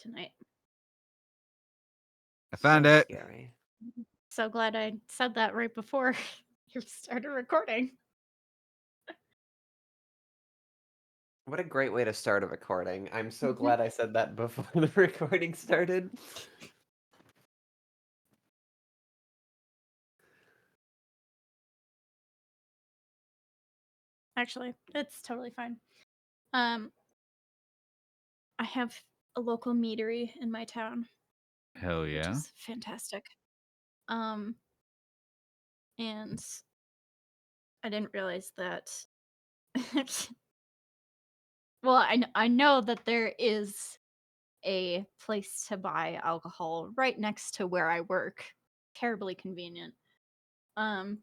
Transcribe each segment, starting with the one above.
tonight. I found So it. scary. So glad I said that right before you started recording. What a great way to start a recording. I'm so glad I said that before the recording started. Actually, it's totally fine. I have a local meadery in my town, Hell which yeah. is fantastic. And I didn't realize that. Well, I know that there is a place to buy alcohol right next to where I work. Terribly convenient. And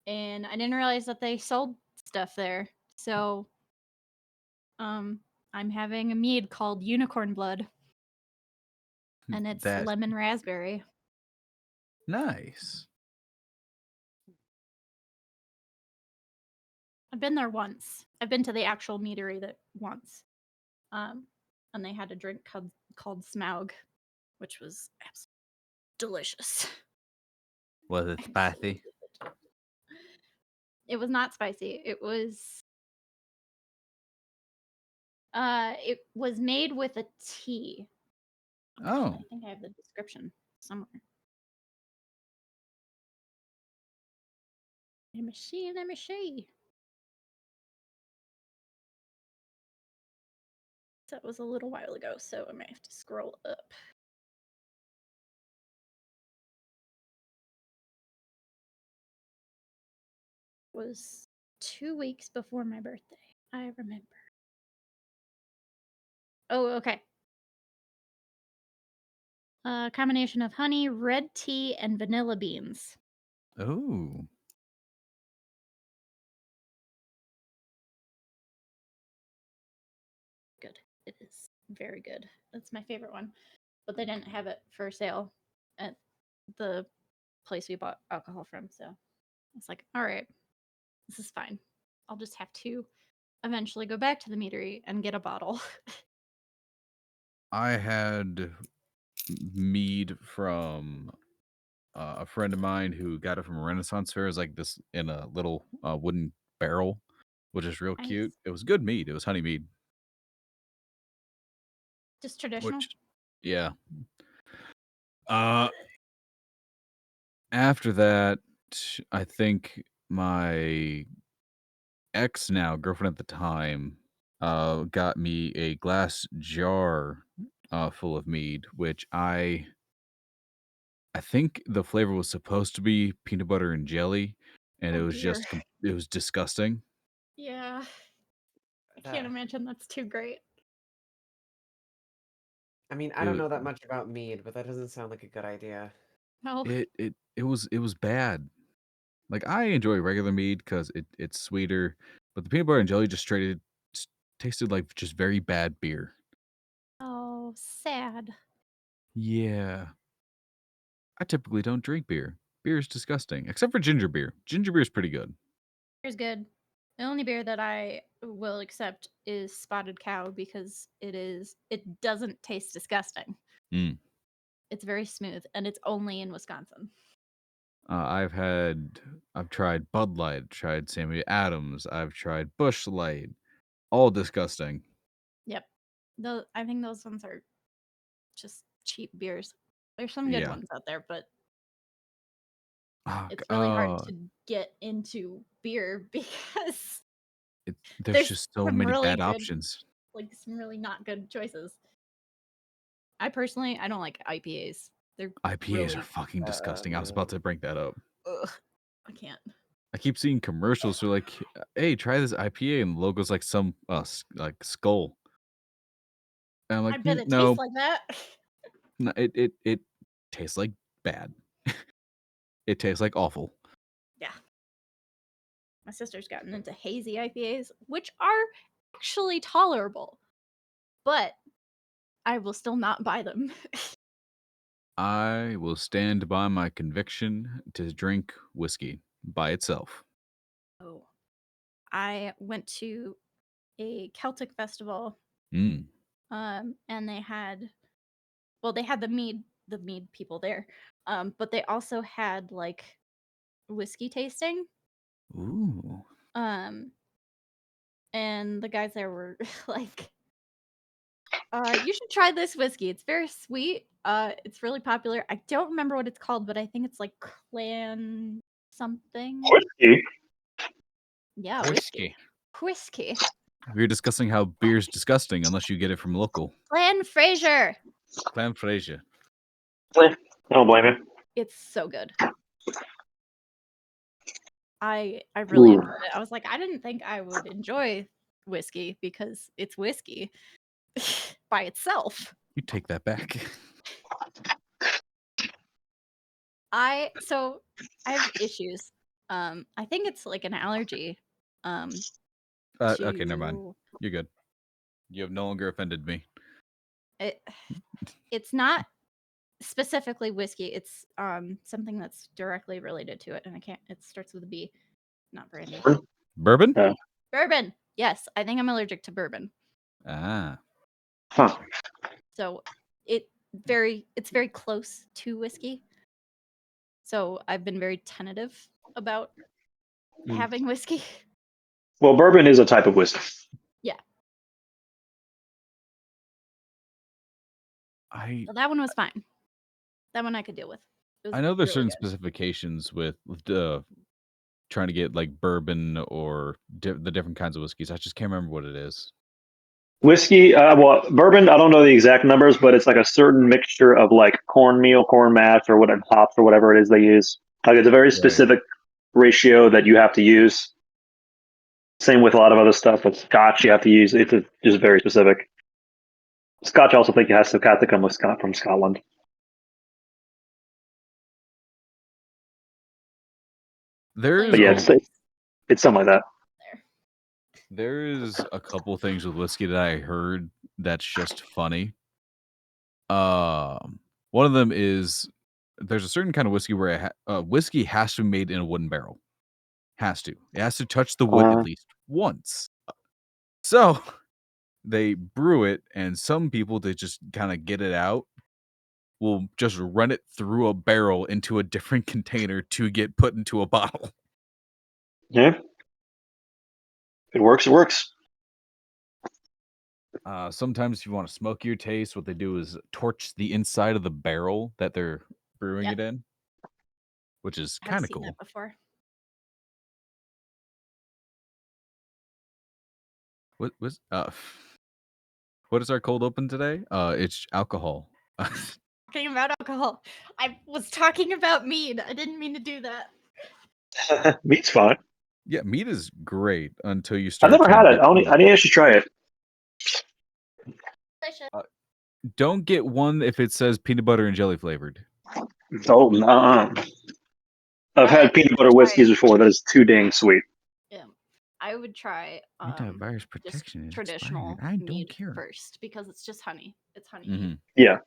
I didn't realize that they sold stuff there. So, I'm having a mead called Unicorn Blood, and it's That lemon raspberry. nice. I've been there once. I've been to the actual meadery that once. And they had a drink called Smaug, which was absolutely delicious. Was it spicy? It was not spicy. It was made with a tea. Oh, I think I have the description somewhere. Let me see. That was a little while ago, so I might have to scroll up. It was 2 weeks before my birthday. I remember. Oh, okay. A combination of honey, red tea, and vanilla beans. oh, Good. It is very good. That's my favorite one. But they didn't have it for sale at the place we bought alcohol from, so I was like, all right, this is fine. I'll just have to eventually go back to the meadery and get a bottle. I had mead from a friend of mine who got it from a Renaissance fair. It was like this in a little wooden barrel, which is real cute. Nice. It was good mead. It was honey mead. Just traditional. Which, yeah. After that, I think my ex now girlfriend at the time got me a glass jar full of mead, which I think the flavor was supposed to be peanut butter and jelly, and Oh it was dear. just it was disgusting. Yeah. I can't That, imagine that's too great. I mean, I don't It know that much about mead, but that doesn't sound like a good idea. No. it was bad. Like I enjoy regular mead because it's sweeter, but the peanut butter and jelly just tasted like just very bad beer. Oh, sad. Yeah, I typically don't drink beer. Beer is disgusting, except for ginger beer. Ginger beer is pretty good. Beer's good. The only beer that I will accept is Spotted Cow because it doesn't taste disgusting. Mm. It's very smooth and it's only in Wisconsin. I've tried Bud Light, tried Sammy Adams, I've tried Busch Light, all disgusting. Yep. I think those ones are just cheap beers. There's some good Yeah. ones out there, but Ah, it's really hard to get into beer because there's there's just so some many really bad good, options. like some really not good choices. I don't like IPAs. They're IPAs are really, fucking disgusting. I was about No. to bring that up. ugh, I can't. I keep seeing commercials for like, "Hey, try this IPA," and the logo's like some like skull. And I'm I like, bet it tastes no, like that. no, it tastes like bad. It tastes like awful." Yeah. My sister's gotten into hazy IPAs, which are actually tolerable, but I will still not buy them. I will stand by my conviction to drink whiskey by itself. Oh. I went to a Celtic festival Mm. and they had the mead people there, but they also had like whiskey tasting. Ooh. And the guys there were like, you should try this whiskey. It's very sweet. It's really popular. I don't remember what it's called, but I think it's like Clan something. Whiskey. Yeah, Whiskey. Whiskey. We were discussing how beer's disgusting unless you get it from local. Clan Fraser. Clan Fraser. I don't blame you. It's so good. I really enjoyed it. I was like, I didn't think I would enjoy whiskey because it's whiskey by itself. You take that back. I have issues. I think it's like an allergy. Okay, never mind. You're good. You have no longer offended me. It's not specifically whiskey. It's something that's directly related to it, and I can't. It starts with a B, not brandy. Bourbon? Bourbon. Yes, I think I'm allergic to bourbon. Ah. Huh. So it's very close to whiskey. So I've been very tentative about having whiskey. Well, bourbon is a type of whiskey. Yeah. I So that one was fine. That one I could deal with. know there's really certain good. specifications with trying to get like bourbon or the different kinds of whiskeys. I just can't remember what it is. Whiskey, well, bourbon, I don't know the exact numbers, but it's like a certain mixture of like cornmeal, corn mash, or whatever, hops, or whatever it is they use. Like it's a very specific ratio that you have to use. Same with a lot of other stuff. With Scotch, you have to use it's just very specific. Scotch, I also think it has to come from Scotland. But yeah, it's something like that. There is a couple things with whiskey that I heard that's just funny. One of them is there's a certain kind of whiskey where whiskey has to be made in a wooden barrel. Has to. It has to touch the wood at least once. So they brew it, and some people, to just kind of get it out, will just run it through a barrel into a different container to get put into a bottle. Yeah. It works, it works. Sometimes if you want to smoke your taste, what they do is torch the inside of the barrel that they're brewing it in, which is kind of cool. That before. What is our cold open today? It's alcohol. Talking about alcohol. I was talking about mead. I didn't mean to do that. Mead's fine. Yeah, mead is great until you start. I've never had it. I need to actually try it. Don't get one if it says peanut butter and jelly flavored. Oh, no. I've had peanut butter whiskeys before. That is too dang sweet. Yeah, I would try virus protection just traditional mead first because it's just honey. It's honey. Mm-hmm. Yeah.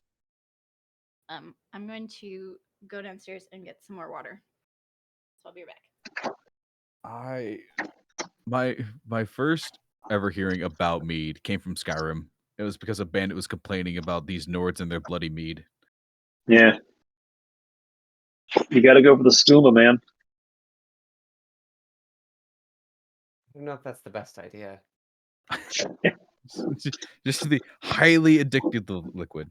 I'm going to go downstairs and get some more water. So I'll be back. My first ever hearing about mead came from Skyrim. It was because a bandit was complaining about these Nords and their bloody mead. Yeah. You got to go for the skooma, man. I don't know if that's the best idea. Just the highly addictive liquid.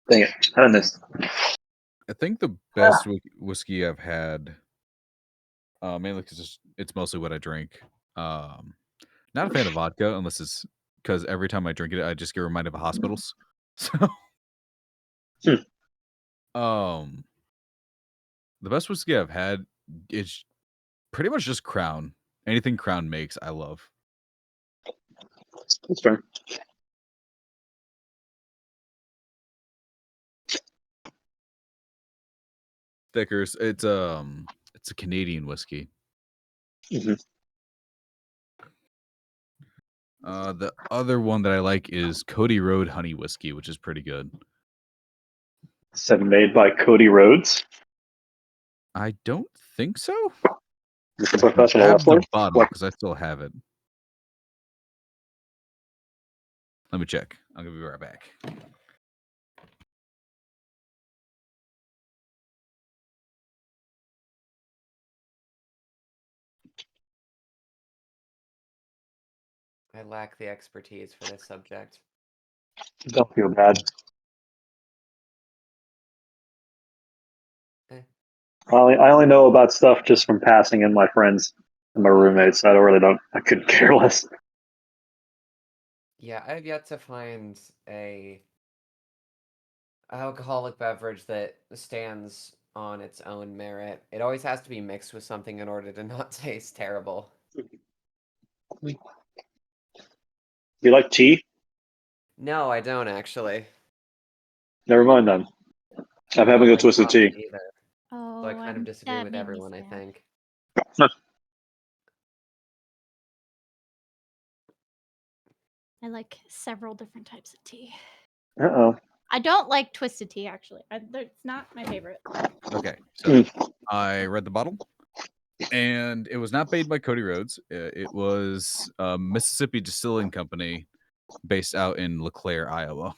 Dang it. I missed. I think the best whiskey I've had, mainly because it's mostly what I drink. Not a fan of vodka unless it's because every time I drink it, I just get reminded of hospitals. So, the best whiskey I've had is pretty much just Crown. Anything Crown makes, I love. That's fair. Stickers. It's a Canadian whiskey. Mm-hmm. The other one that I like is Cody Road Honey Whiskey, which is pretty good. Made by Cody Rhodes? I don't think so. Mr. I can Professor grab the Loeffler? bottle What? because I still have it. Let me check. I'll be right back. I lack the expertise for this subject. Don't feel bad. I only know about stuff just from passing in my friends and my roommates. I couldn't care less. Yeah, I've yet to find a alcoholic beverage that stands on its own merit. It always has to be mixed with something in order to not taste terrible. You like tea? No, I don't actually. Never mind then. I'm I having don't a like twisted coffee tea. either. Oh, So I kind of disagree with that made me everyone, I sad. think. I like several different types of tea. Uh-oh. I don't like twisted tea, actually. It's not my favorite. Okay, so I read the bottle, and it was not made by Cody Rhodes. It was a Mississippi Distilling Company based out in LeClaire, Iowa.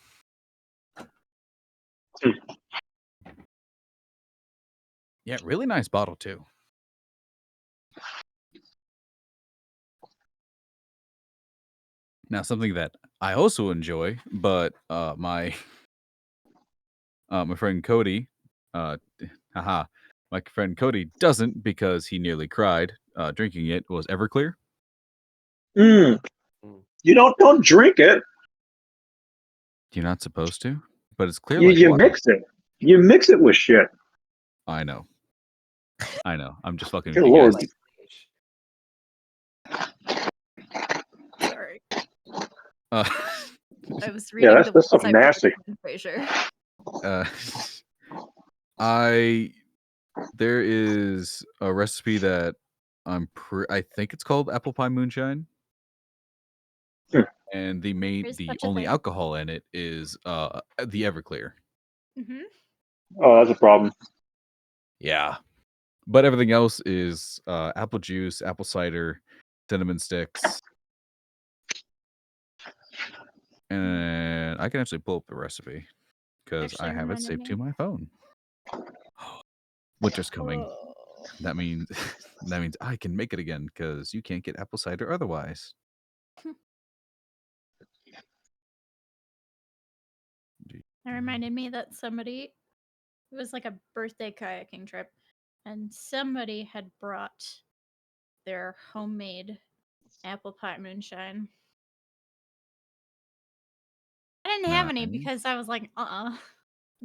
Yeah, really nice bottle, too. Now, something that I also enjoy, but my friend Cody, my friend Cody doesn't because he nearly cried drinking it, was Everclear. You don't drink it. You're not supposed to, but it's clear You, like you water. mix it. You mix it with shit. I know. I'm just fucking Good with you lord. guys. Sorry. Uh, I was reading that's stuff website nasty. Fraser. There is a recipe that I think it's called apple pie moonshine. And the only alcohol in it is the Everclear. Mm-hmm. Oh, that's a problem. Yeah. But everything else is apple juice, apple cider, cinnamon sticks. And I can actually pull up the recipe because I have it saved to my phone. Winter's coming. Oh. That means I can make it again because you can't get apple cider otherwise. That reminded me that it was like a birthday kayaking trip, and somebody had brought their homemade apple pie moonshine. I didn't have any because I was like, no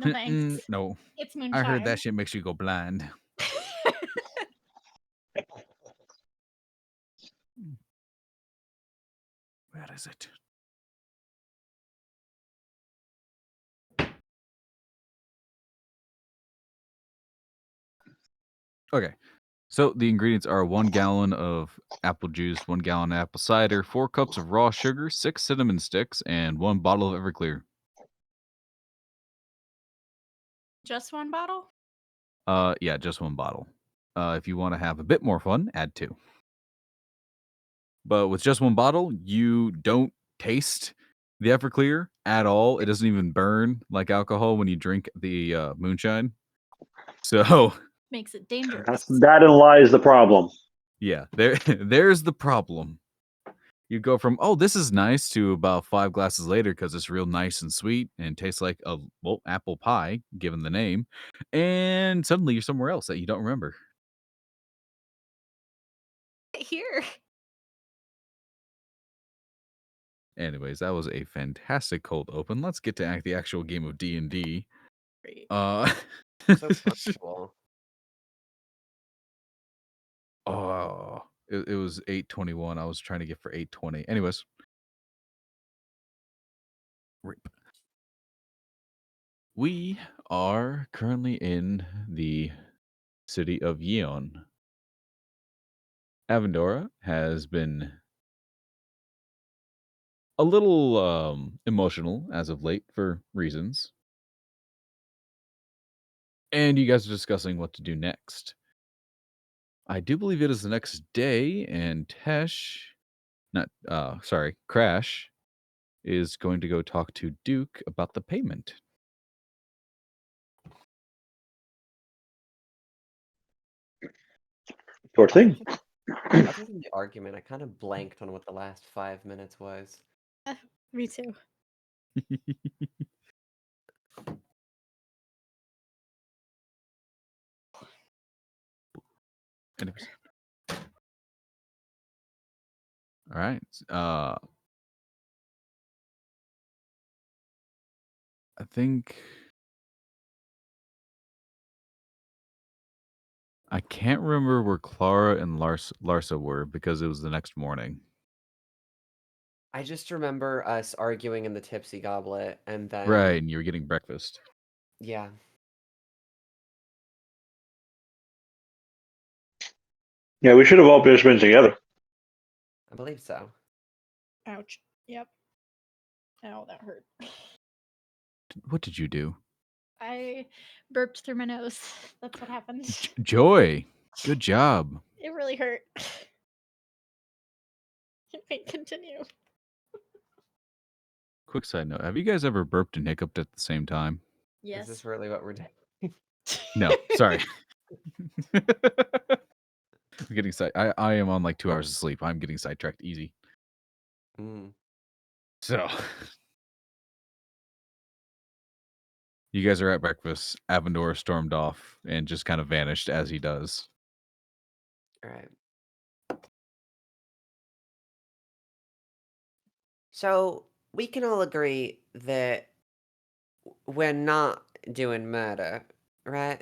thanks. No. It's moonshine. I heard that shit makes you go blind. Where is it? Okay. So the ingredients are 1 gallon of apple juice, 1 gallon of apple cider, 4 cups of raw sugar, 6 cinnamon sticks, and 1 bottle of Everclear. Just one bottle? Yeah, just 1 bottle. If you want to have a bit more fun, add 2. But with just 1 bottle, you don't taste the Everclear at all. It doesn't even burn like alcohol when you drink the moonshine. So makes it dangerous. That lies the problem. Yeah, there's the problem. You go from, oh, this is nice to about 5 glasses later because it's real nice and sweet and tastes like a apple pie, given the name, and suddenly you're somewhere else that you don't remember. Here. Anyways, that was a fantastic cold open. Let's get to the actual game of D&D. So comfortable. Oh, it was 8:21. I was trying to get for 8:20. Anyways. Rip. We are currently in the city of Yeon. Avendora has been a little emotional as of late for reasons. And you guys are discussing what to do next. I do believe it is the next day, and Crash is going to go talk to Duke about the payment. Sure thing. Other than the argument, I kind of blanked on what the last 5 minutes was. Me too. Anyways. All right. I think I can't remember where Klara and Larsa were because it was the next morning. I just remember us arguing in the Tipsy Goblet, and then Right, and you were getting breakfast. yeah. Yeah, we should have all just been together. I believe so. Ouch. Yep. Ow, that hurt. What did you do? I burped through my nose. That's what happened. Joy, good job. It really hurt. It might continue. Quick side note: have you guys ever burped and hiccuped at the same time? Is this Yes. really what we're doing? No, sorry. I'm getting I am on like 2 hours of sleep. I'm getting sidetracked easy. So you guys are at breakfast. Avendor stormed off and just kind of vanished as he does. All right. So we can all agree that we're not doing murder, right?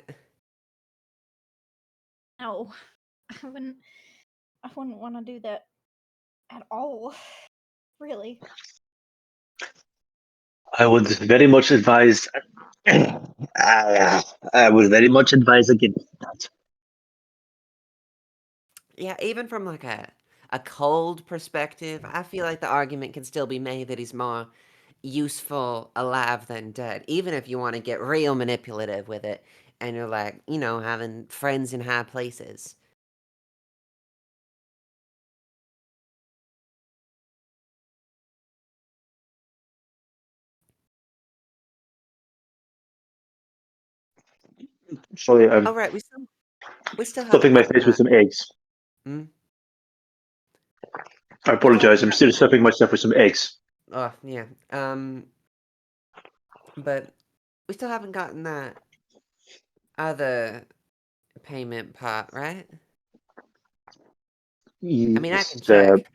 No. I wouldn't want to do that at all. Really. I would very much advise. I would very much advise against that. Yeah, even from like a cold perspective, I feel like the argument can still be made that he's more useful alive than dead. Even if you want to get real manipulative with it, and you're like, having friends in high places. Sorry, I'm Oh right, we still stuffing haven't my gotten face with that. some eggs. Hmm? I apologize. I'm still stuffing myself with some eggs. Oh yeah. But we still haven't gotten that other payment part, right? I mean, I can Yes, check.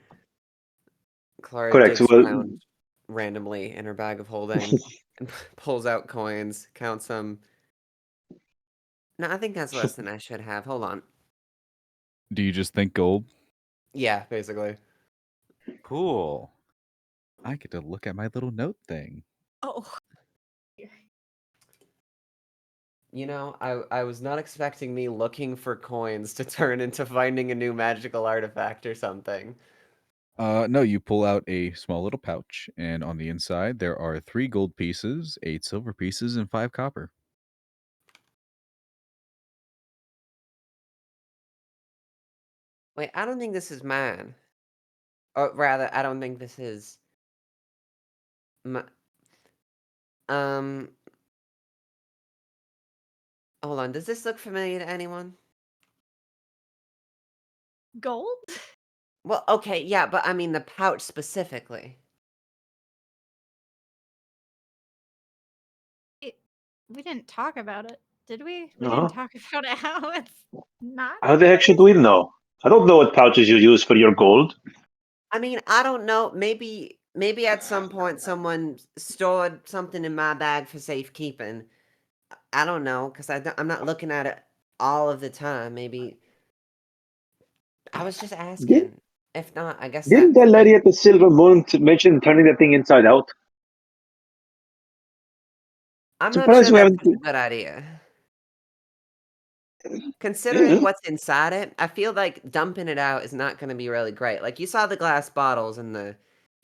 Clara correct. digs Well, around randomly in her bag of holding and pulls out coins, counts them. No, I think that's less than I should have. Hold on. Do you just think gold? Yeah, basically. Cool. I get to look at my little note thing. Oh. I was not expecting me looking for coins to turn into finding a new magical artifact or something. No, you pull out a small little pouch, and on the inside there are 3 gold pieces, 8 silver pieces, and 5 copper. Wait, I don't think this is mine. Or rather, I don't think this is my... Hold on, does this look familiar to anyone? Gold? Well, okay, yeah, but I mean the pouch specifically. We didn't talk about it, did we? We Uh-huh. didn't talk about it, how it's not. How the heck should we know? I don't know what pouches you use for your gold. I mean, I don't know. Maybe at some point someone stored something in my bag for safekeeping. I don't know, because I'm not looking at it all of the time. Maybe I was just Did, asking. If not, I guess didn't that's that lady like at the Silver Moon mention turning that thing inside out? I'm not Surprised sure we that's haven't. such a good idea. Considering what's inside it, I feel like dumping it out is not going to be really great. Like you saw the glass bottles and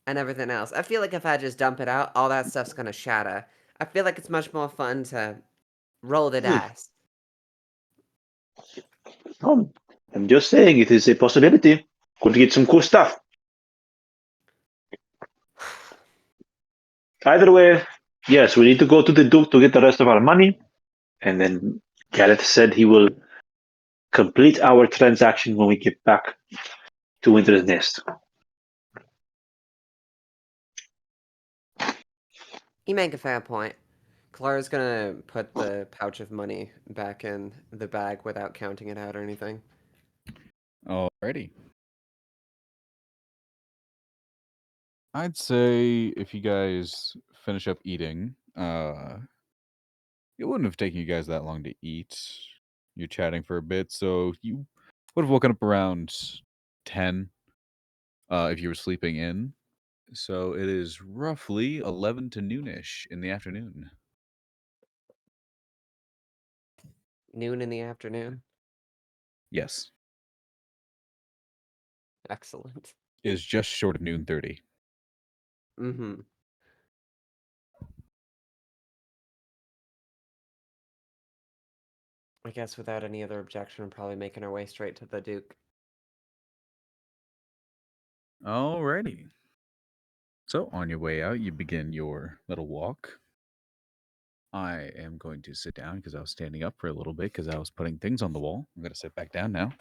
everything else. I feel like if I just dump it out, all that stuff's going to shatter. I feel like it's much more fun to roll the dice. Um, I'm just saying it is a possibility. Could get some cool stuff. Either way, yes, we need to go to the Duke to get the rest of our money. And then Gareth said he will complete our transaction when we get back to Winter's Nest. You make a fair point. Klara's gonna put the pouch of money back in the bag without counting it out or anything. Alrighty. I'd say if you guys finish up eating, it wouldn't have taken you guys that long to eat. You're chatting for a bit, so you would have woken up around 10 if you were sleeping in. So it is roughly 11 to noonish in the afternoon. Noon in the afternoon. Yes. Excellent. It is just short of noon 30. Mm-hmm. I guess without any other objection, we're probably making our way straight to the Duke. Alrighty. So on your way out, you begin your little walk. I am going to sit down because I was standing up for a little bit because I was putting things on the wall. I'm going to sit back down now.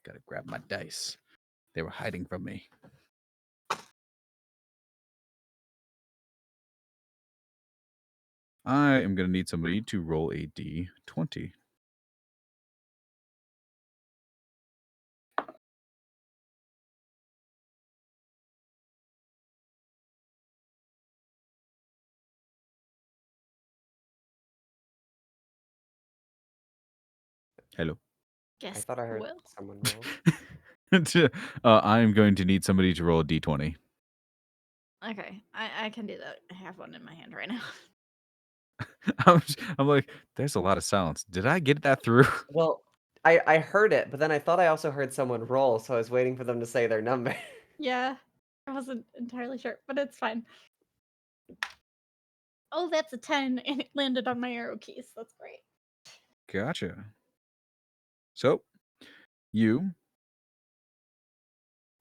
Got to grab my dice. They were hiding from me. I am going to need somebody to roll a d20. Hello. I Guess thought I heard will. someone roll. I am going to need somebody to roll a d20. Okay, I can do that. I have one in my hand right now. I'm like, there's a lot of silence. Did I get that through? Well, I heard it, but then I thought I also heard someone roll, so I was waiting for them to say their number. Yeah, I wasn't entirely sure, but it's fine. Oh, that's a 10, and it landed on my arrow keys. That's great. Gotcha. So, you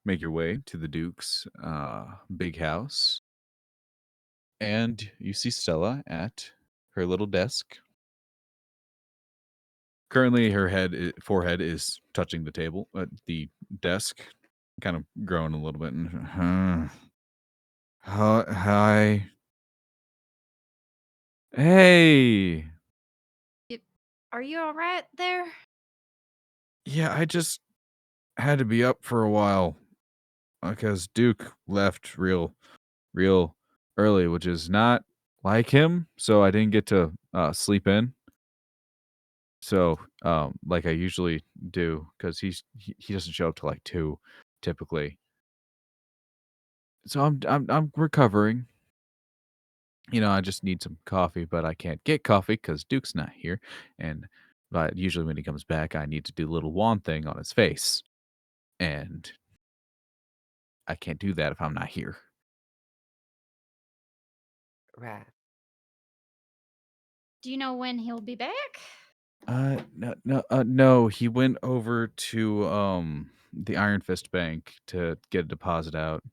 make your way to the Duke's big house, and you see Stella at her little desk. Currently, her forehead is touching the table, the desk, kind of growing a little bit. Hi. Hey. Are you all right there? Yeah, I just had to be up for a while because Duke left real early, which is not like him. So I didn't get to sleep in. So like I usually do, because he doesn't show up till like 2 typically. So I'm recovering. You know, I just need some coffee, but I can't get coffee because Duke's not here. But usually when he comes back, I need to do the little wand thing on his face. And I can't do that if I'm not here. Right. Do you know when he'll be back? No, he went over to the Iron Fist Bank to get a deposit out.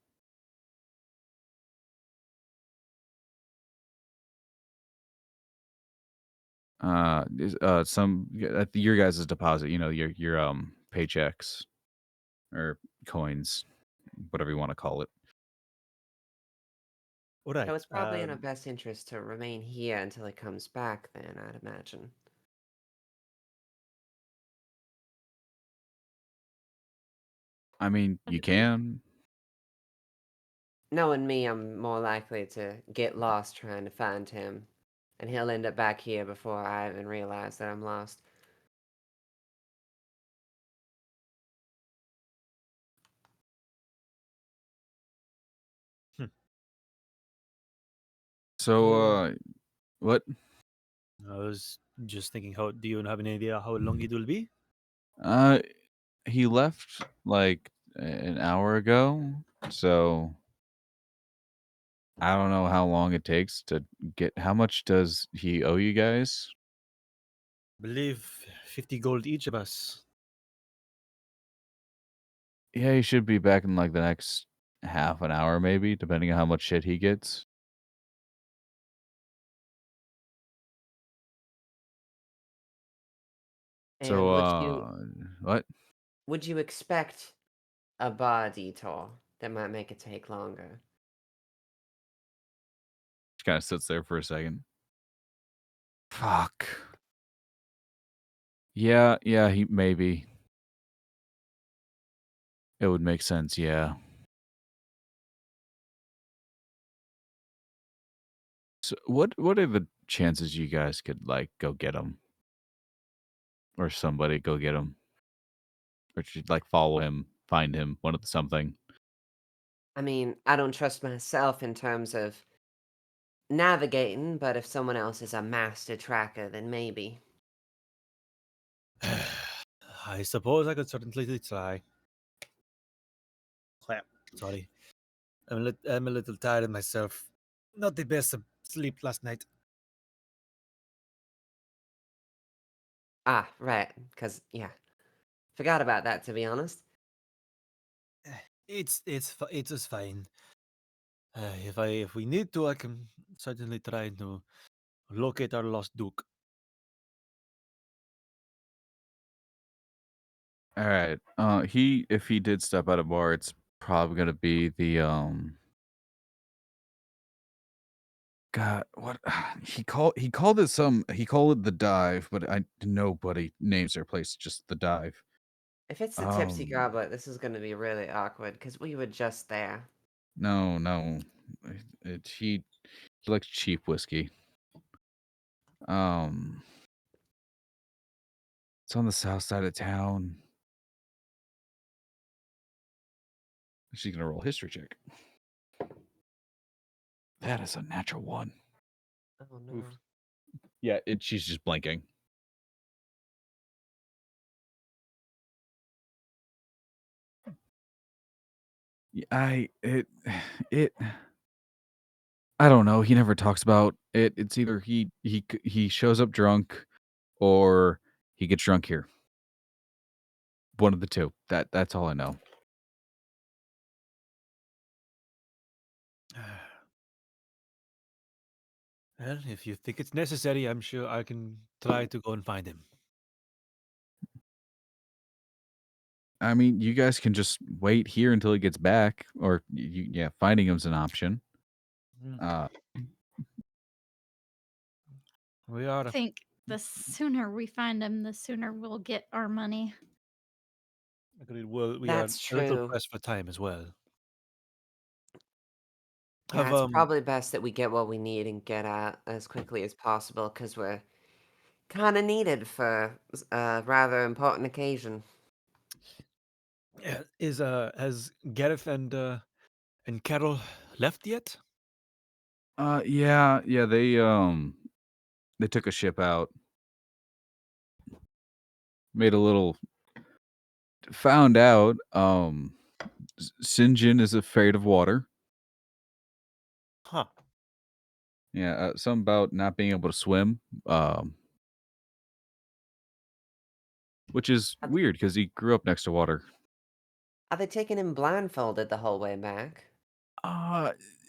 Your guys' deposit, you know, your paychecks or coins, whatever you want to call it. All right. So it's probably in our best interest to remain here until he comes back, then, I'd imagine. I mean, you can. Knowing me, I'm more likely to get lost trying to find him, and he'll end up back here before I even realize that I'm lost. So, what? I was just thinking, how do you have any idea how long it will be? He left like an hour ago, so I don't know how long it takes to get. How much does he owe you guys? Believe 50 gold each of us. Yeah, he should be back in like the next half an hour, maybe, depending on how much shit he gets. And So, what? would you expect a bar detour that might make it take longer? Just kind of sits there for a second. Fuck. Yeah, he maybe. It would make sense, yeah. So what are the chances you guys could like go get him? Or somebody go get him? Or should like follow him, find him, one of the something. I mean, I don't trust myself in terms of navigating, but if someone else is a master tracker, then maybe. I suppose I could certainly try. Clap. Sorry. I'm a little tired of myself. Not the best of sleep last night. Ah, right. Because, yeah. Forgot about that, to be honest. It's just fine. If we need to, I can certainly try to locate our lost Duke. All right. If he did step out of bar, it's probably gonna be the God, what he called it the dive, but nobody names their place just the dive. If it's the Tipsy Goblet, this is going to be really awkward because we were just there. No. He likes cheap whiskey. It's on the south side of town. She's gonna roll a history check. That is a natural one. Oh, no. Oof. Yeah, she's just blinking. I don't know. He never talks about it. It's either he shows up drunk, or he gets drunk here. One of the two. That's all I know. Well, if you think it's necessary, I'm sure I can try to go and find him. I mean, you guys can just wait here until he gets back, or finding him's an option. Mm. We I are. think the sooner we find him, the sooner we'll get our money. Agreed. Well, we are That's a little true. pressed for time as well. Yeah, Have it's probably best that we get what we need and get out as quickly as possible because we're kind of needed for a rather important occasion. has Gareth and Carol left yet? Yeah, they took a ship out. Made a little found out Sinjin is afraid of water. Huh. Yeah, something about not being able to swim. Which is weird because he grew up next to water. Are they taking him blindfolded the whole way back?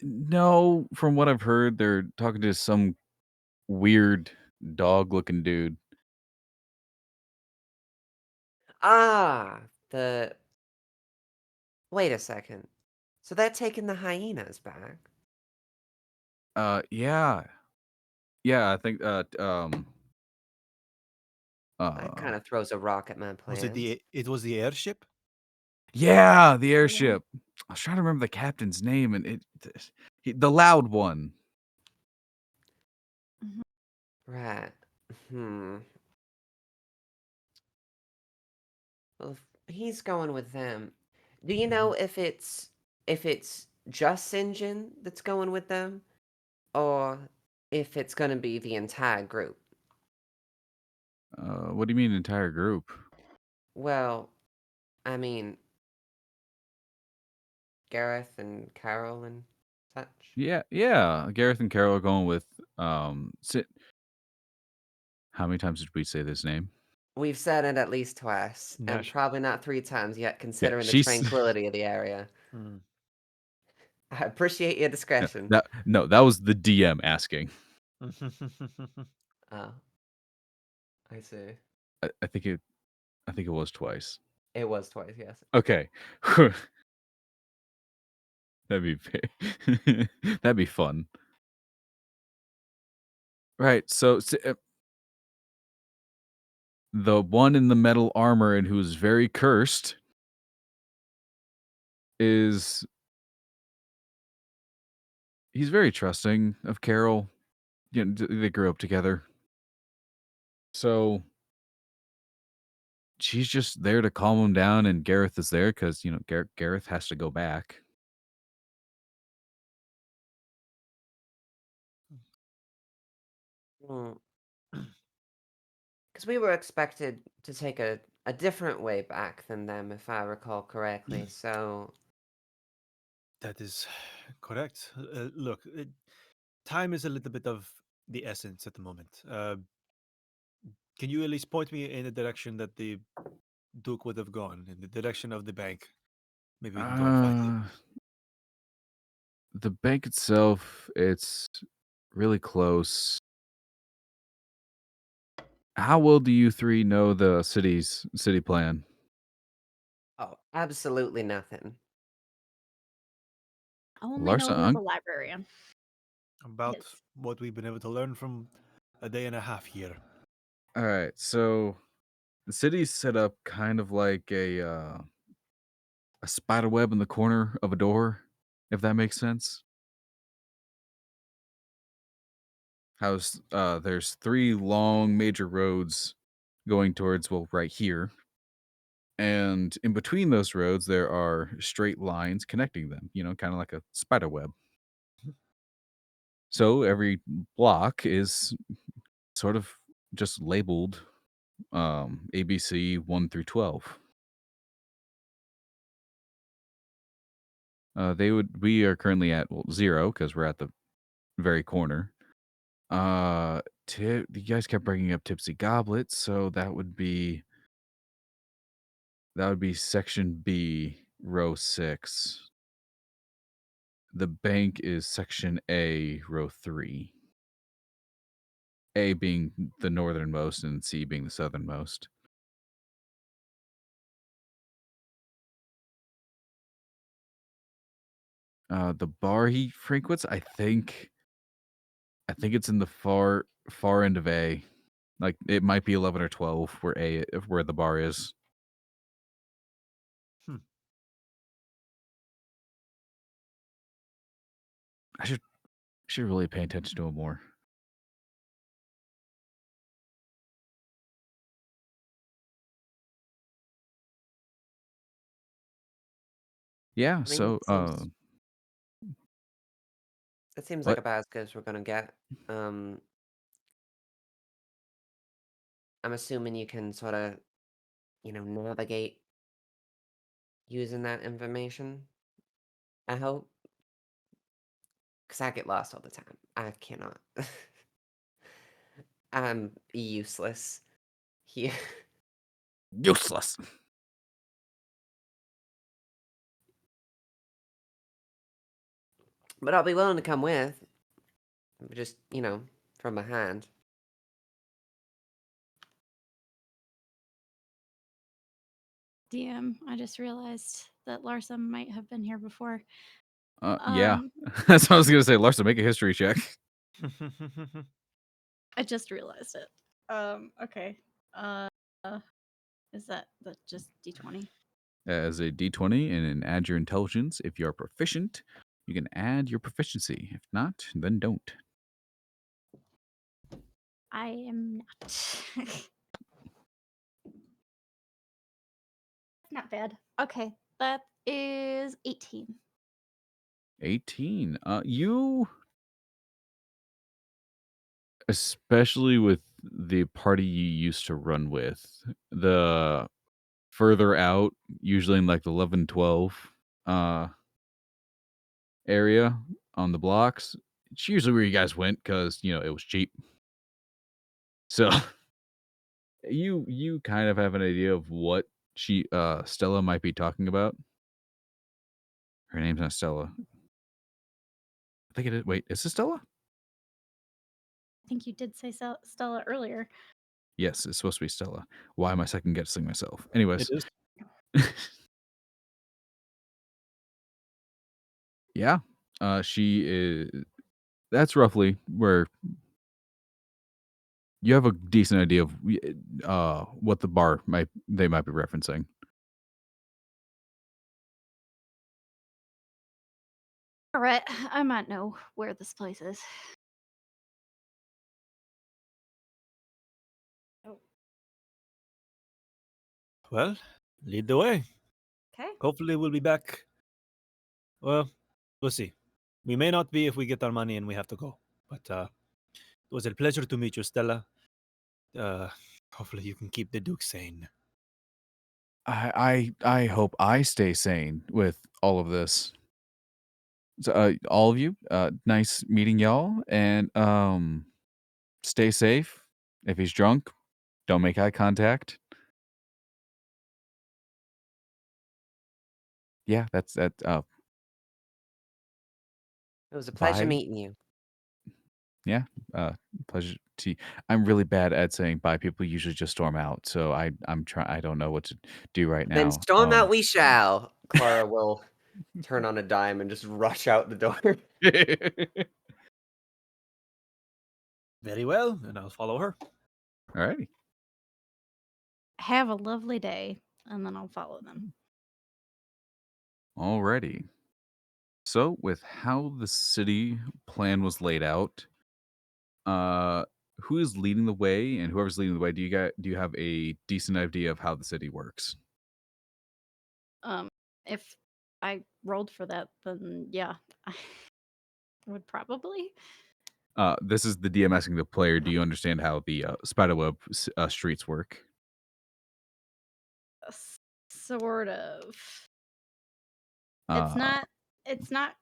No, from what I've heard, they're talking to some weird dog-looking dude. Ah, Wait a second. So they're taking the hyenas back? Yeah. Yeah, I think That uh kind of throws a rock at my Was it plans. it was the airship? yeah, the airship. I was trying to remember the captain's name, and the loud one. Right. Hmm. Well, if he's going with them, do you know if it's just Sinjin that's going with them, or if it's going to be the entire group? What do you mean entire group? Well, I mean, Gareth and Carol and Touch. Yeah. Gareth and Carol are going with sit. How many times did we say this name? We've said it at least twice, and Nash. probably not 3 times yet, considering the she's- tranquility of the area. Hmm. I appreciate your discretion. No, that was the DM asking. Oh, I see. I think it was twice. It was twice, yes. Okay. That'd be fun. Right. So the one in the metal armor and who's very cursed he's very trusting of Carol. You know, they grew up together. So she's just there to calm him down, and Gareth is there because, Gareth has to go back. Because we were expected to take a different way back than them, if I recall correctly, so... That is correct. Look, time is a little bit of the essence at the moment. Can you at least point me in the direction that the Duke would have gone, in the direction of the bank? Maybe we can go and find him. The bank itself, it's really close. How well do you three know the city plan? Oh, absolutely nothing. I only Larsa know who's and a librarian. About Yes. what we've been able to learn from a day and a half here. All right, so the city's set up kind of like a spider web in the corner of a door, if that makes sense. There's 3 long major roads going towards, well, right here. And in between those roads, there are straight lines connecting them, kind of like a spider web. So every block is sort of just labeled ABC 1 through 12. We are currently at 0 because we're at the very corner. You guys kept bringing up Tipsy Goblet, so that would be section B, row 6. The bank is section A, row 3. A being the northernmost and C being the southernmost. The bar he frequents, I think it's in the far end of A. Like it might be 11 or 12 where the bar is. I should really pay attention to him more. Yeah, I mean, so it seems what? like about as good as we're gonna get. I'm assuming you can sort of, navigate using that information. I hope. Because I get lost all the time. I cannot. I'm useless. Here. Useless. But I'll be willing to come with. Just, from behind. DM, I just realized that Larsa might have been here before. Yeah. That's what I was gonna say. Larsa, make a history check. I just realized it. Okay. Is that just D20? As a D20 and add your intelligence. If you're proficient, you can add your proficiency. If not, then don't. I am not. Not bad. Okay, that is 18. 18. You, especially with the party you used to run with, the further out, usually in like the 11, 12 area, on the blocks. It's usually where you guys went because it was cheap. So you kind of have an idea of what Stella might be talking about. Her name's not Stella. I think it is. Wait, is it Stella? I think you did say Stella earlier. Yes, it's supposed to be Stella. Why am I second guessing myself? It Anyways, is. yeah, she is. That's roughly where you have a decent idea of what the bar might be referencing. All right, I might know where this place is. Oh, Well, lead the way. okay. Hopefully, we'll be back. Well, we'll see. We may not be if we get our money and we have to go. But it was a pleasure to meet you, Stella. Hopefully, you can keep the Duke sane. I hope I stay sane with all of this. So, all of you, nice meeting y'all, and stay safe. If he's drunk, don't make eye contact. Yeah, that's that. It was a pleasure Bye. meeting you. Yeah, pleasure to. I'm really bad at saying bye. People usually just storm out, so I'm trying. I don't know what to do right Then now. storm out we shall. Klara will turn on a dime and just rush out the door. Very well, and I'll follow her. Alrighty. Have a lovely day, and then I'll follow them. Alrighty. So, with how the city plan was laid out, who is leading the way, and whoever's leading the way, do you have a decent idea of how the city works? If I rolled for that, then yeah, I would probably. This is the DM asking the player, do you understand how the spiderweb streets work? Sort of. Uh, It's not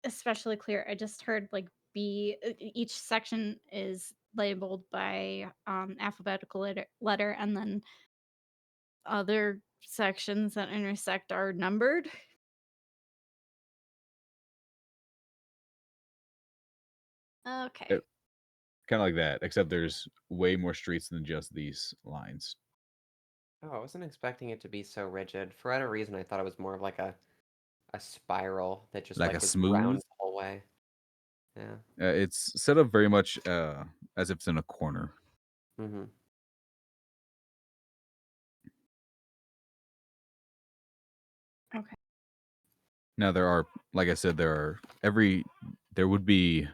especially clear. I just heard like each section is labeled by alphabetical letter, and then other sections that intersect are numbered. Okay. Kind of like that, except there's way more streets than just these lines. Oh, I wasn't expecting it to be so rigid. For whatever reason, I thought it was more of like a spiral that just Like a was smooth. round the whole way. Yeah. It's set up very much as if it's in a corner. Mm-hmm. Okay. Now there are, like I said, there would be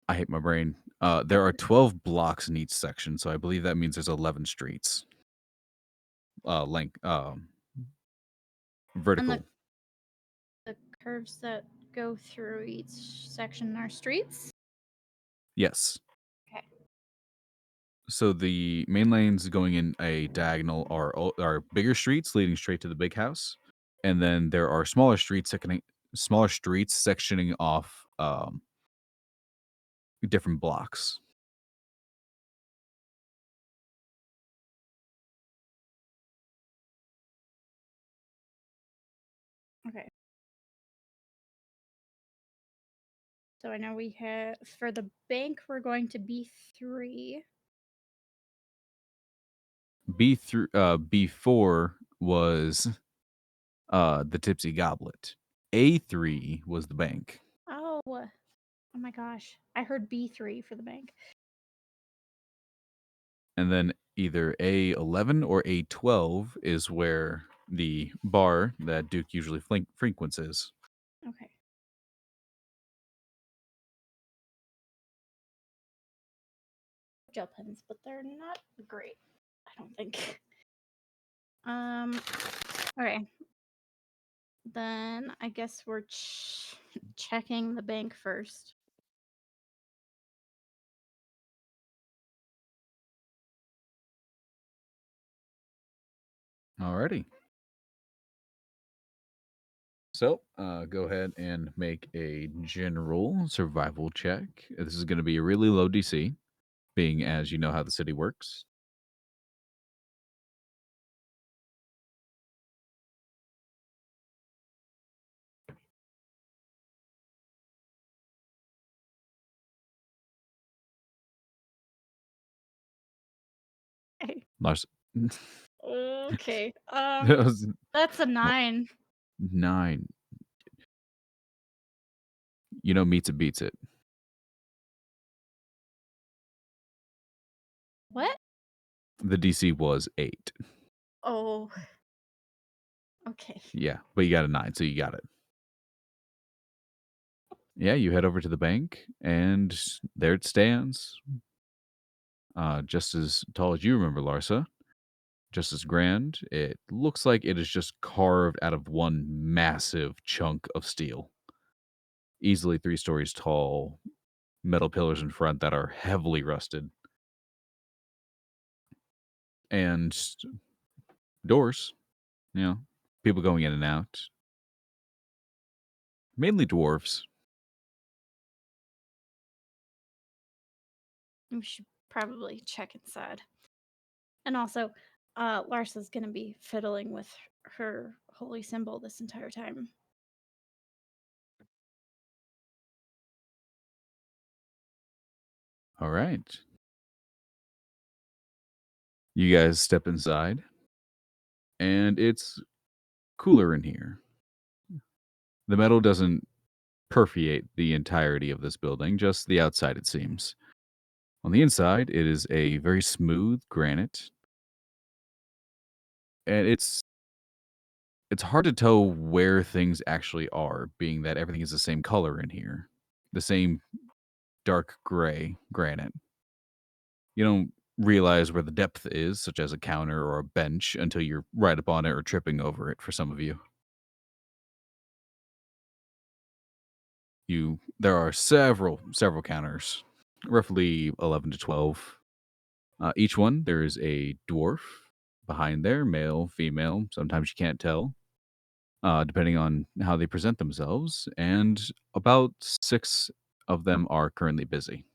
I hate my brain. There are 12 blocks in each section, so I believe that means there's 11 streets. Length, vertical. And the curves that go through each section are streets. Yes. Okay. So the main lanes going in a diagonal are bigger streets leading straight to the big house, and then there are smaller streets sectioning off different blocks. Okay. So I know we have for the bank we're going to B3. B4 was the Tipsy Goblet. A3 was the bank. Oh my gosh. I heard B3 for the bank. And then either A11 or A12 is where the bar that Duke usually frequents is. Okay. Gel pens, but they're not great, I don't think. Okay. Then I guess we're checking the bank first. Alrighty. So, go ahead and make a general survival check. This is going to be a really low DC, being as you know how the city works. Hey. Lars, Okay. that was That's a 9. 9. You know, meets it beats it. What? The DC was 8. Oh. Okay. Yeah, but you got a 9, so you got it. Yeah, you head over to the bank, and there it stands. Just as tall as you remember, Larsa. Just as grand. It looks like it is just carved out of one massive chunk of steel. Easily 3 stories tall, metal pillars in front that are heavily rusted. And doors, you know, people going in and out. Mainly dwarves. We should probably check inside. And also, Larsa's gonna be fiddling with her holy symbol this entire time. All right. You guys step inside, and it's cooler in here. The metal doesn't permeate the entirety of this building, just the outside, it seems. On the inside, it is a very smooth granite, and it's hard to tell where things actually are, being that everything is the same color in here, the same dark gray granite. You don't realize where the depth is, such as a counter or a bench, until you're right up on it or tripping over it. For some of you, there are several counters, roughly 11 to 12. Each one, there is a dwarf behind there, male, female. Sometimes you can't tell, depending on how they present themselves. And about 6 of them are currently busy.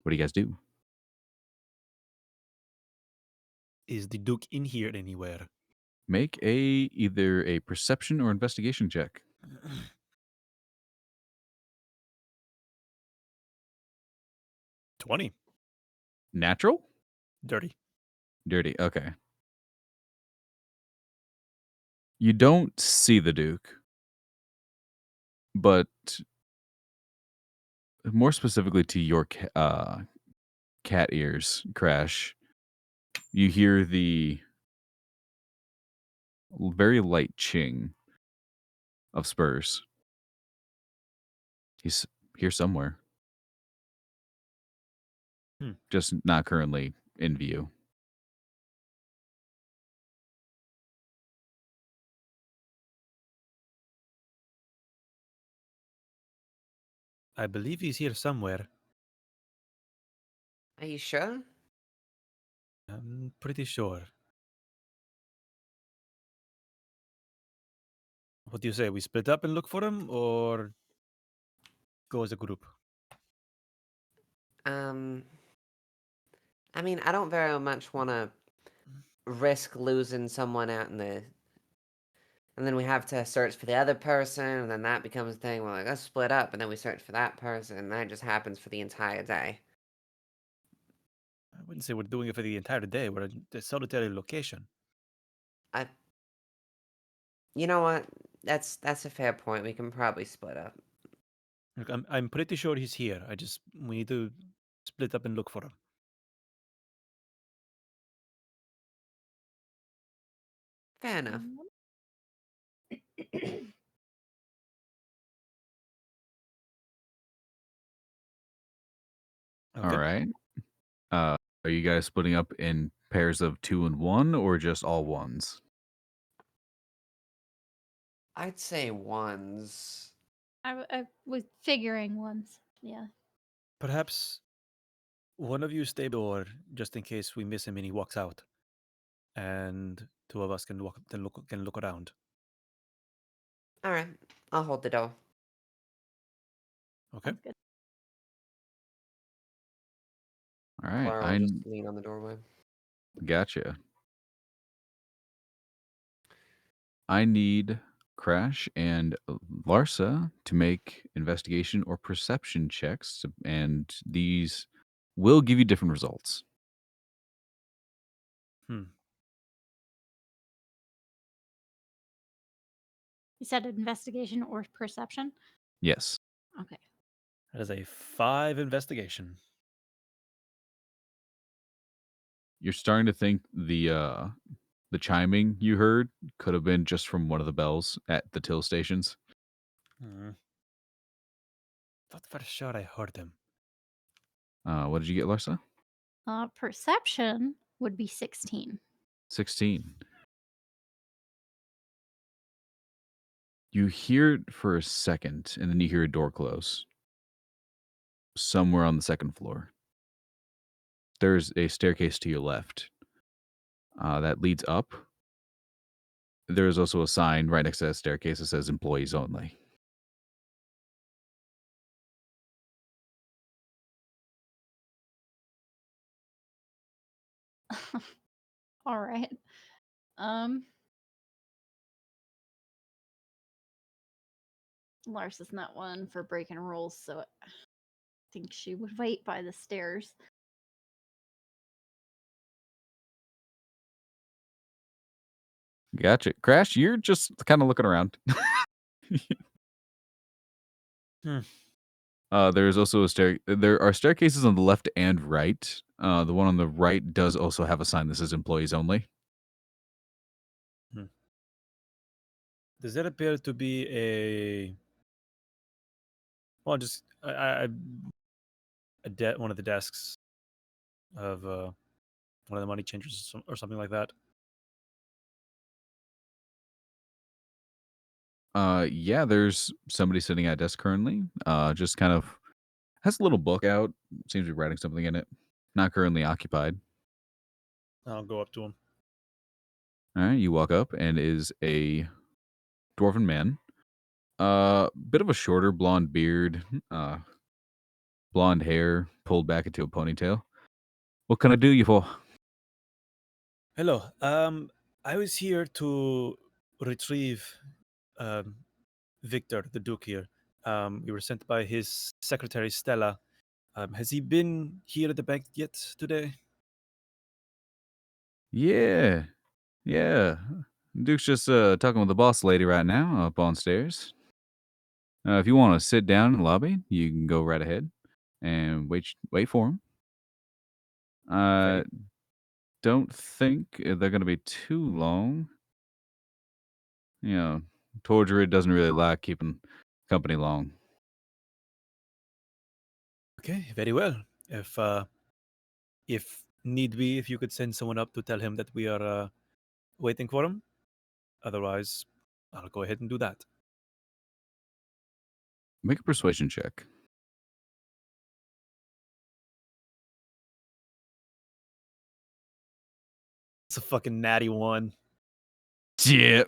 What do you guys do? Is the Duke in here anywhere? Make either a perception or investigation check. 20. Natural? Dirty. Dirty. Okay. You don't see the Duke, but more specifically to your cat ears, Crash, you hear the very light ching of spurs. He's here somewhere. Just not currently in view. I believe he's here somewhere. Are you sure? I'm pretty sure. What do you say? We split up and look for him, or go as a group? I mean, I don't very much want to risk losing someone out in the. And then we have to search for the other person, and then that becomes a thing. We're like, let's split up, and then we search for that person, and that just happens for the entire day. I wouldn't say we're doing it for the entire day. We're at a solitary location. You know what? That's a fair point. We can probably split up. Look, I'm pretty sure he's here. We need to split up and look for him. Fair enough. Okay. All right. Are you guys splitting up in pairs of 2 and 1, or just all ones? I'd say ones. I was figuring once. Yeah. Perhaps one of you stay door just in case we miss him and he walks out. and two of us can look around. All right, I'll hold the door. Okay. Sounds good. All right, Clara will just lean on the doorway. gotcha. I need Crash and Larsa to make investigation or perception checks, and these will give you different results. Hmm. You said investigation or perception? Yes. Okay. That is a 5 investigation. You're starting to think the chiming you heard could have been just from one of the bells at the till stations. Thought for sure I heard him. What did you get, Larsa? Perception would be 16. 16. You hear it for a second, and then you hear a door close. Somewhere on the second floor. There's a staircase to your left that leads up. There's also a sign right next to that staircase that says employees only. All right. Lars is not one for breaking rules, so I think she would wait by the stairs. Gotcha. Crash, you're just kind of looking around. There's also a there are staircases on the left and right. The one on the right does also have a sign that says employees only. Does there appear to be a just one of the desks of one of the money changers or something like that? Yeah, there's somebody sitting at a desk currently. Just kind of has a little book out. Seems to be writing something in it. Not currently occupied. I'll go up to him. All right, you walk up and is a dwarven man. Bit of a shorter blonde beard, blonde hair pulled back into a ponytail. What can I do you for? Hello. I was here to retrieve Victor, the Duke here. We were sent by his secretary Stella. Has he been here at the bank yet today? Yeah. Duke's just talking with the boss lady right now up on stairs. If you want to sit down in the lobby, you can go right ahead and wait for him. Okay. Don't think they're going to be too long. You know, Tordred doesn't really like keeping company long. Okay, very well. If need be, if you could send someone up to tell him that we are waiting for him. Otherwise, I'll go ahead and do that. Make a persuasion check. It's a fucking natty one. Yeah.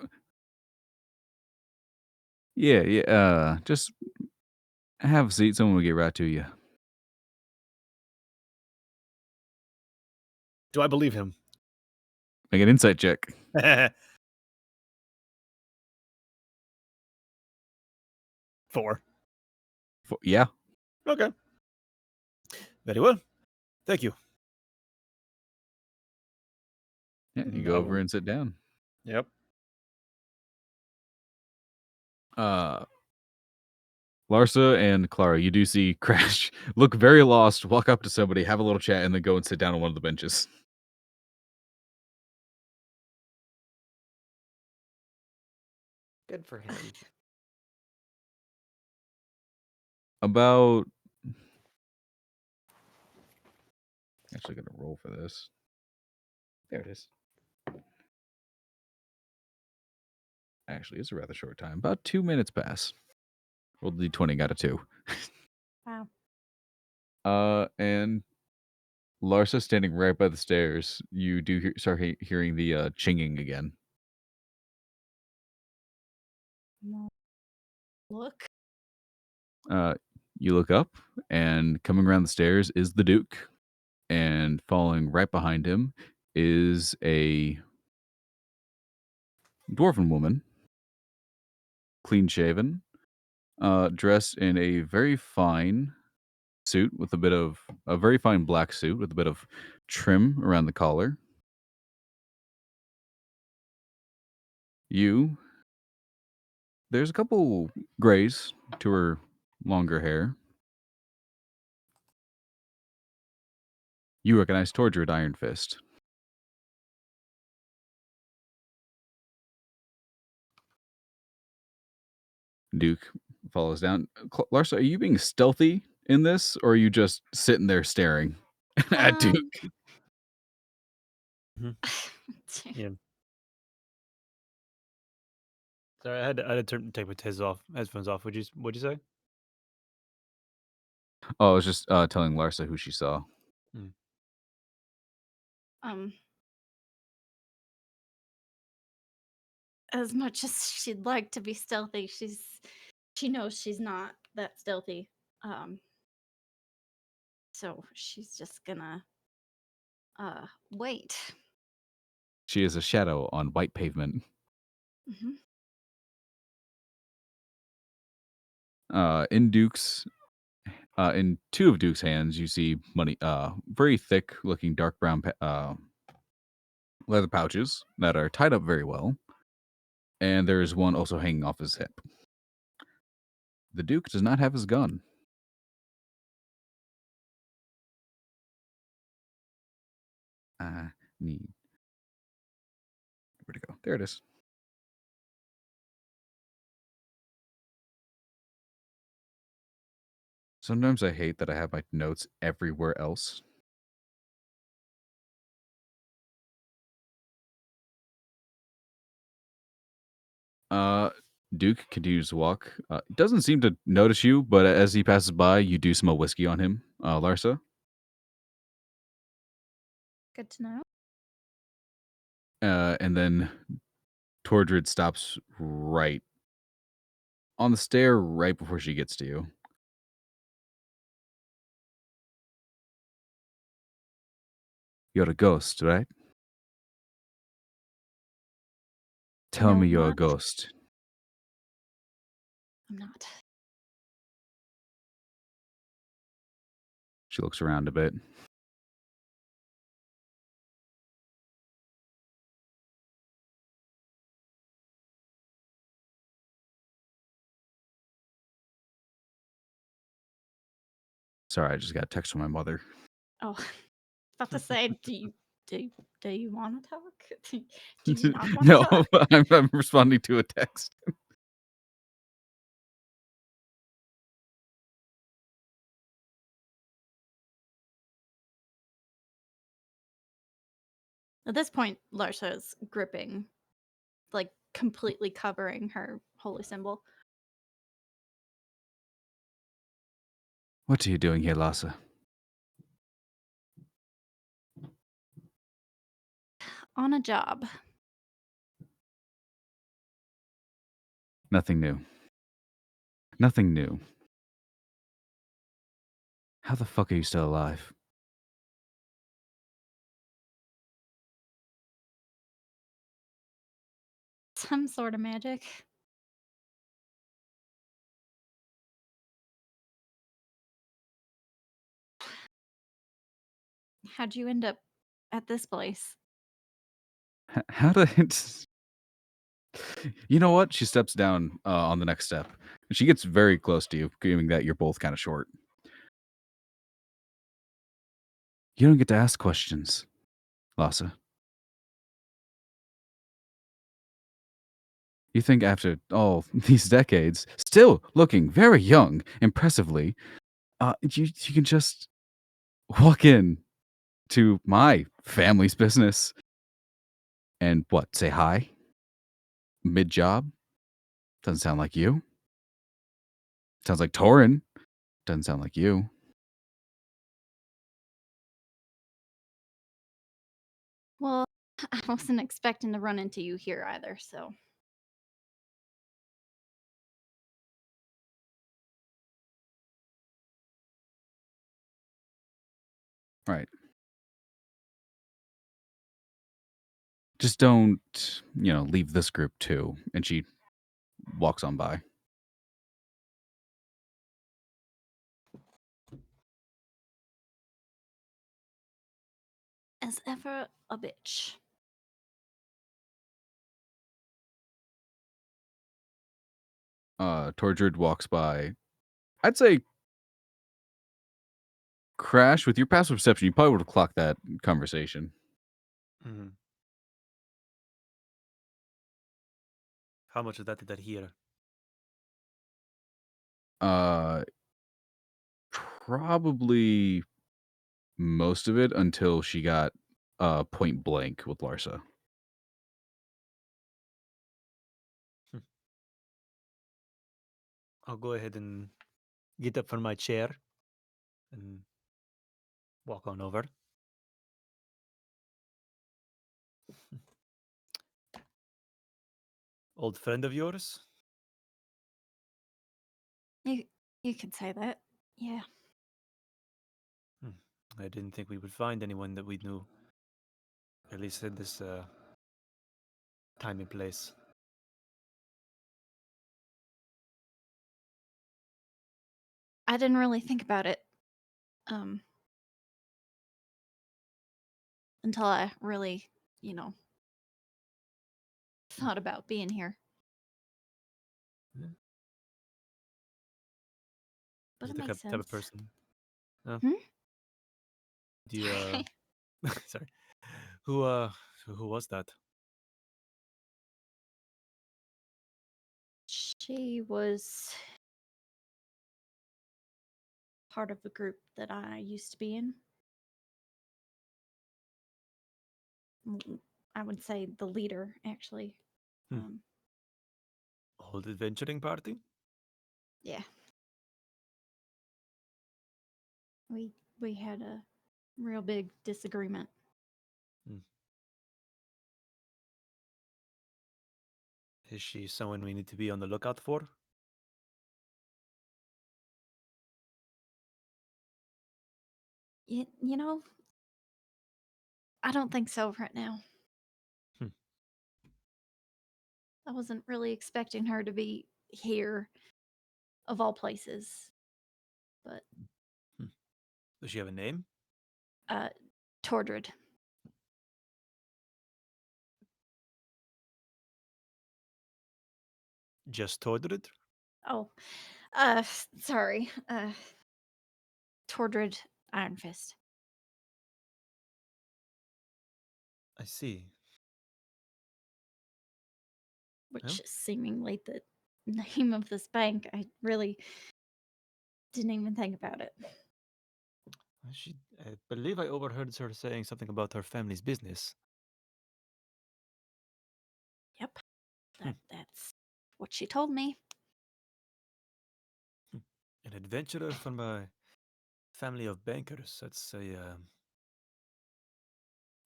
Yeah. Just have a seat. Someone will get right to you. Do I believe him? Make an insight check. 4. Yeah. Okay. Very well. Thank you. Yeah, you go over and sit down. Yep. Larsa and Klara, you do see Crash look very lost, walk up to somebody, have a little chat, and then go and sit down on one of the benches. Good for him. About... Actually gonna roll for this. There it is. Actually, it's a rather short time. About 2 minutes pass. Rolled the d20, got a 2. Wow. And Larsa standing right by the stairs. You do start hearing the chinging again. Look. You look up, and coming around the stairs is the Duke, and following right behind him is a dwarven woman, clean shaven, dressed in a very fine suit with a very fine black suit with a bit of trim around the collar. There's a couple grays to her longer hair. You recognize Tordred Iron Fist. Duke follows down. Larsa, are you being stealthy in this, or are you just sitting there staring at Duke? Yeah. Sorry, I had to take my headphones off. What'd you say? Oh, I was just telling Larsa who she saw. As much as she'd like to be stealthy, she knows she's not that stealthy. So she's just gonna wait. She is a shadow on white pavement. Mm-hmm. In two of Duke's hands, you see money, very thick looking dark brown leather pouches that are tied up very well. And there is one also hanging off his hip. The Duke does not have his gun. I need. Where'd it go? There it is. Sometimes I hate that I have my notes everywhere else. Duke continues to walk. Doesn't seem to notice you, but as he passes by, you do smell whiskey on him, Larsa. Good to know. And then Tordred stops right on the stair right before she gets to you. You're a ghost, right? Tell No, me I'm you're a not. ghost. I'm not. She looks around a bit. Sorry, I just got a text from my mother. Oh, about to say, do you want to talk? Do you not want to No, talk? I'm responding to a text. At this point, Larsa is gripping, like completely covering her holy symbol. What are you doing here, Larsa? On a job. Nothing new. Nothing new. How the fuck are you still alive? Some sort of magic. How'd you end up at this place? How did it... You know what? She steps down on the next step. She gets very close to you, given that you're both kind of short. You don't get to ask questions, Larsa. You think after all these decades, still looking very young, impressively, you can just walk in to my family's business and what, say hi? Mid-job? Doesn't sound like you. Sounds like Torin. Doesn't sound like you. Well, I wasn't expecting to run into you here either, so. Right. Just don't, leave this group too. And she walks on by. As ever, a bitch. Tortured walks by. I'd say Crash, with your passive perception, you probably would have clocked that conversation. Mhm. How much of that did I hear? Probably most of it until she got point blank with Larsa. I'll go ahead and get up from my chair and walk on over. Old friend of yours? You could say that. Yeah. I didn't think we would find anyone that we knew. At least in this time and place. I didn't really think about it. Until I really, thought about being here. Yeah. But Is it the makes type of sense. person? No. Hmm? Do you sorry. Who was that? She was part of a group that I used to be in. I would say the leader, actually. Old adventuring party? Yeah. We had a real big disagreement. Is she someone we need to be on the lookout for? You know, I don't think so right now. I wasn't really expecting her to be here, of all places. But Does she have a name? Tordred. Just Tordred? Oh, sorry. Tordred Iron Fist. I see. Which Well, is seemingly the name of this bank. I really didn't even think about it. I believe I overheard her saying something about her family's business. Yep. That's what she told me. An adventurer from a family of bankers. That's a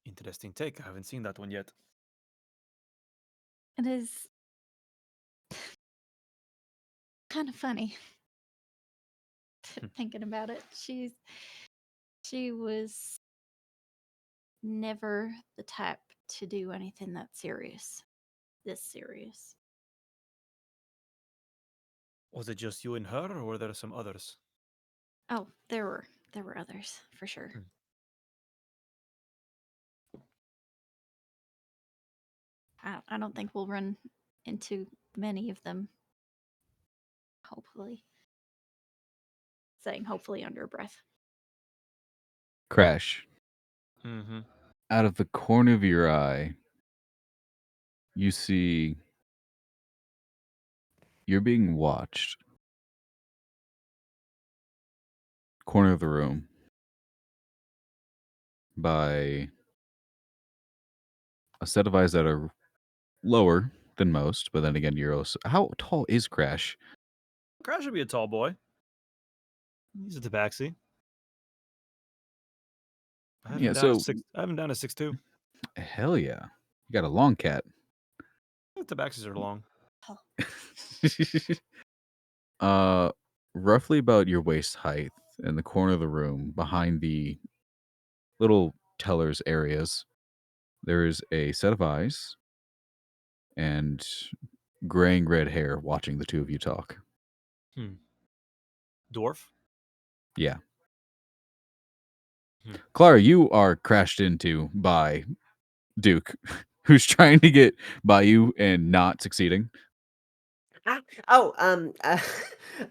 interesting take. I haven't seen that one yet. It is kind of funny thinking about it. She was never the type to do anything that serious. This serious. Was it just you and her, or were there some others? Oh, there were others for sure. I don't think we'll run into many of them. Hopefully. Saying hopefully under breath. Crash. Mm-hmm. Out of the corner of your eye, you see you're being watched. Corner of the room by a set of eyes that are lower than most, but then again, you're also... How tall is Crash? Crash should be a tall boy. He's a tabaxi. I have him down as 6'2". Hell yeah. You got a long cat. Tabaxis are long. Roughly about your waist height in the corner of the room behind the little tellers areas, there is a set of eyes and graying red hair watching the two of you talk. Dwarf? Yeah. Hmm. Klara, you are crashed into by Duke, who's trying to get by you and not succeeding. Oh, hi,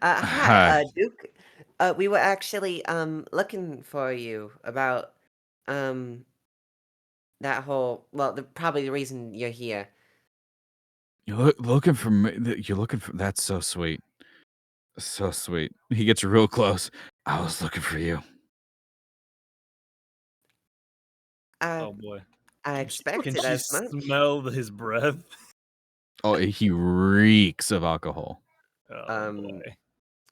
Hi. Duke. We were actually looking for you about that whole. Well, probably the reason you're here. You're looking for me. You're looking for. That's so sweet. So sweet. He gets real close. I was looking for you. Oh boy. I Can expected she as much. smell his breath? Oh, he reeks of alcohol. Oh boy.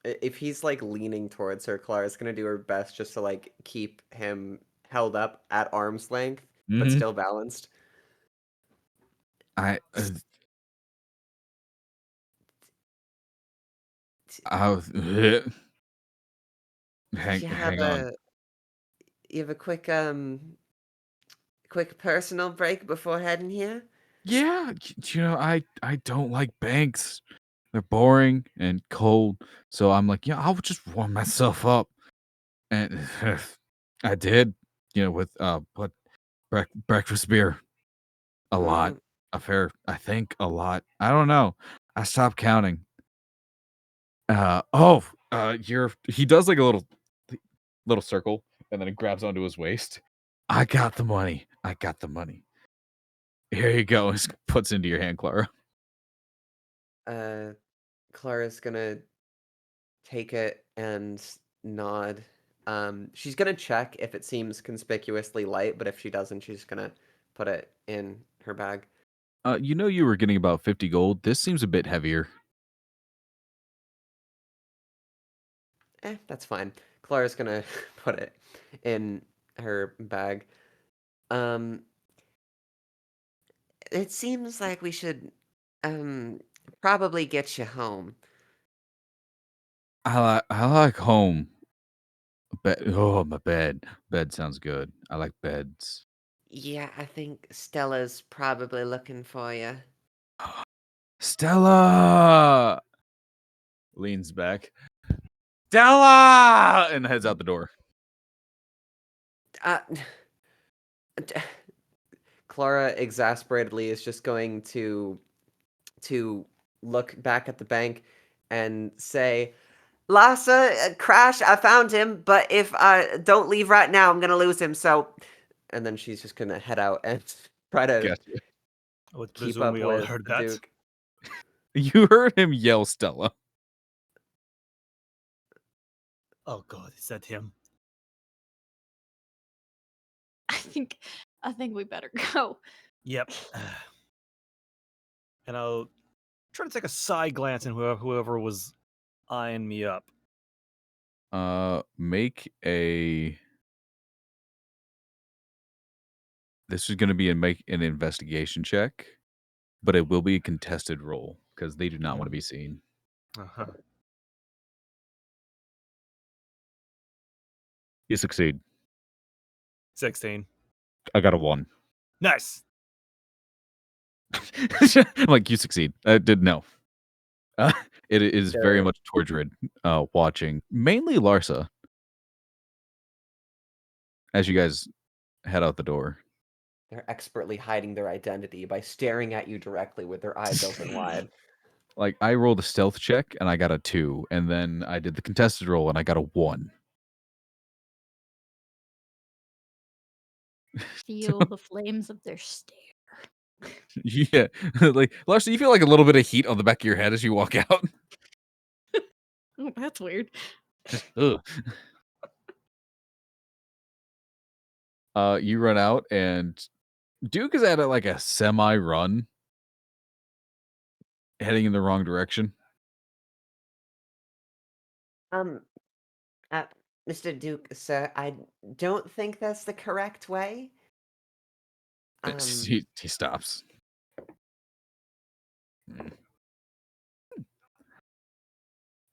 If he's like leaning towards her, Clara's gonna do her best just to like keep him held up at arm's length, but Mhm. still balanced. I was You have hang on. a quick personal break before heading here? Yeah, I don't like banks. They're boring and cold. So I'm like, yeah, I'll just warm myself up. And I did, with what breakfast beer. A lot. Mm, I think a lot. I don't know. I stopped counting. He does like a little circle and then it grabs onto his waist. I got the money. I got the money. Here you go. He puts into your hand, Clara. Clara's gonna take it and nod. She's gonna check if it seems conspicuously light, but if she doesn't, she's gonna put it in her bag. You were getting about 50 gold. This seems a bit heavier. That's fine. Clara's gonna put it in her bag. Um, it seems like we should probably get you home. I like home. My bed. Bed sounds good. I like beds. Yeah, I think Stella's probably looking for you. Stella leans back. Stella and heads out the door. Uh, Clara exasperatedly is just going to look back at the bank and say, Larsa, Crash, I found him, but if I don't leave right now, I'm gonna lose him, so... And then she's just gonna head out and try to Gotcha. I would keep presume up we all with heard the that. Duke. You heard him yell Stella. Oh god, is that him? I think we better go. Yep. And I'll try to take a side glance at whoever was eyeing me up. Make a. This is going to be make an investigation check, but it will be a contested roll because they do not want to be seen. Uh-huh. You succeed. 16. I got a 1. Nice. Like you succeed. I did no. It is very They're, much Tordred watching, mainly Larsa, as you guys head out the door. they're expertly hiding their identity by staring at you directly with their eyes open wide. Like I rolled a stealth check and I got a 2, and then I did the contested roll and I got a 1. Feel the flames of their stare. Yeah, like Larsa, you feel like a little bit of heat on the back of your head as you walk out. Oh, that's weird. Just ugh. You run out and Duke is at like a semi run, heading in the wrong direction. Um, uh, Mr. Duke, sir, I don't think that's the correct way. He stops.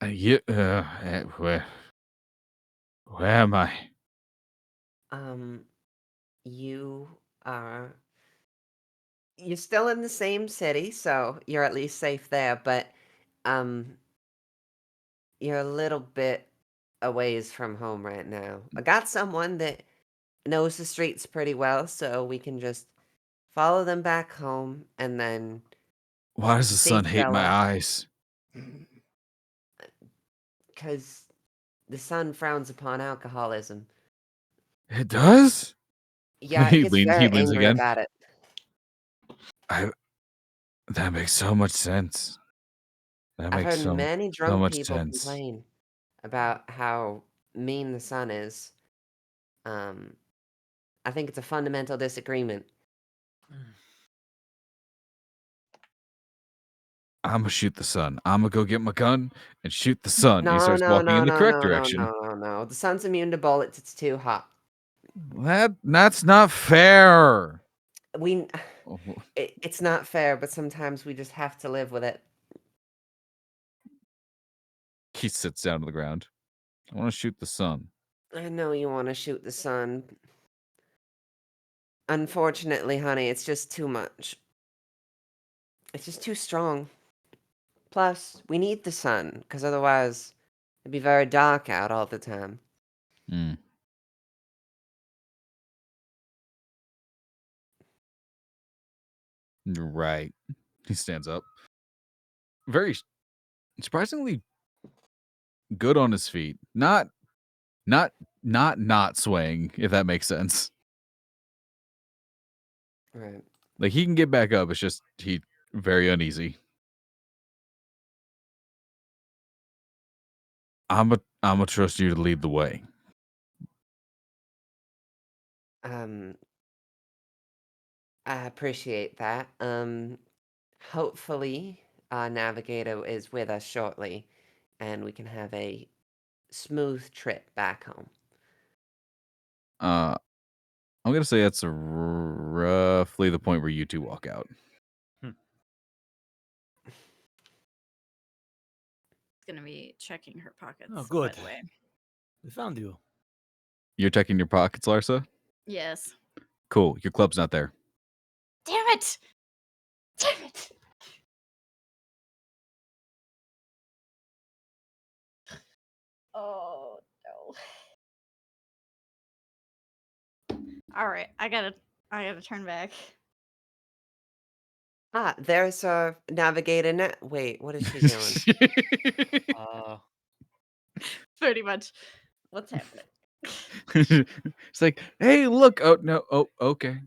Where am I? You are. You're still in the same city, so you're at least safe there. But you're a little bit a ways from home right now. I got someone that knows the streets pretty well, so we can just follow them back home, and then Why does the safe sun hate my fella, eyes? because the sun frowns upon alcoholism. It does? Yeah, it gets He very leans angry again. about it. That makes so much sense. That I've makes heard so many so drunk much people sense. complain about how mean the sun is. Um, I think it's a fundamental disagreement. I'ma shoot the sun. I'ma go get my gun and shoot the sun. And he No, starts no, walking no, in the no, correct no, no, direction. no, no, no. The sun's immune to bullets. It's too hot. That's not fair. We, Oh, it's not fair, but sometimes we just have to live with it. he sits down to the ground. I want to shoot the sun. I know you want to shoot the sun. Unfortunately, honey, it's just too much. It's just too strong. Plus, we need the sun, because otherwise it'd be very dark out all the time. Mm. Right. He stands up. Very surprisingly good on his feet. Not swaying, if that makes sense. Right. Like he can get back up. It's just he very uneasy. I'ma trust you to lead the way. I appreciate that. Hopefully our navigator is with us shortly, and we can have a smooth trip back home. I'm gonna say that's roughly the point where you two walk out. Gonna be checking her pockets. Oh, By good. the way. We found you. You're checking your pockets, Larsa? Yes. Cool. Your club's not there. Damn it! Damn it! Oh no. All right, I gotta turn back. There's our navigator. Wait, what is she doing? Pretty much. What's happening? It's like, hey, look. Oh no. Oh, okay.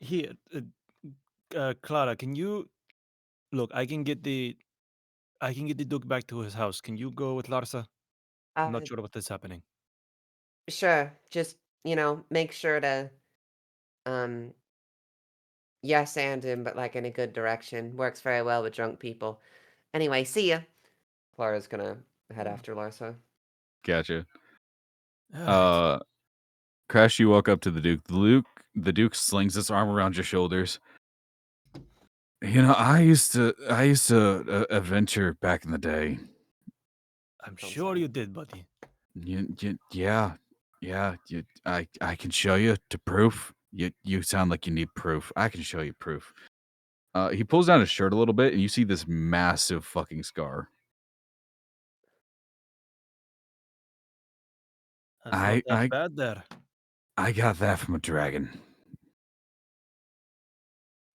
Here, Clara, can you look? I can get the Duke back to his house. Can you go with Larsa? I'm not sure what is happening. Sure. Just, make sure to, yes and him, but like in a good direction. Works very well with drunk people. Anyway, see ya. Clara's gonna head after Larsa. Gotcha. All right. Crash, you walk up to the Duke. The Duke slings his arm around your shoulders. You know, I used to adventure back in the day. I'm sure you did, buddy. Yeah. I can show you to proof. You sound like you need proof. I can show you proof. He pulls down his shirt a little bit, and you see this massive fucking scar. That's not that I bad there. I got that from a dragon.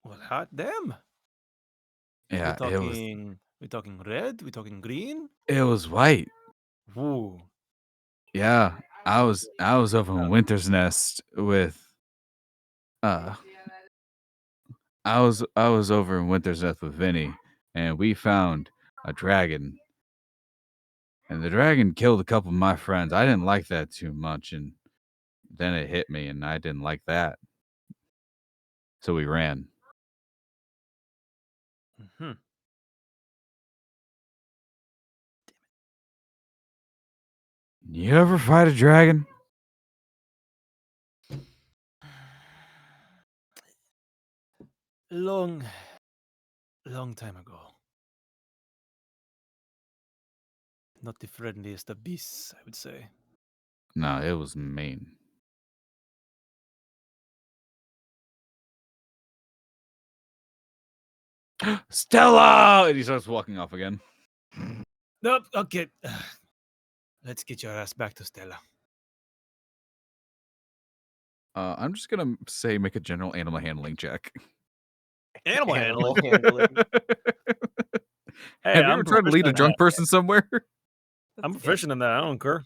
Well, hot damn. Yeah, We talking red? We talking green? it was white. Ooh. Yeah, I was over in Winter's Nest with I was over in Winter's Nest with Vinny, and we found a dragon. And the dragon killed a couple of my friends. I didn't like that too much, and then it hit me, and I didn't like that. So we ran. Hmm. You ever fight a dragon? Long time ago. Not the friendliest of beasts, I would say. No, it was mean. Stella! And he starts walking off again. Nope, okay. Let's get your ass back to Stella. I'm just gonna say make a general animal handling check. Animal Animal handling. handling. Hey, Have you I'm ever tried to lead a proficient in drunk that. person somewhere? I'm That's good. proficient in that. I don't care.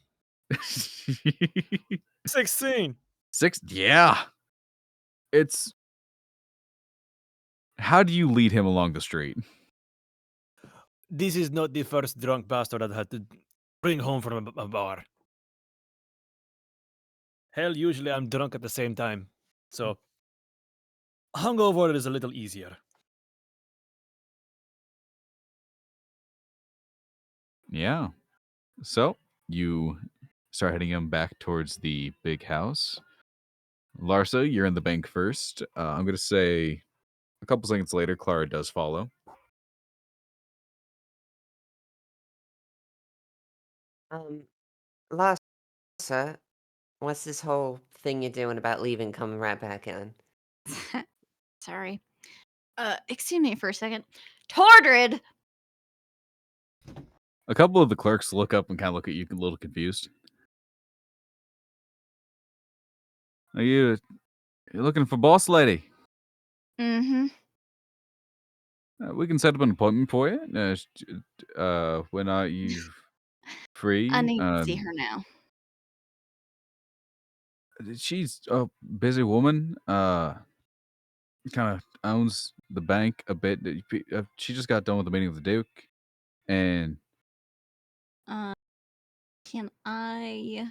16. 6? Yeah. It's. How do you lead him along the street? This is not the first drunk bastard I've had to bring home from a bar. Hell, usually I'm drunk at the same time. So, hungover is a little easier. Yeah. So you start heading him back towards the big house. Larsa, you're in the bank first. I'm gonna say a couple seconds later, Klara does follow. Larsa, what's this whole thing you're doing about leaving coming right back in? Sorry. Excuse me for a second. Tordred! A couple of the clerks look up and kind of look at you a little confused. Are you're looking for boss lady? Mm-hmm. We can set up an appointment for you. When are you free? I need to see her now. She's a busy woman. Kind of owns the bank a bit. She just got done with the meeting with the Duke, and Can I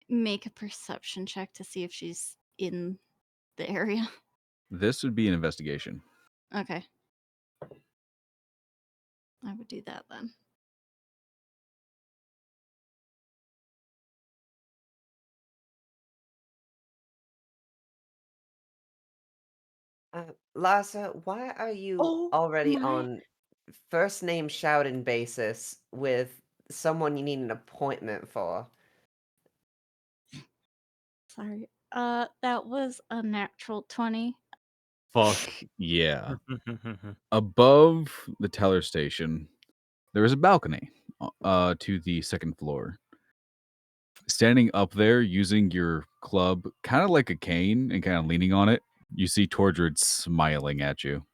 make a perception check to see if she's in the area? this would be an investigation. Okay. I would do that then. Larsa, why are you Oh already my- on first name shouting basis with someone you need an appointment for? Sorry. That was a natural 20. Fuck yeah. Above the teller station, there is a balcony to the second floor. Standing up there using your club, kind of like a cane and kind of leaning on it, you see Tordred smiling at you.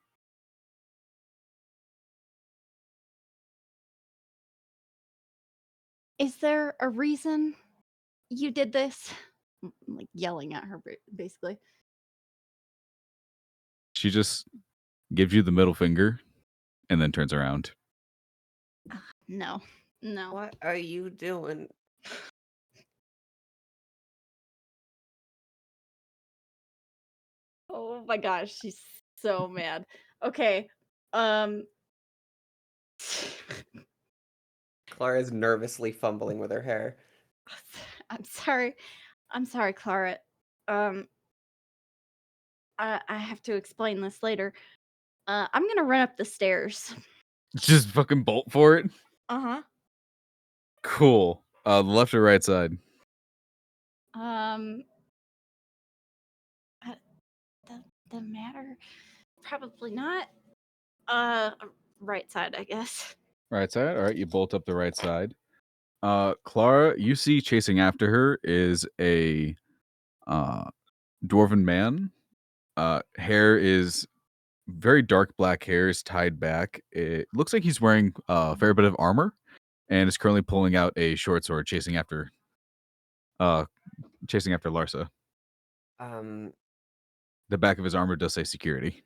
Is there a reason you did this? Like yelling at her, basically. She just gives you the middle finger and then turns around. No. No. What are you doing? Oh my gosh, she's so mad. Okay. Um Clara's nervously fumbling with her hair. I'm sorry. I'm sorry, Klara. I have to explain this later. I'm gonna run up the stairs. Just fucking bolt for it. Uh-huh. Cool. The left or right side? Um the matter? Probably not. Right side, I guess. Right side. All right, you bolt up the right side. Klara, you see chasing after her is a dwarven man. Hair is very dark black hair is tied back. It looks like he's wearing a fair bit of armor and is currently pulling out a short sword chasing after Larsa. The back of his armor does say security.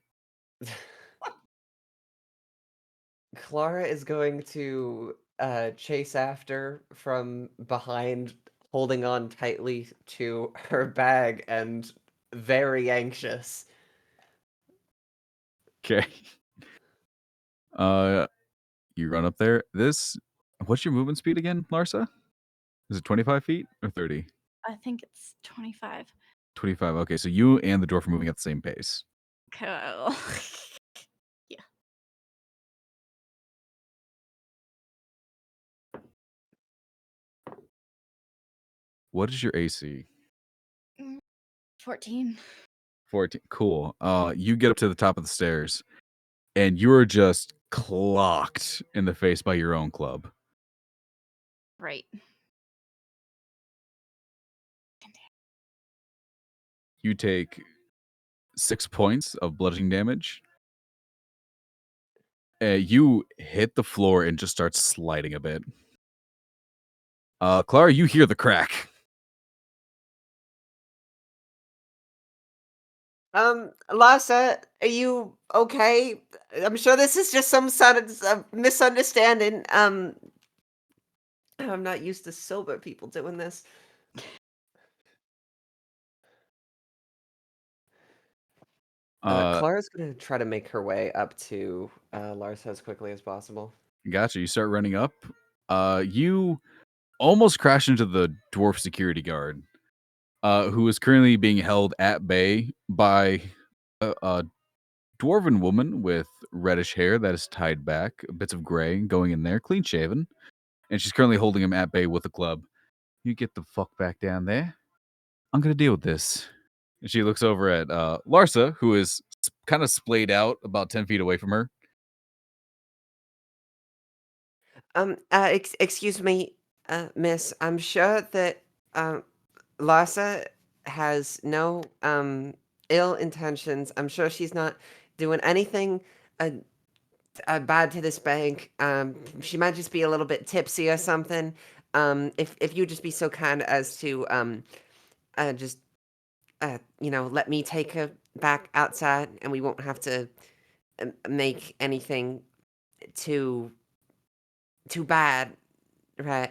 Clara is going to chase after from behind, holding on tightly to her bag and very anxious. Okay. You run up there. What's your movement speed again, Larsa? Is it 25 feet or 30? I think it's 25. 25. Okay, so you and the dwarf are moving at the same pace. Cool. Yeah. What is your AC? 14. 14. Cool. You get up to the top of the stairs, and you are just clocked in the face by your own club. Right. You take 6 points of bludgeoning damage. You hit the floor and just start sliding a bit. Klara, you hear the crack. Larsa, are you okay? I'm sure this is just some sort of misunderstanding. I'm not used to sober people doing this. Clara's gonna try to make her way up to Larsa as quickly as possible. Gotcha. You start running up. You almost crash into the dwarf security guard, who is currently being held at bay by a dwarven woman with reddish hair that is tied back, bits of gray going in there, clean shaven, and she's currently holding him at bay with a club. You get the fuck back down there. I'm gonna deal with this. And she looks over at Larsa, who is kind of splayed out about 10 feet away from her. Excuse me, miss. I'm sure that Larsa has no ill intentions. I'm sure she's not doing anything bad to this bank. She might just be a little bit tipsy or something. If you just be so kind as to just let me take her back outside, and we won't have to make anything too bad, right?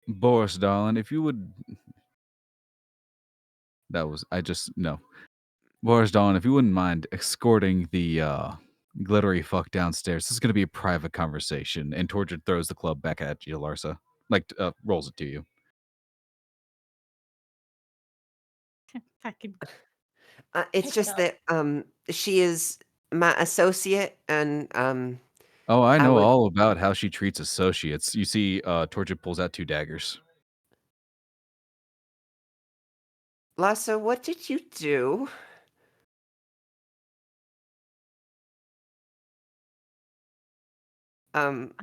Boris, darling, if you would. That was. I just. No. Boris, darling, if you wouldn't mind escorting the glittery fuck downstairs. This is going to be a private conversation. And Tortured throws the club back at you, Larsa. Like, rolls it to you. Fucking It's pick it just up. that she is my associate, and Oh, I I know would. all about how she treats associates. You see, Tortured pulls out 2 daggers. Lasso, what did you do? Um,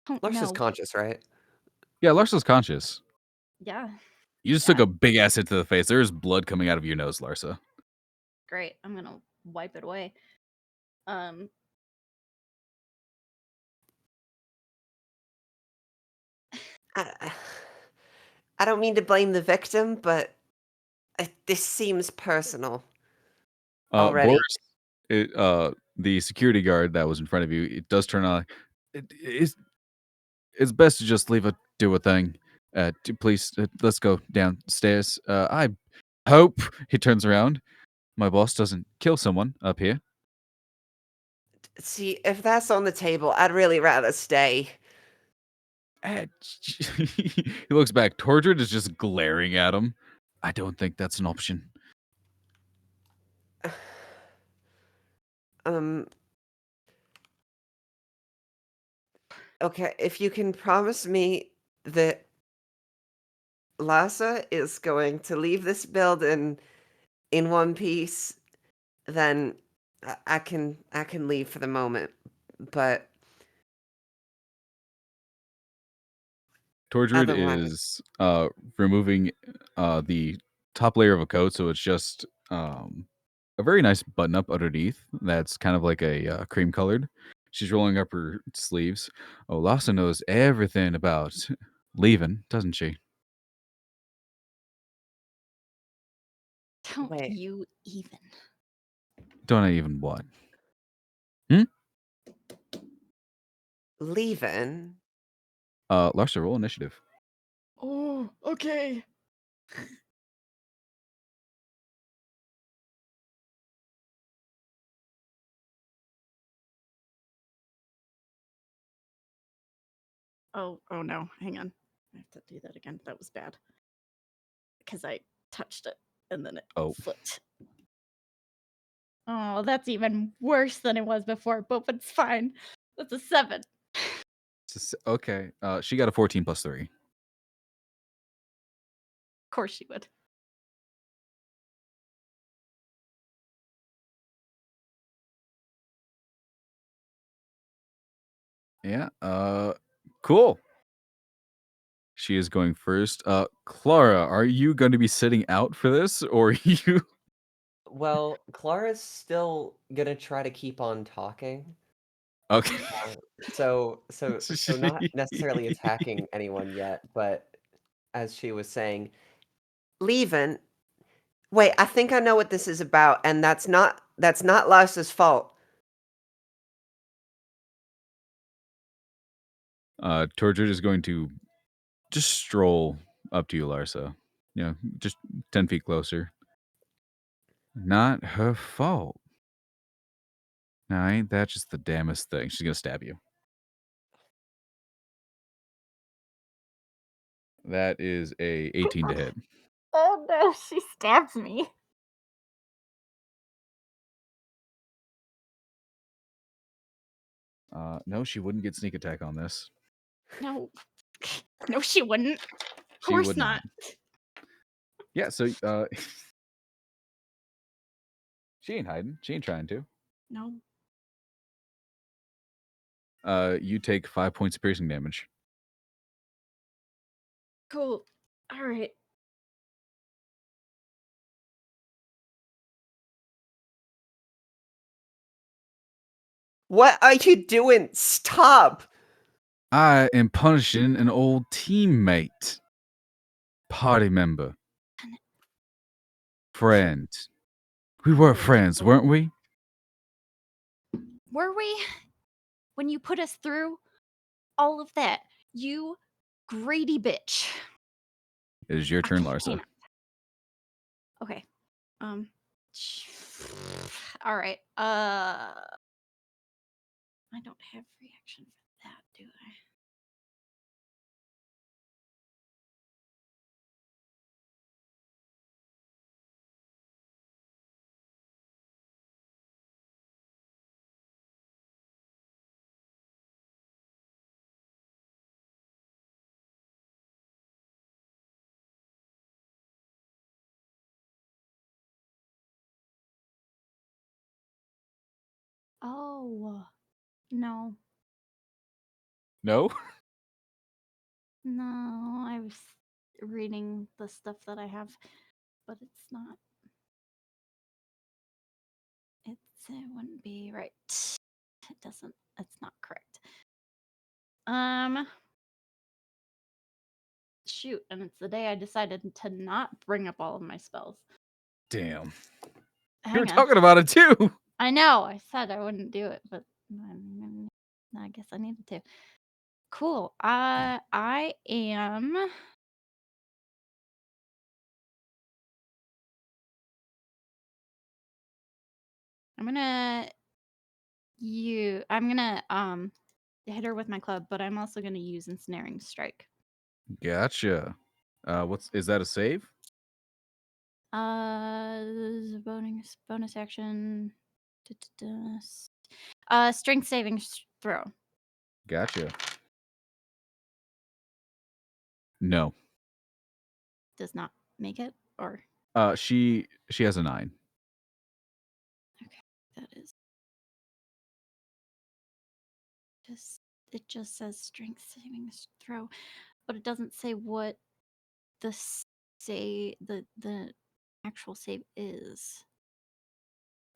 Oh, Larsa's no. conscious, right? Yeah, Larsa's conscious. Yeah. You just Yeah. took a big ass hit to the face. There's blood coming out of your nose, Larsa. Great. I'm gonna wipe it away. I, I don't mean to blame the victim, but this seems personal already. Boris, the security guard that was in front of you, it does turn on. It's best to just leave her do a thing. Please, let's go downstairs. I hope he turns around. My boss doesn't kill someone up here. See, if that's on the table, I'd really rather stay. He looks back. Tortured is just glaring at him. I don't think that's an option. Um, okay, if you can promise me that Lhasa is going to leave this building in one piece, then I can leave for the moment. But Tortured otherwise, is removing the top layer of a coat, so it's just a very nice button up underneath that's kind of like a cream colored. She's rolling up her sleeves. Oh, Lhasa knows everything about leaving, doesn't she? Don't wait, you even. Don't I even what? leaving? Larsa, roll initiative. Oh, okay. Oh no. Hang on. I have to do that again. That was bad. Because I touched it. and then it Oh. flipped. Oh, that's even worse than it was before, but it's fine. That's a 7. Okay. She got a 14 plus 3. Of course she would. Yeah. Cool. She is going first. Klara, are you going to be sitting out for this, or are you? Well, Clara's still gonna try to keep on talking. Okay. So not necessarily attacking anyone yet, but as she was saying, leaving. Wait, I think I know what this is about, and that's not Larsa's fault. Tortured is going to just stroll up to you, Larsa. Just 10 feet closer. Not her fault. Now, ain't that just the damnest thing? She's gonna stab you. That is a 18 to hit. Oh no, she stabs me. No, she wouldn't get sneak attack on this. No. No, she wouldn't. Of She course would not. Yeah, so she ain't hiding. She ain't trying to. No. You take 5 points of piercing damage. Cool. All right. What are you doing? Stop! I am punishing an old teammate, party member, friend. We were friends, weren't we? Were we? When you put us through all of that, you greedy bitch. It is your turn, Larsa. Can't. Okay. All right. I don't have reaction for that, do I? Oh. No. No? No, I was reading the stuff that I have, but it's not. It wouldn't be right. It doesn't. It's not correct. Shoot, and it's the day I decided to not bring up all of my spells. Damn. Hang You were on. talking about it too. I know. I said I wouldn't do it, but I guess I needed to. Cool. I am. I'm gonna hit her with my club, but I'm also gonna use ensnaring strike. Gotcha. Is that a save? Bonus action. Strength saving throw. Gotcha. No. Does not make it, or She has a 9. okay, that is it just says strength saving throw, but it doesn't say what the the actual save is.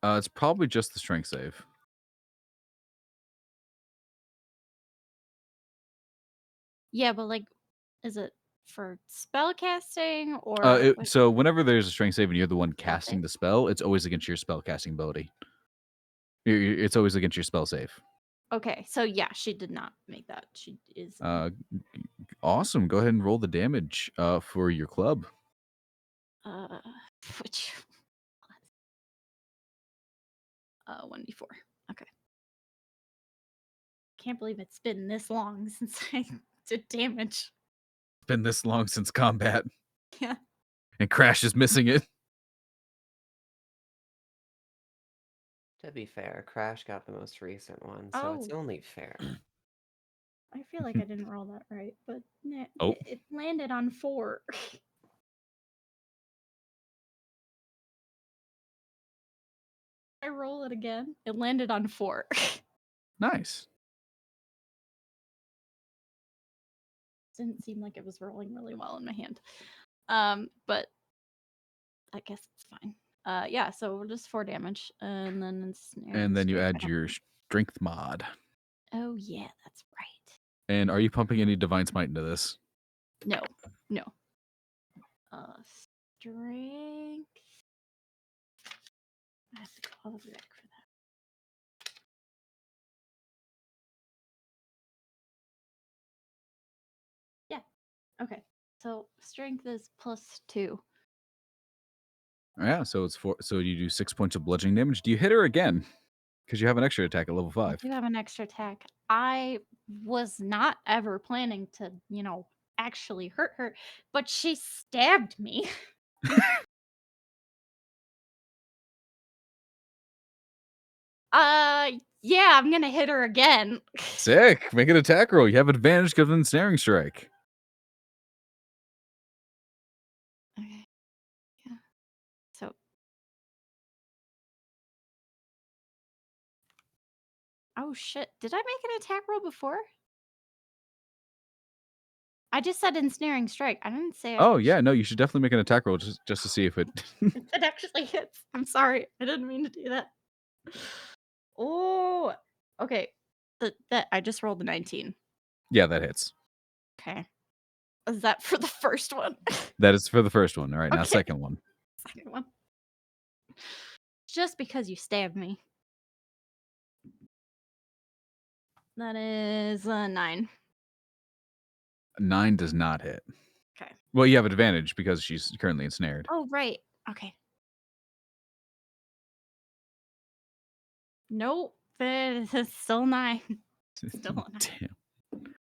It's probably just the strength save. Yeah, but like, is it for spell casting or So whenever there's a strength save and you're the one casting the spell, it's always against your spell casting ability. It's always against your spell save. okay, so yeah, she did not make that. She is Awesome. Go ahead and roll the damage for your club. which 1d4. Okay. Can't believe it's been this long since I did damage. It's been this long since combat. Yeah. And Crash is missing it. To be fair, Crash got the most recent one, so it's Oh. only fair. I feel like I didn't roll that right, but Oh. it landed on 4. I roll it again. It landed on 4. Nice. Didn't seem like it was rolling really well in my hand. But I guess it's fine. Yeah, so just 4 damage, and then ensnaring And then you strike. I add don't- your strength mod. Oh yeah, that's right. And are you pumping any divine smite into this? No. Strength. I have to go all the way back for that. Yeah. Okay. So strength is +2. Yeah, so it's 4. So you do 6 points of bludgeoning damage. Do you hit her again? Because you have an extra attack at level I 5. do have an extra attack. I was not ever planning to, actually hurt her, but she stabbed me. Yeah, I'm gonna hit her again. Sick. Make an attack roll. You have advantage because of ensnaring strike. Okay. Yeah. So. Oh shit! Did I make an attack roll before? I just said ensnaring strike. I didn't say. Oh yeah, no, you should definitely make an attack roll just to see if it. It actually hits. I'm sorry. I didn't mean to do that. Oh. Okay. That I just rolled a 19. Yeah, that hits. Okay. Is that for the first one? That is for the first one. All right, now Okay. second one. Second one. Just because you stabbed me. That is a 9. 9 does not hit. Okay. Well, you have advantage because she's currently ensnared. Oh, right. Okay. Nope. It's still 9. Still a 9. Damn.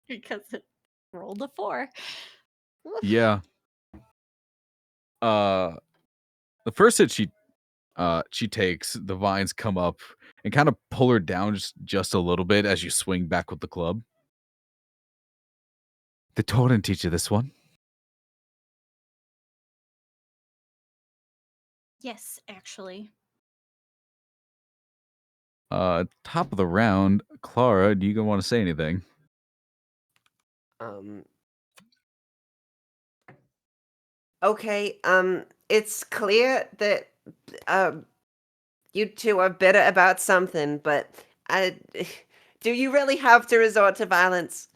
Because it rolled a 4. Woof. Yeah. The first hit she takes, the vines come up and kind of pull her down just a little bit as you swing back with the club. The Tor didn't teach you this one. Yes, actually. Top of the round, Klara, do you want to say anything? Okay, it's clear that you two are bitter about something, but do you really have to resort to violence?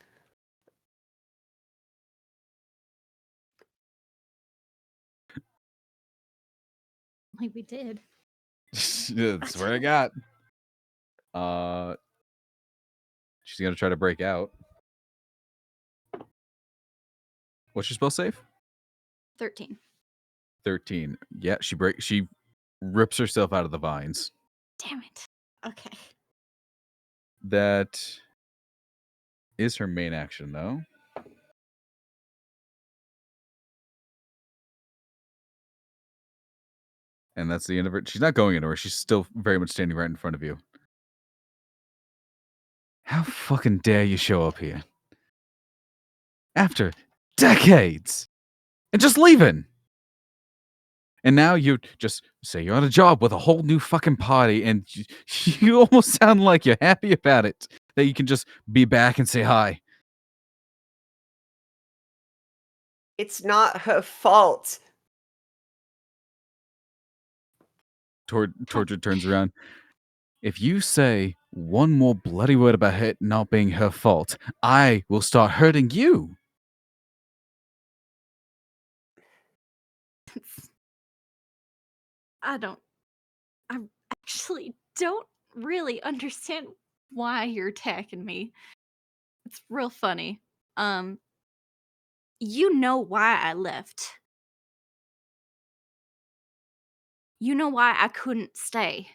Like we did. That's what I got. She's gonna try to break out. What's your spell save? 13. 13. Yeah, she rips herself out of the vines. Damn it. Okay. That is her main action, though. And that's the end of her. She's not going anywhere. She's still very much standing right in front of you. How fucking dare you show up here? After decades! And just leaving! And now you just say you're on a job with a whole new fucking party, and you almost sound like you're happy about it. That you can just be back and say hi. It's not her fault. Torture turns around. If you say one more bloody word about it not being her fault, I will start hurting you. I actually don't really understand why you're attacking me. It's real funny. You know why I left. You know why I couldn't stay.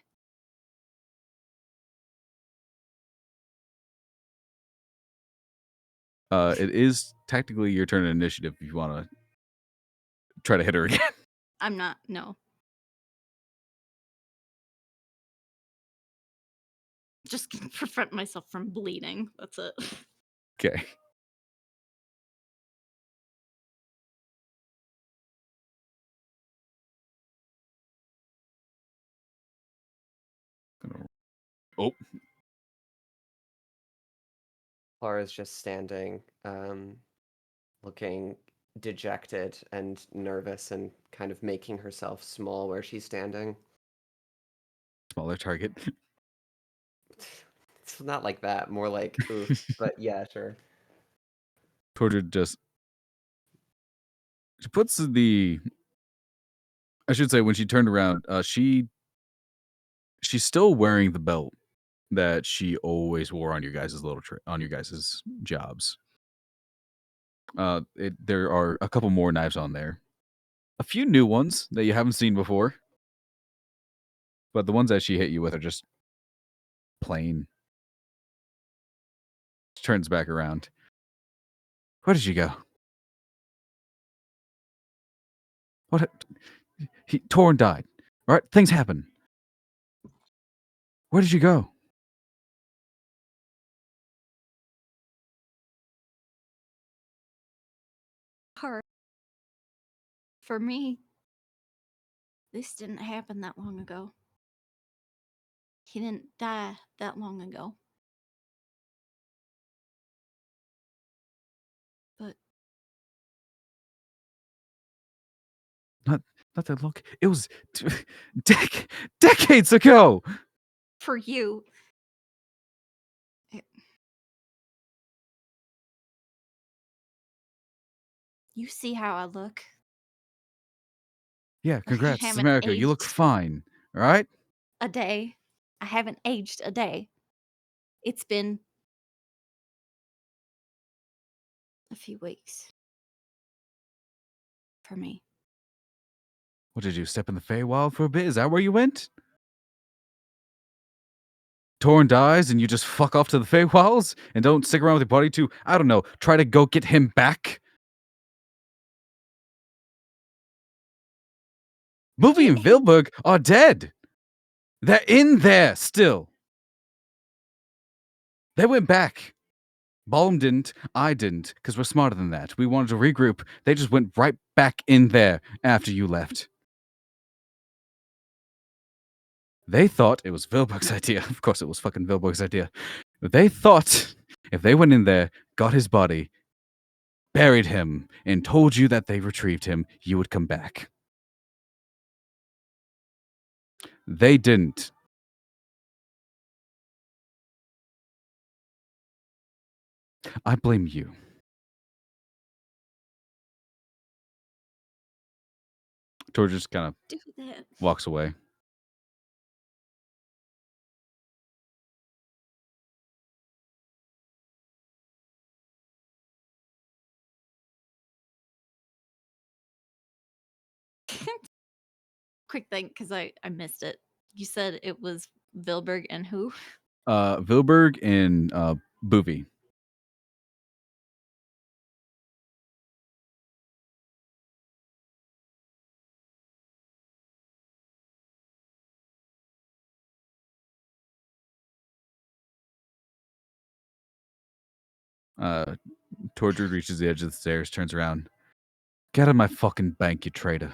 It is technically your turn in initiative if you want to try to hit her again. I'm not. No. just prevent myself from bleeding. That's it. Okay. Oh, Clara's just standing, looking dejected and nervous and kind of making herself small where she's standing. smaller target. It's not like that, more like, oof, but yeah, sure. Torture just she puts the. I should say when she turned around, she's still wearing the belt that she always wore on your guys' on your guys' jobs. There are a couple more knives on there, a few new ones that you haven't seen before, but the ones that she hit you with are just plain. She turns back around. Where did you go? What? Torn died. All right, things happen. Where did you go? Hard. For me, this didn't happen that long ago. He didn't die that long ago. But Not that long. It was decades ago. for you, you see how I look. Yeah, congrats, haven't America. You look aged. fine. All right. A day. I haven't aged a day. It's been a few weeks for me. What did you step in the Feywild for a bit? Is that where you went? Torn dies and you just fuck off to the Feywilds and don't stick around with your body to, I don't know, try to go get him back? Movie and Vilberg are dead. They're in there still. They went back. Ballum didn't. I didn't, because we're smarter than that. We wanted to regroup. They just went right back in there after you left. They thought it was Vilberg's idea. Of course, it was fucking Vilberg's idea. They thought if they went in there, got his body, buried him, and told you that they retrieved him, you would come back. They didn't. I blame you. George just kind of Do that. walks away. Quick thing, because I missed it. You said it was Vilberg and who? Vilberg and Boovie. Tortured reaches the edge of the stairs, turns around. Get out of my fucking bank, you traitor.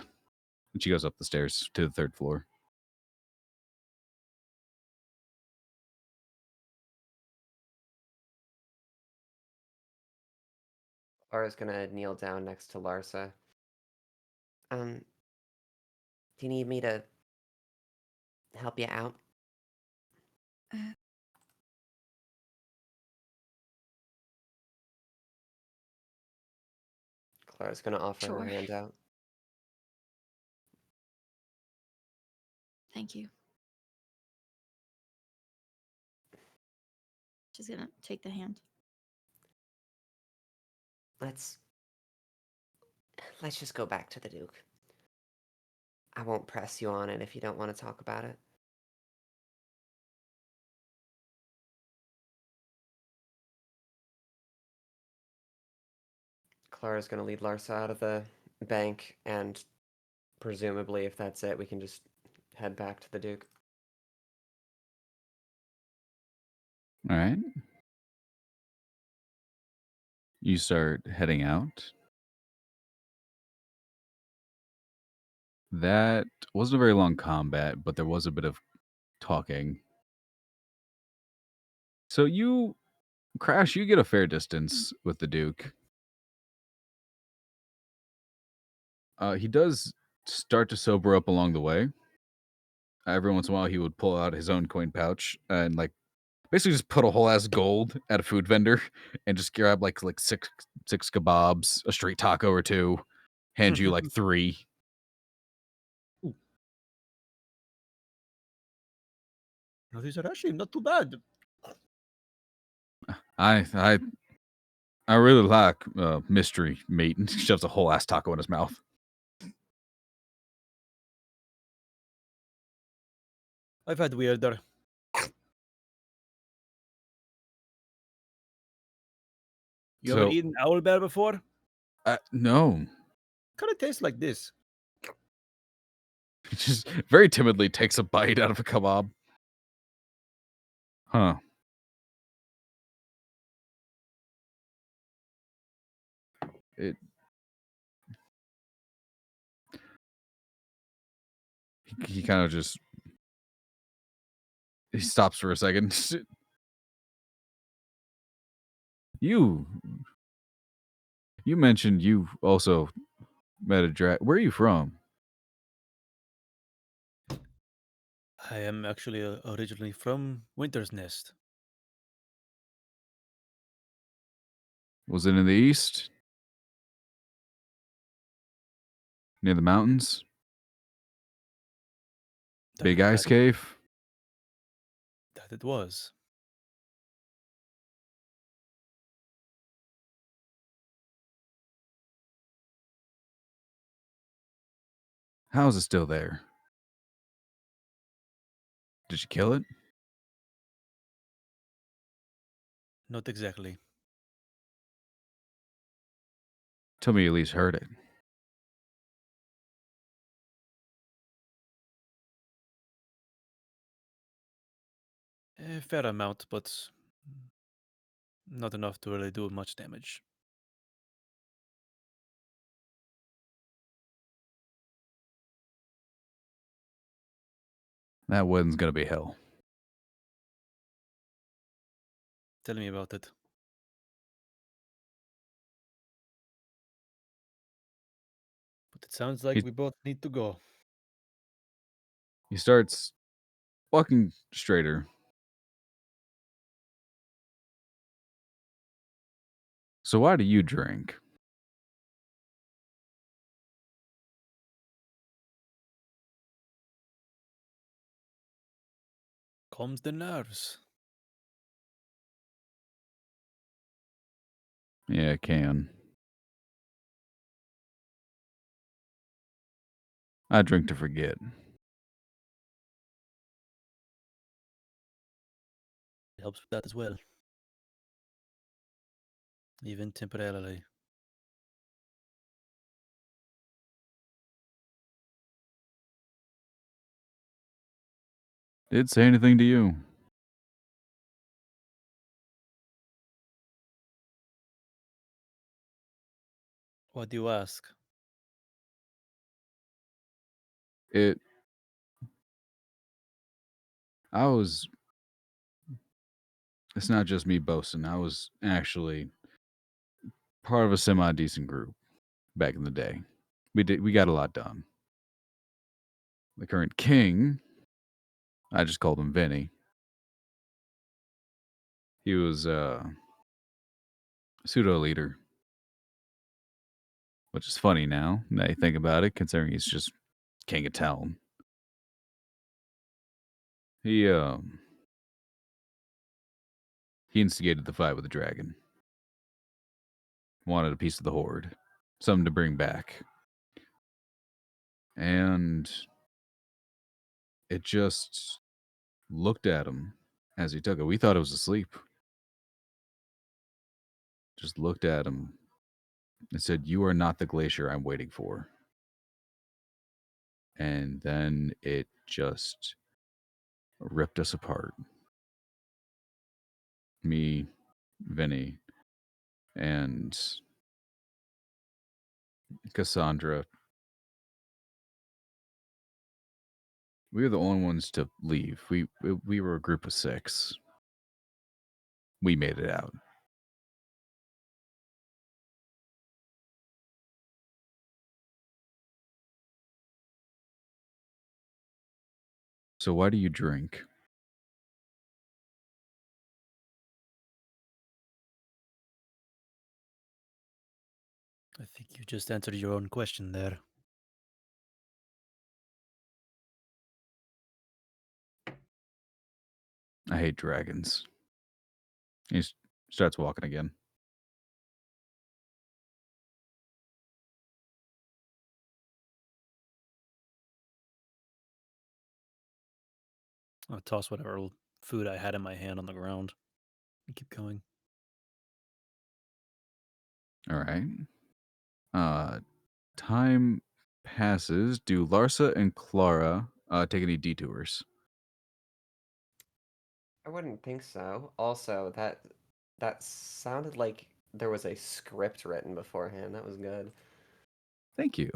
And she goes up the stairs to the third floor. Clara's gonna kneel down next to Larsa. Do you need me to help you out? Clara's gonna offer her Sure. hand out. Thank you. She's gonna take the hand. Let's just go back to the Duke. I won't press you on it if you don't want to talk about it. Clara's gonna lead Larsa out of the bank, and presumably, if that's it, we can just head back to the Duke. All right. You start heading out. That wasn't a very long combat, but there was a bit of talking. So you, Crash, you get a fair distance with the Duke. He does start to sober up along the way. Every once in a while, he would pull out his own coin pouch and like basically just put a whole ass gold at a food vendor and just grab like six kebabs, a street taco or two, hand you like 3. No, these are actually not too bad. I really like mystery meat, and shoves a whole ass taco in his mouth. I've had weirder. You ever So eaten owl bear before? no, Kind of tastes like this. he just very timidly takes a bite out of a kebab. Huh. He kind of just he stops for a second. You mentioned you also met a drag. Where are you from? I am actually originally from Winter's Nest. Was it in the east? Near the mountains? Big ice cave? That it was. How is it still there? Did you kill it? Not exactly. Tell me you at least heard it. A fair amount, but not enough to really do much damage. That one's gonna be hell. Tell me about it. But it sounds like we both need to go. He starts walking straighter. So why do you drink? Calms the nerves. Yeah, it can. I drink to forget. It helps with that as well. Even temporarily. Did it say anything to you? What do you ask? It's not just me boasting. I was actually part of a semi-decent group back in the day. We got a lot done. The current king, I just called him Vinny. He was a pseudo leader, which is funny now that you think about it, considering he's just king of town. He instigated the fight with the dragon. Wanted a piece of the horde, something to bring back, and it just looked at him as he took it. We thought it was asleep. Just looked at him and said, "You are not the glacier I'm waiting for." And then it just ripped us apart. me, Vinny, and Cassandra. We were the only ones to leave. We were a group of 6. We made it out. So why do you drink? I think you just answered your own question there. I hate dragons. He starts walking again. I'll toss whatever food I had in my hand on the ground and keep going. All right. Time passes. Do Larsa and Klara take any detours? I wouldn't think so. Also, that sounded like there was a script written beforehand. That was good. Thank you.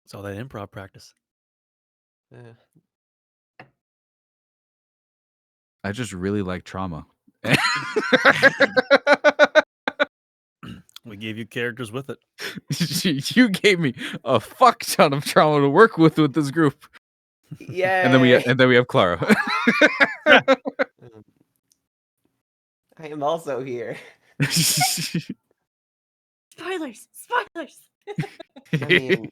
It's all that improv practice. Yeah. I just really like trauma. We gave you characters with it. You gave me a fuck ton of trauma to work with this group. Yeah. And then we have Klara. I am also here. Spoilers! Spoilers! I mean,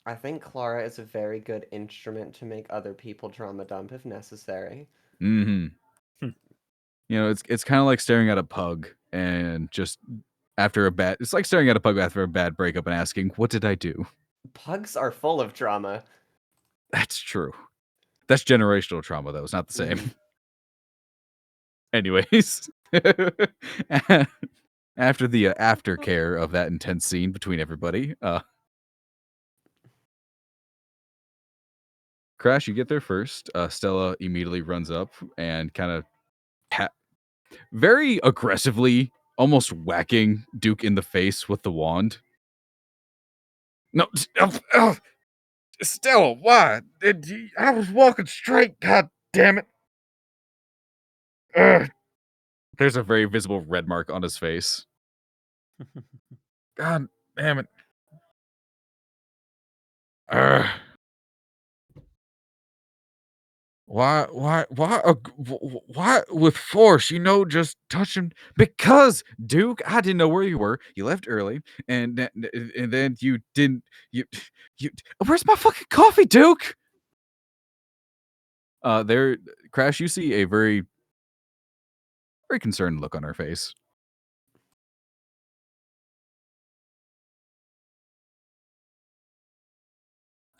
I think Klara is a very good instrument to make other people trauma dump if necessary. Mm-hmm. You know, it's kind of like staring at a pug and just it's like staring at a pug after a bad breakup and asking, what did I do? Pugs are full of trauma. That's true. That's generational trauma, though. It's not the same. Anyways, after the aftercare of that intense scene between everybody, Crash, you get there first. Stella immediately runs up and kind of very aggressively, almost whacking Duke in the face with the wand. No, Stella, why? I was walking straight, god damn it. There's a very visible red mark on his face. God damn it. Why with force? You know, just touch him because Duke. I didn't know where you were. You left early, and then you didn't. You. Where's my fucking coffee, Duke? There, Crash. You see a very concerned look on her face.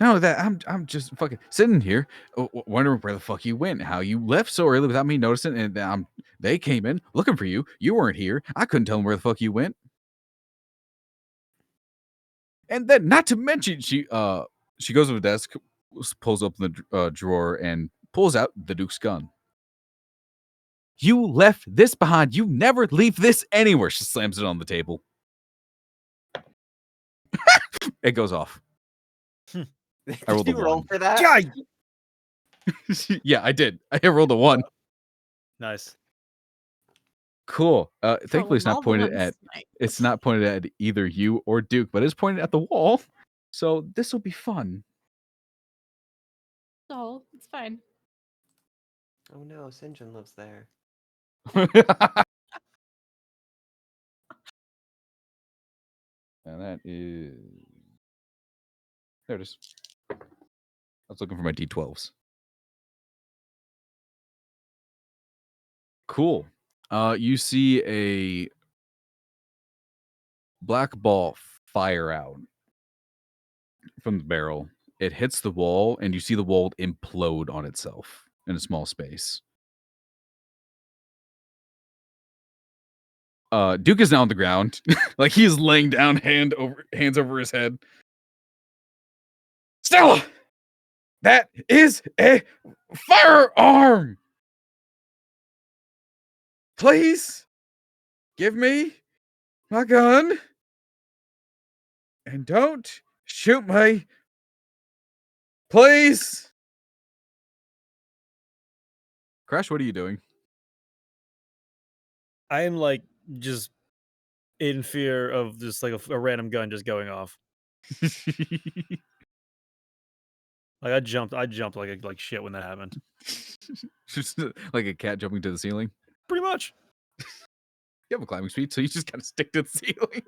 No, that I'm just fucking sitting here, wondering where the fuck you went, how you left so early without me noticing, and they came in looking for you. You weren't here. I couldn't tell them where the fuck you went. And then, not to mention, she goes to the desk, pulls up the drawer, and pulls out the Duke's gun. You left this behind. You never leave this anywhere. She slams it on the table. It goes off. I rolled Did you roll for that? Yeah, I did. I rolled a 1. Nice. Cool. Thankfully, it's not pointed at. It's not pointed at either you or Duke, but it's pointed at the wall. So this will be fun. Oh, it's fine. Oh no, Sinjin lives there. And that is. There it is. I was looking for my D12s. Cool. You see a black ball fire out from the barrel. It hits the wall, and you see the wall implode on itself in a small space. Duke is now on the ground. Like he is laying down, hands over his head. Stella! That is a firearm! Please give me my gun and don't shoot me. Please. Crash, what are you doing? I am like just in fear of just like a random gun just going off. Like I jumped like shit when that happened. Just like a cat jumping to the ceiling. Pretty much. You have a climbing speed, so you just kind of stick to the ceiling.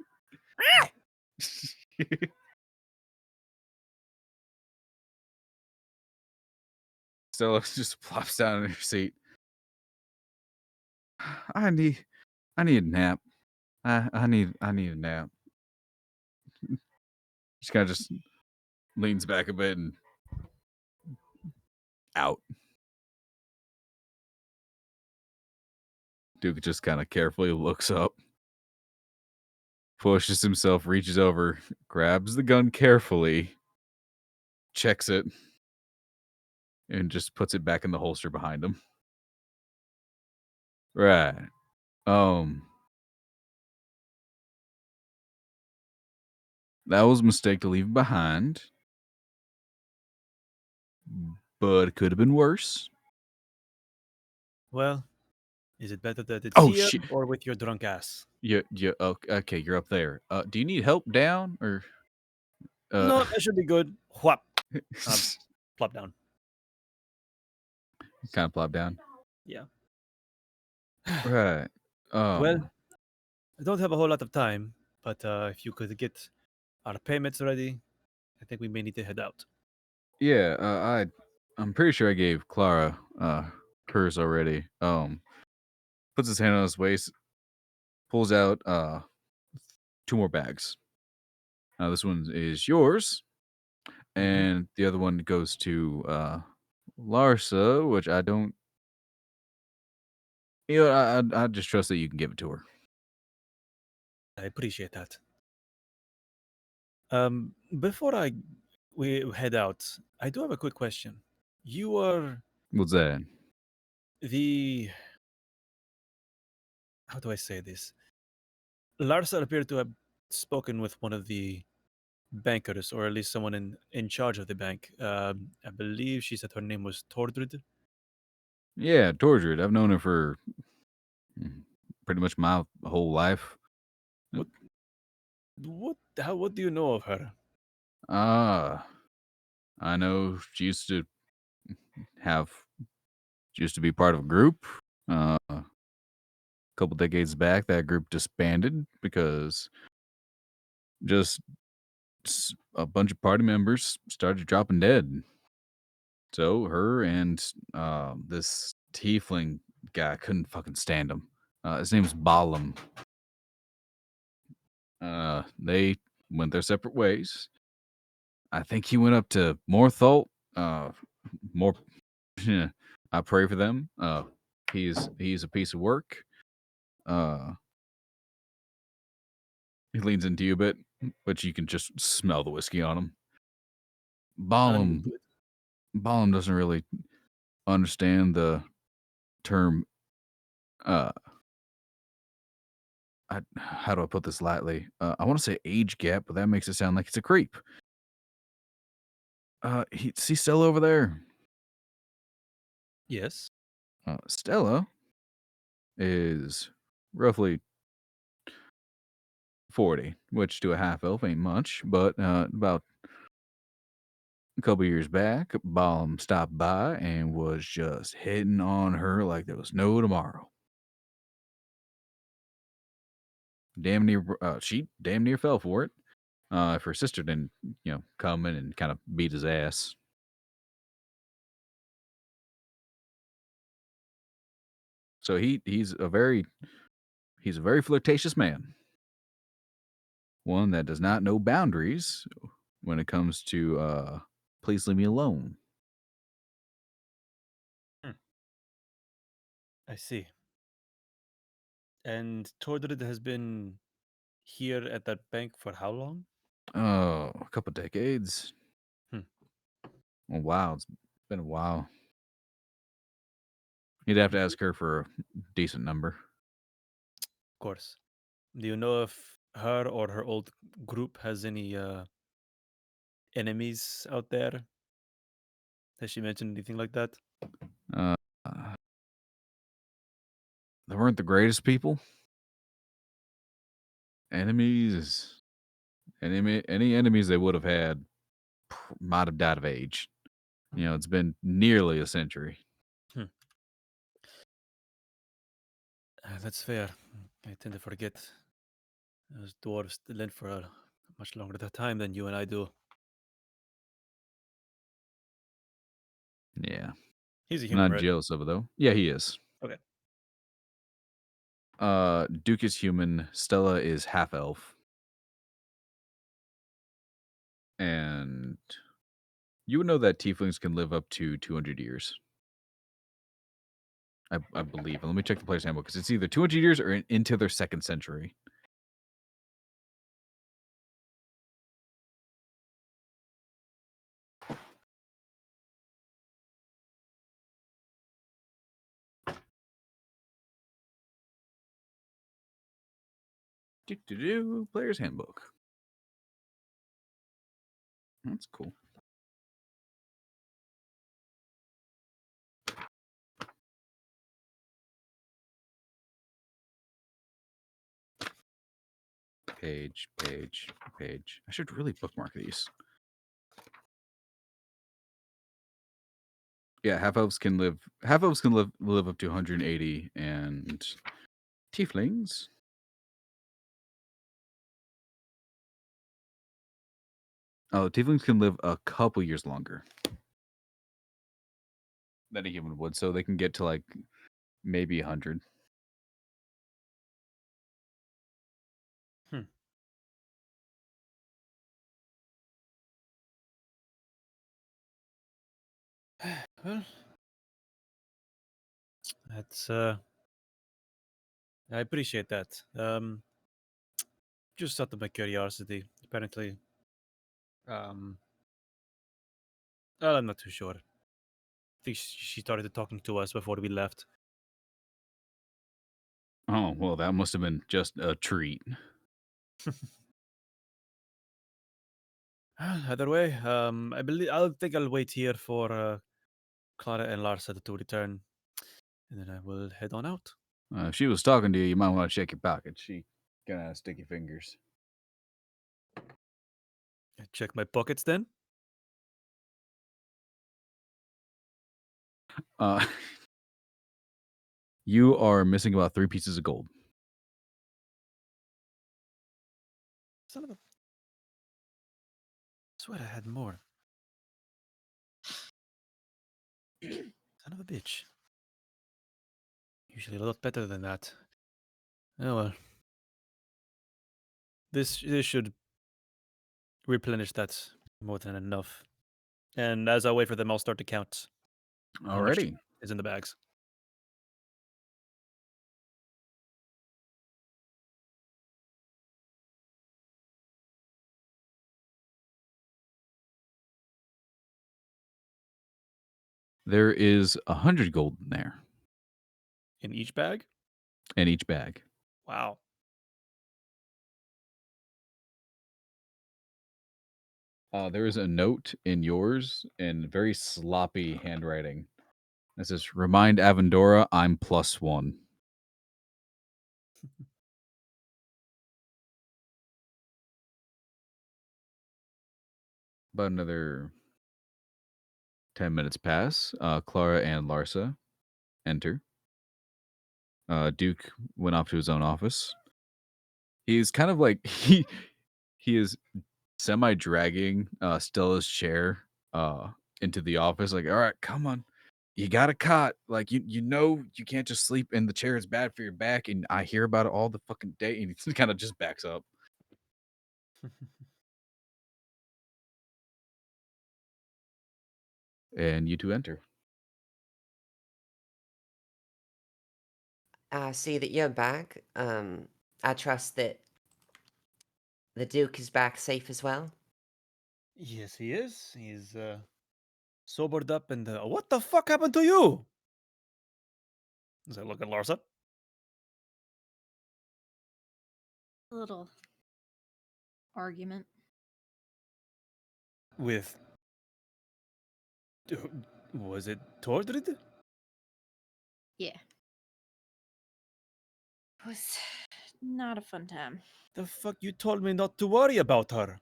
Stella just plops down in her seat. I need a nap. I need a nap. She kind of just leans back a bit and out. Duke just kind of carefully looks up, pushes himself, reaches over, grabs the gun carefully, checks it, and just puts it back in the holster behind him. Right. That was a mistake to leave behind, but it could have been worse. Well, is it better that it's Oh, here shit. or with your drunk ass? Okay, you're up there. Do you need help down or? No, that should be good. Whap. Plop down. Kind of plop down. Yeah. Right. Well, I don't have a whole lot of time, but if you could get our payments ready, I think we may need to head out. Yeah. I'm pretty sure I gave Klara hers already. Puts his hand on his waist, pulls out 2 more bags. This one is yours, and the other one goes to Larsa, which I don't. You know, I just trust that you can give it to her. I appreciate that. Before we head out, I do have a quick question. You are What's that? how do I say this? Larsa appeared to have spoken with one of the bankers, or at least someone in charge of the bank. I believe she said her name was Tordrid. Yeah, Tortured. I've known her for pretty much my whole life. What do you know of her? I know she used to be part of a group. A couple decades back, that group disbanded because just a bunch of party members started dropping dead. So her and this tiefling guy couldn't fucking stand him. His name's Balam. They went their separate ways. I think he went up to Morthalt. More. I pray for them. He's a piece of work. He leans into you a bit, but you can just smell the whiskey on him. Balam doesn't really understand the term. How do I put this lightly? I want to say age gap, but that makes it sound like it's a creep. See Stella over there? Yes. Stella is roughly 40, which to a half elf ain't much, but about a couple years back, Balam stopped by and was just hitting on her like there was no tomorrow. She damn near fell for it. If her sister didn't, come in and kind of beat his ass. So he's a very flirtatious man. One that does not know boundaries when it comes to please leave me alone. I see. And Tordrid has been here at that bank for how long? A couple decades. Oh, wow. It's been a while. You'd have to ask her for a decent number. Of course. Do you know if her or her old group has any enemies out there? Has she mentioned anything like that? Uh, they weren't the greatest people. Enemies. Any enemies they would have had might have died of age. It's been nearly a century. That's fair. I tend to forget those dwarves live for a much longer time than you and I do. Yeah. He's a I'm human, not right? jealous of it, though. Yeah, he is. Okay. Duke is human. Stella is half elf. And you would know that tieflings can live up to 200 years. I believe. Let me check the player's handbook because it's either 200 years or into their second century. Player's handbook. That's cool. Page. I should really bookmark these. Yeah, half elves can live up to 180, and tieflings. Oh, tieflings can live a couple years longer than a human would, so they can get to like maybe 100. Well, that's I appreciate that. Just out of my curiosity, apparently, well, I'm not too sure. I think she started talking to us before we left. Oh, well, that must have been just a treat. Either way, I think I'll wait here for Klara and Larsa to return, and then I will head on out. If she was talking to you, you might want to check your pockets. She kind of sticky fingers. Check my pockets then. You are missing about 3 pieces of gold. Son of a... I swear I had more. Son of a bitch. Usually a lot better than that. Oh well. This should replenish that more than enough. And as I wait for them, I'll start to count how much Already. is in the bags. There is 100 gold in there. In each bag? In each bag. Wow. There is a note in yours in very sloppy handwriting. It says, "Remind Avendora I'm +1." About another 10 minutes pass. Klara and Larsa enter. Duke went off to his own office. He's kind of like he is semi-dragging Stella's chair into the office. Like, all right, come on, you got a cot. Like, you know you can't just sleep in the chair. It's bad for your back, and I hear about it all the fucking day. And he kind of just backs up. And you two enter. I see that you're back. I trust that the Duke is back safe as well. Yes, he is. He's sobered up and what the fuck happened to you? Does I look at Larsa? A little argument. With was it Tordrid? Yeah. It was not a fun time. The fuck you told me not to worry about her.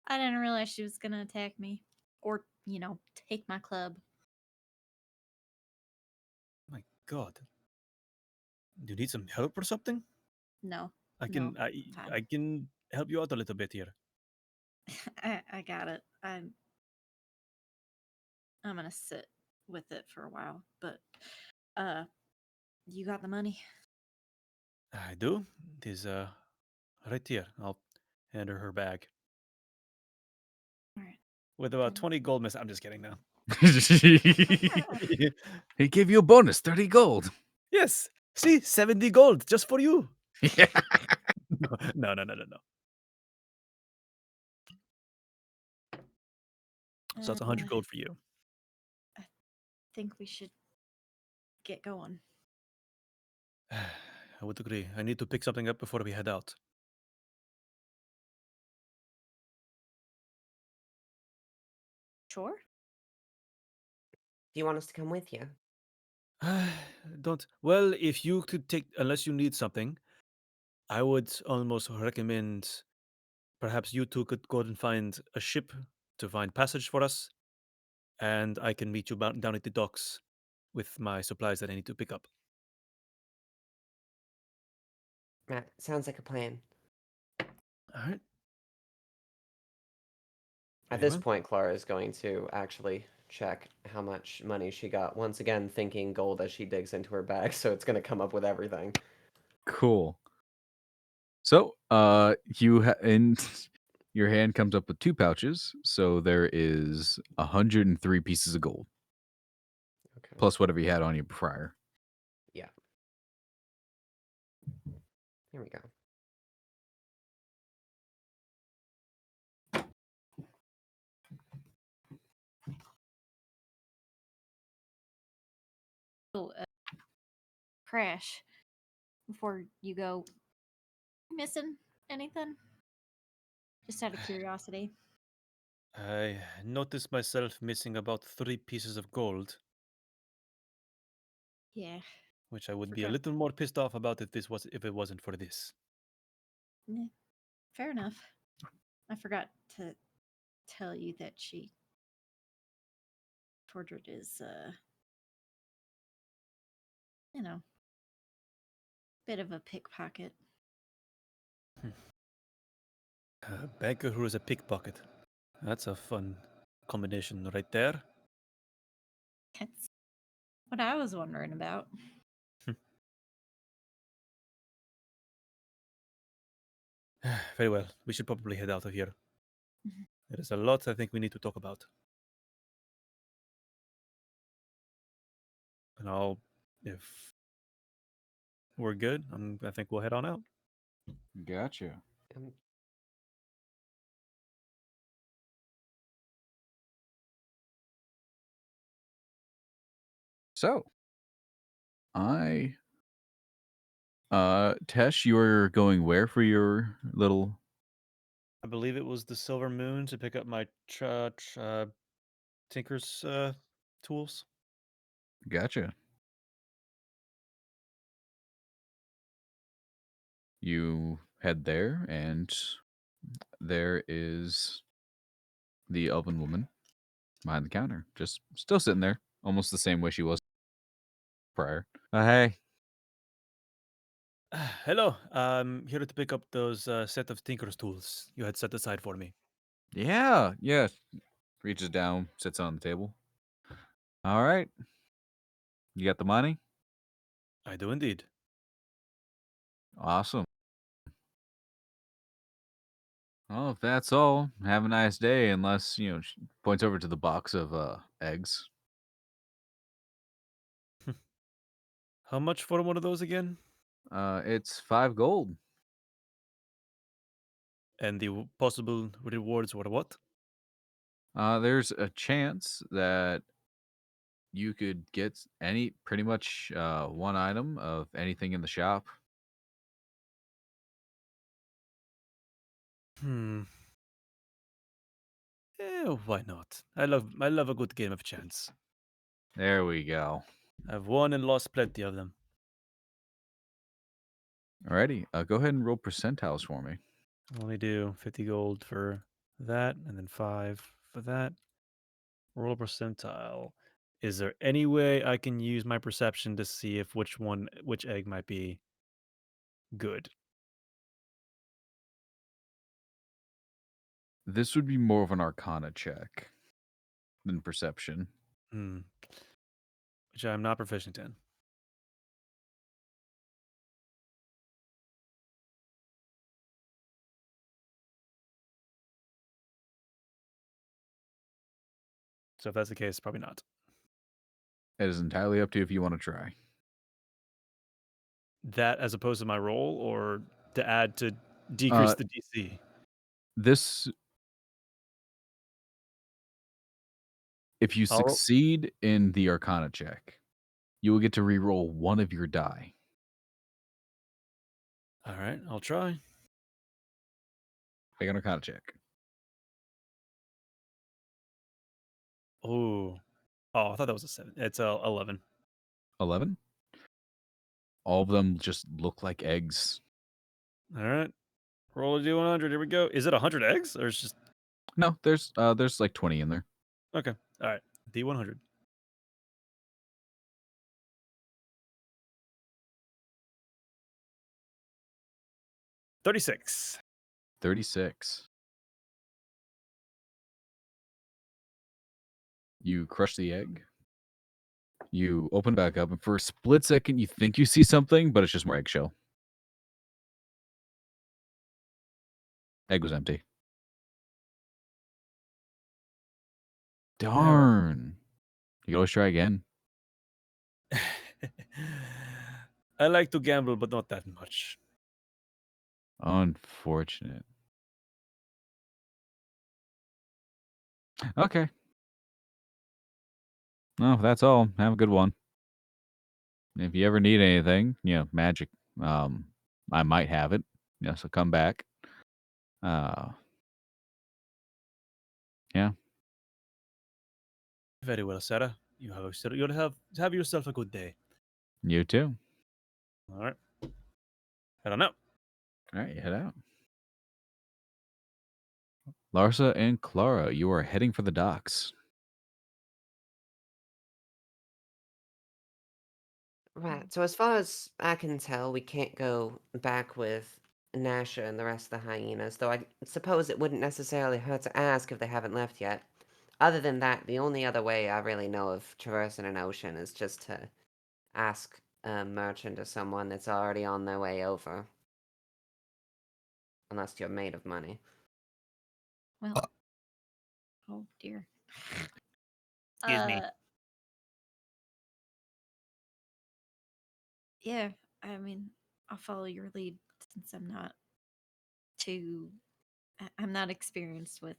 I didn't realize she was gonna attack me. Or, take my club. My god. Do you need some help or something? No. I No, can fine. I can help you out a little bit here. I got it. I'm gonna sit with it for a while, but you got the money? I do. It is right here. I'll hand her bag. Alright. With about Then- 20 gold miss. I'm just kidding now. He gave you a bonus, 30 gold. Yes. See, 70 gold just for you. Yeah. No. So that's 100 gold for you. I think we should get going. I would agree. I need to pick something up before we head out. Sure. Do you want us to come with you? Don't. Well, if you could take, unless you need something, I would almost recommend perhaps you two could go and find a ship to find passage for us, and I can meet you down at the docks with my supplies that I need to pick up. That sounds like a plan. All right. At Very this well. point, Clara is going to actually check how much money she got. Once again, thinking gold as she digs into her bag, so it's going to come up with everything. Cool. So, in your hand comes up with 2 pouches. So there is 103 pieces of gold Okay. plus whatever you had on you prior. Yeah. Here we go. So, Crash, before you go, missing anything? Just out of curiosity. I noticed myself missing about 3 pieces of gold, Yeah. which I would be a Forgot. little more pissed off about if it wasn't for this. Yeah, fair enough. I forgot to tell you that she Tordred is bit of a pickpocket. A banker who is a pickpocket. That's a fun combination right there. That's what I was wondering about. Very well. We should probably head out of here. Mhm. There is a lot I think we need to talk about. And if we're good, I think we'll head on out. Gotcha. Um, So, Tesh, you're going where for your little? I believe it was the Silver Moon to pick up my Tinker's tools. Gotcha. You head there, and there is the elven woman behind the counter, just still sitting there, almost the same way she was prior. Hey. Hello, I'm here to pick up those set of Tinker's tools you had set aside for me. Yeah. Reaches down, sits on the table. All right. You got the money? I do indeed. Awesome. Well, if that's all, have a nice day. Unless, she points over to the box of eggs. How much for one of those again? It's 5 gold. And the possible rewards were what? There's a chance that you could get pretty much one item of anything in the shop. Why not? I love a good game of chance. There we go. I've won and lost plenty of them. Alrighty, go ahead and roll percentiles for me. I'll only do 50 gold for that, and then 5 for that. Roll a percentile. Is there any way I can use my perception to see if which egg might be good? This would be more of an Arcana check than perception. Which I'm not proficient in. So if that's the case, probably not. It is entirely up to you if you want to try. That as opposed to my roll, or to add to decrease the DC? If you succeed in the Arcana check, you will get to re-roll one of your die. All right, I'll try. Make an Arcana check. Oh, I thought that was a 7. It's a 11. 11? All of them just look like eggs. All right. Roll a D100. Here we go. Is it 100 eggs, or it's just... No, there's like 20 in there. Okay. All right. D100. $36. 36. You crush the egg. You open it back up, and for a split second, you think you see something, but it's just more eggshell. Egg was empty. Darn. You can always try again. I like to gamble, but not that much. Unfortunate. Okay. No, that's all. Have a good one. If you ever need anything, magic, I might have it. So come back. Yeah. Very well, Sarah. You'll have yourself a good day. You too. All right. Head on out. All right, head out. Larsa and Klara, you are heading for the docks. Right. So as far as I can tell, we can't go back with Nasha and the rest of the hyenas, though I suppose it wouldn't necessarily hurt to ask if they haven't left yet. Other than that, the only other way I really know of traversing an ocean is just to ask a merchant or someone that's already on their way over. Unless you're made of money. Well, oh dear. Excuse me. Yeah, I mean, I'll follow your lead since I'm not experienced with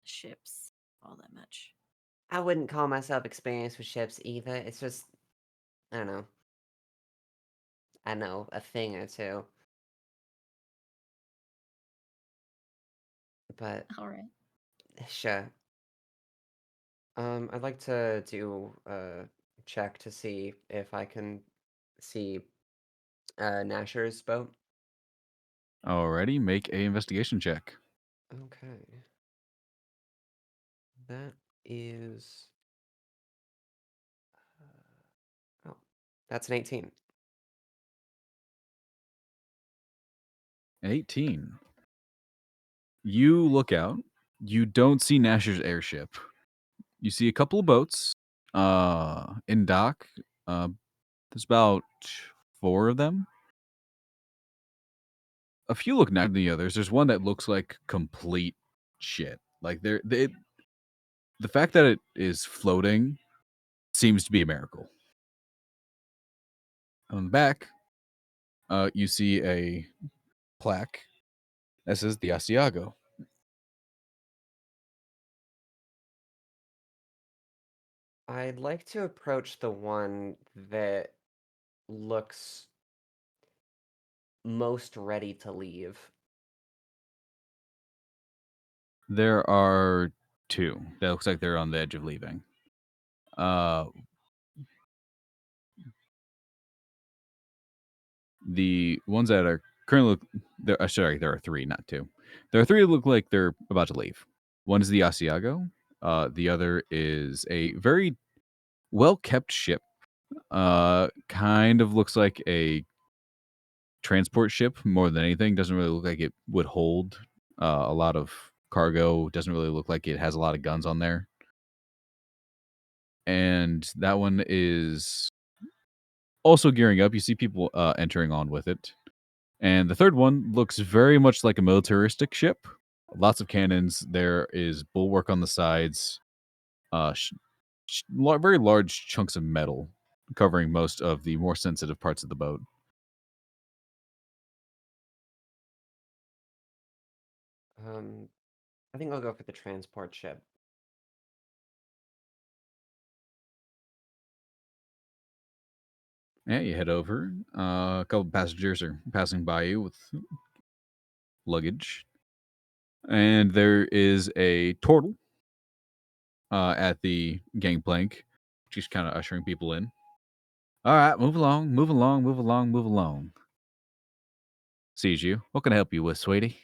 ships all that much. I wouldn't call myself experienced with ships either. It's just, I don't know. I know a thing or two. But All right. sure. I'd like to do a check to see if I can see Nasher's boat. Alrighty, make a investigation check. Okay. That is... oh, that's an 18. 18. You look out. You don't see Nasher's airship. You see a couple of boats in dock. There's about 4 of them. A few look nicer than the others. There's one that looks like complete shit. Like the fact that it is floating seems to be a miracle. On the back, you see a plaque that says the Asiago. I'd like to approach the one that looks most ready to leave. There are two that looks like they're on the edge of leaving. The ones that are currently sorry, there are three, not two. There are three that look like they're about to leave. One is the Asiago. The other is a very well kept ship. Kind of looks like a transport ship more than anything. Doesn't really look like it would hold a lot of cargo. Doesn't really look like it has a lot of guns on there. And that one is also gearing up. You see people entering on with it. And the third one looks very much like a militaristic ship. Lots of cannons. There is bulwark on the sides. Very large chunks of metal covering most of the more sensitive parts of the boat. I think I'll go for the transport ship. Yeah, you head over. A couple passengers are passing by you with luggage. And there is a turtle at the gangplank. She's kind of ushering people in. All right, move along, move along, move along, move along. Sees you. What can I help you with, sweetie?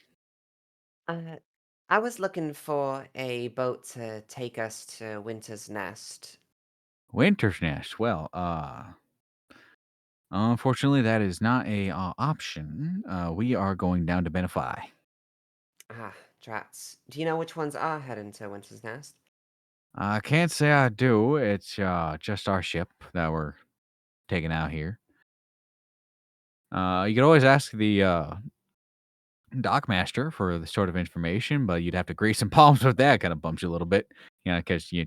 I was looking for a boat to take us to Winter's Nest. Winter's Nest. Well, unfortunately, that is not a option. We are going down to Benify. Ah, drats. Do you know which ones are heading to Winter's Nest? I can't say I do. It's just our ship that we're taking out here. You could always ask the dockmaster for the sort of information, but you'd have to grease some palms with that. Kind of bumps you a little bit, because yeah.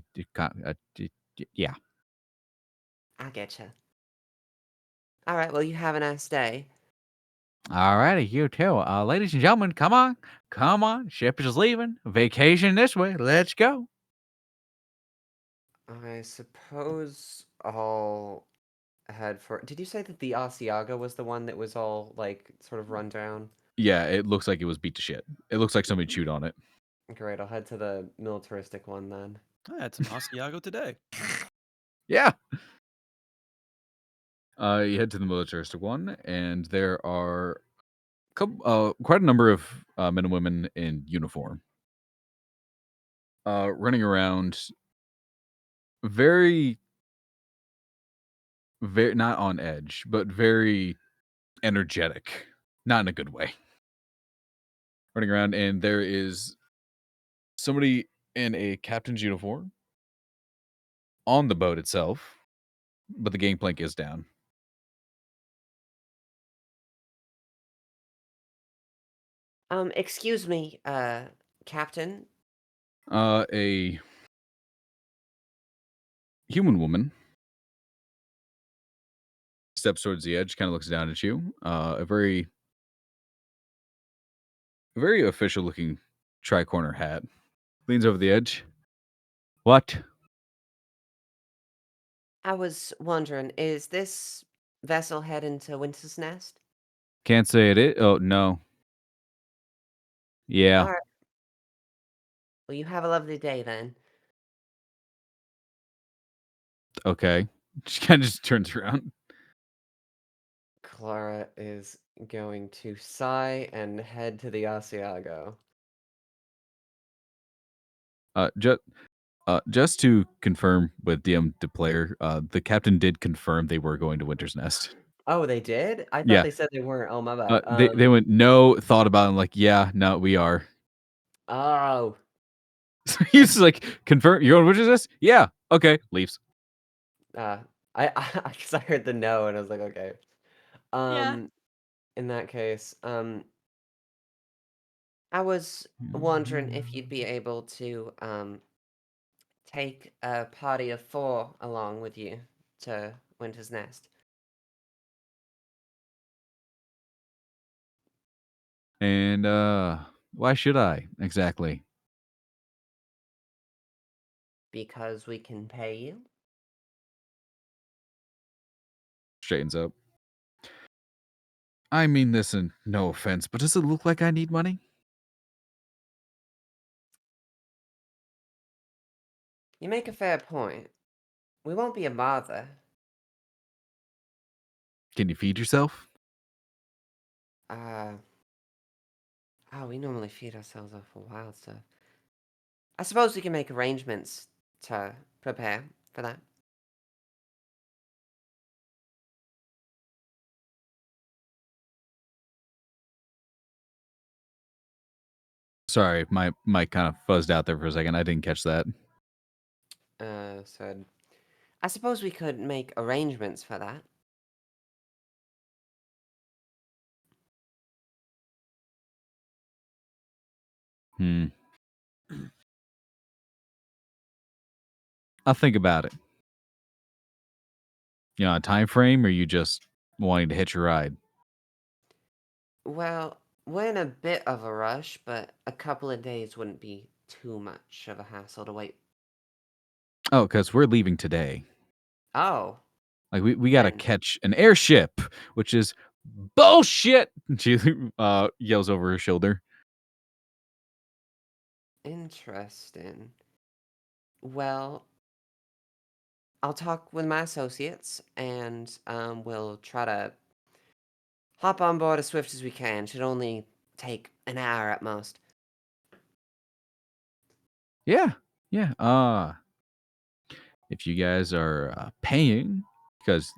I getcha. All right, well, you have a nice day. All righty, you too. Ladies and gentlemen, come on. Ship is leaving. Vacation this way. Let's go. I suppose I'll head for. Did you say that the Asiago was the one that was all, like, sort of run down? Yeah, it looks like it was beat to shit. It looks like somebody chewed on it. Great, I'll head to the militaristic one then. I had some Asiago today. Yeah. You head to the militaristic one, and there are quite a number of men and women in uniform running around, very, very not on edge, but very energetic, not in a good way. Running around, and there is somebody in a captain's uniform on the boat itself, but the gangplank is down. Excuse me, Captain. A human woman steps towards the edge, kind of looks down at you. A very official looking tri-corner hat. Leans over the edge. What? I was wondering, is this vessel heading to Winter's Nest? Can't say it is. Oh, no. Yeah. All right. Well, you have a lovely day then. Okay. She kind of just turns around. Klara is going to sigh and head to the Asiago. Just to confirm with DM to player, the captain did confirm they were going to Winter's Nest. Oh, they did? I thought Yeah. they said they weren't. Oh, my bad. They went, no, thought about it, and like, yeah, no, we are. Oh. He's just like, confirm, you're going to Winter's Nest? Yeah. Okay. Leaves. I because I heard the no and I was like, okay. Yeah. In that case, I was wondering if you'd be able to take a party of 4 along with you to Winter's Nest. And why should I exactly? Because we can pay you. Straightens up. I mean this in no offense, but does it look like I need money? You make a fair point. We won't be a bother. Can you feed yourself? Oh, we normally feed ourselves off of wild stuff. I suppose we can make arrangements to prepare for that. Sorry, my mic kind of fuzzed out there for a second. I didn't catch that. Said, I suppose we could make arrangements for that. I'll think about it. You know, a time frame, or you just wanting to hitch a ride? Well, we're in a bit of a rush, but a couple of days wouldn't be too much of a hassle to wait. Oh, because we're leaving today. Oh, Like we got to Then- catch an airship, which is bullshit. She yells over her shoulder. interesting. Well, I'll talk with my associates, and we'll try to hop on board as swift as we can. Should only take an hour at most. Yeah. If you guys are paying, because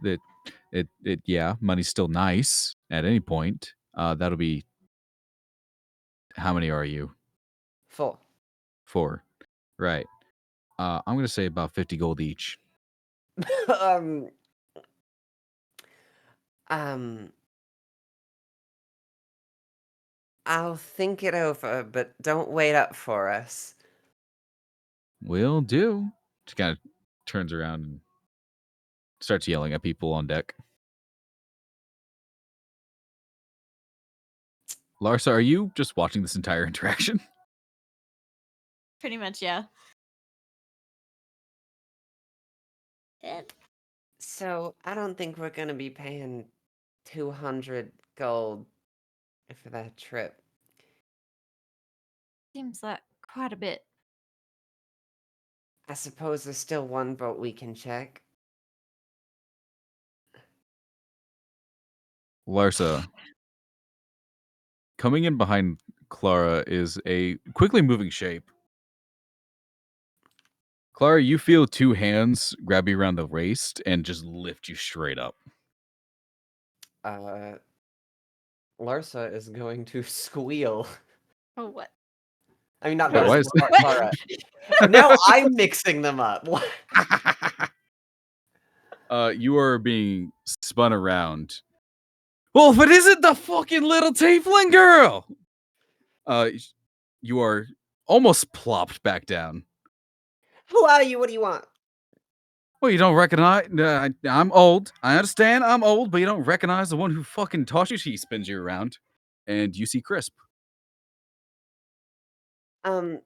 yeah, money's still nice at any point. That'll be. How many are you? 4. 4. Right. I'm gonna say about 50 gold each. um, I'll think it over, but don't wait up for us. Will do. She kind of turns around and starts yelling at people on deck. Larsa, are you just watching this entire interaction? Pretty much, yeah. It So, I don't think we're gonna be paying 200 gold for that trip. seems like quite a bit. I suppose there's still one boat we can check. Larsa, coming in behind Klara is a quickly moving shape. Klara, you feel 2 hands grab you around the waist and just lift you straight up. Larsa is going to squeal. Oh, what? I mean, not Wait, why Larsa, is- but Clara. Now I'm mixing them up. What? You are being spun around. Well, if it isn't the fucking little tiefling girl! You are almost plopped back down. Who are you? What do you want? Well, you don't recognize. I'm old. I understand I'm old, but you don't recognize the one who fucking taught you. He spins you around, and you see Crisp. Um,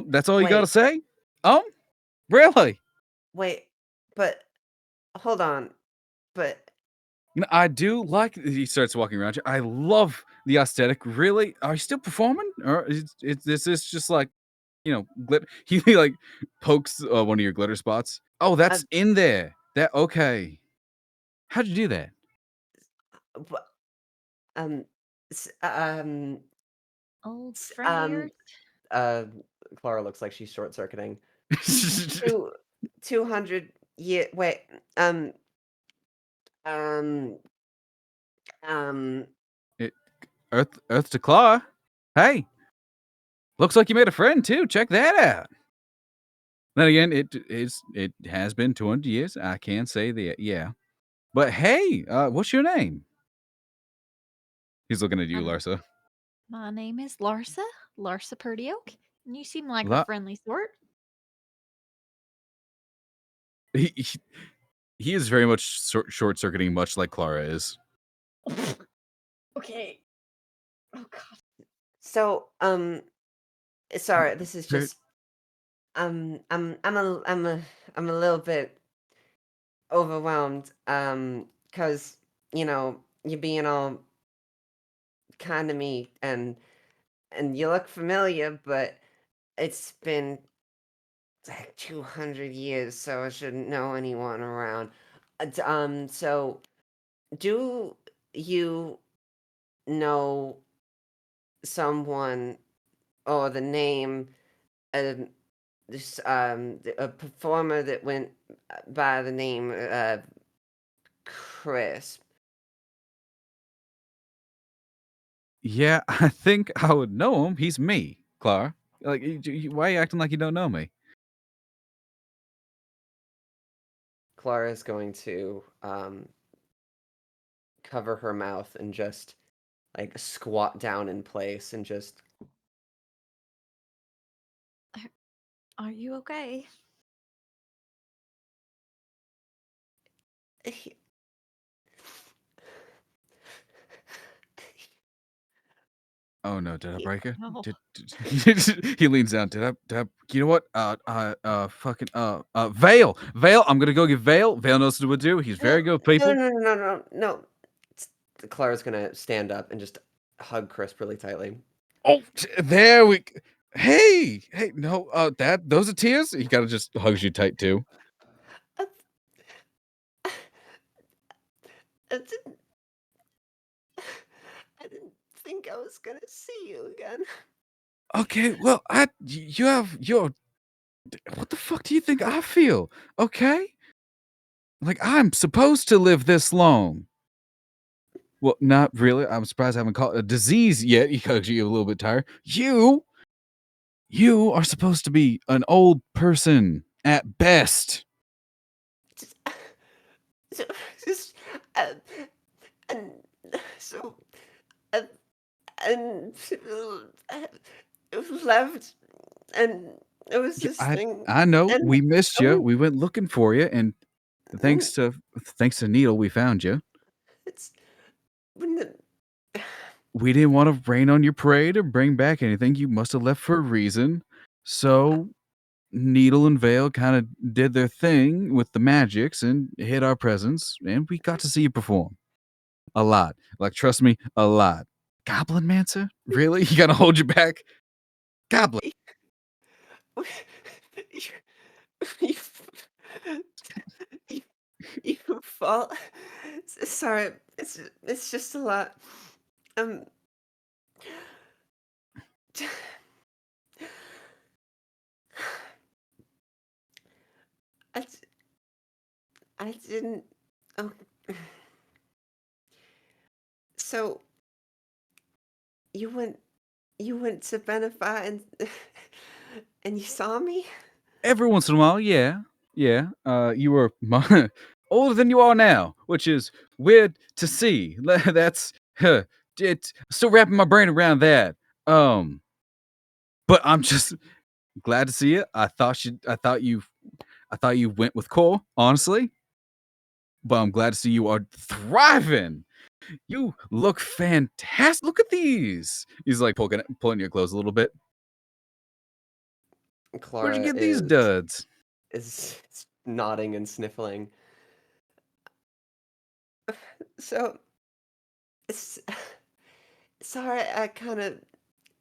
That's all you gotta Wait. say? Really? wait, but hold on. But I do like. He starts walking around you. I love the aesthetic. Really? Are you still performing, or is this just like, glitter? He like pokes one of your glitter spots. Oh, that's in there. That okay? How'd you do that? wh- s- Old s- friend of yours? Clara looks like she's short circuiting. 200 year. Wait. Um. Earth to Claw. Hey, looks like you made a friend too. Check that out. Then again, it has been 200 years. I can say that, yeah. But hey, what's your name? He's looking at you, Larsa. My name is Larsa Purdioak, and you seem like La- a friendly sort. He is very much short circuiting, much like Clara is. Okay. Oh god. So, sorry, this is Per- just I'm a little bit overwhelmed. Cause you're being all kind to me, and you look familiar, but it's been like 200 years, so I shouldn't know anyone around. So do you know someone or the name of a performer that went by the name Crisp? Yeah, I think I would know him. He's me, Clara. Like, why are you acting like you don't know me? Clara is going to cover her mouth and just like squat down in place and just Are you okay? Oh no, did I break her? No. He leans down. Did I you know what? Fucking Vale. I'm gonna go get Vale. Vale knows what to do. He's very good with people. No. Clara's gonna stand up and just hug Crisp really tightly. Oh, there we Hey, no, those are tears. He kind of just hugs you tight too. I didn't I didn't think I was gonna see you again. Okay, well, you have your what the fuck do you think I feel? Okay? Like I'm supposed to live this long. Well, not really. I'm surprised I haven't caught a disease yet because you're a little bit tired. You are supposed to be an old person at best. So, just, uh, and so, uh, and left, and it was Yeah, this thing, I know and we missed you. oh, We went looking for you, and thanks to Needle, we found you. it's when the We didn't want to rain on your parade or bring back anything. You must have left for a reason. So Needle and Vale kind of did their thing with the magics and hid our presence, and we got to see you perform. A lot. Like, trust me, a lot. Goblin Mancer? Really? You gotta hold you back? Goblin. you, you, you fall. Sorry, it's just a lot. Um, I, d- I didn't. Oh, so you went to Benefy and and you saw me. Every once in a while, yeah. Yeah. You were older than you are now, which is weird to see. That's it still wrapping my brain around that. But I'm just glad to see you. I thought you went with Cole, honestly. But I'm glad to see you are thriving. You look fantastic. Look at these. He's like pulling your clothes a little bit. Where'd you Clara get these duds? is nodding and sniffling. So, it's, sorry, I kind of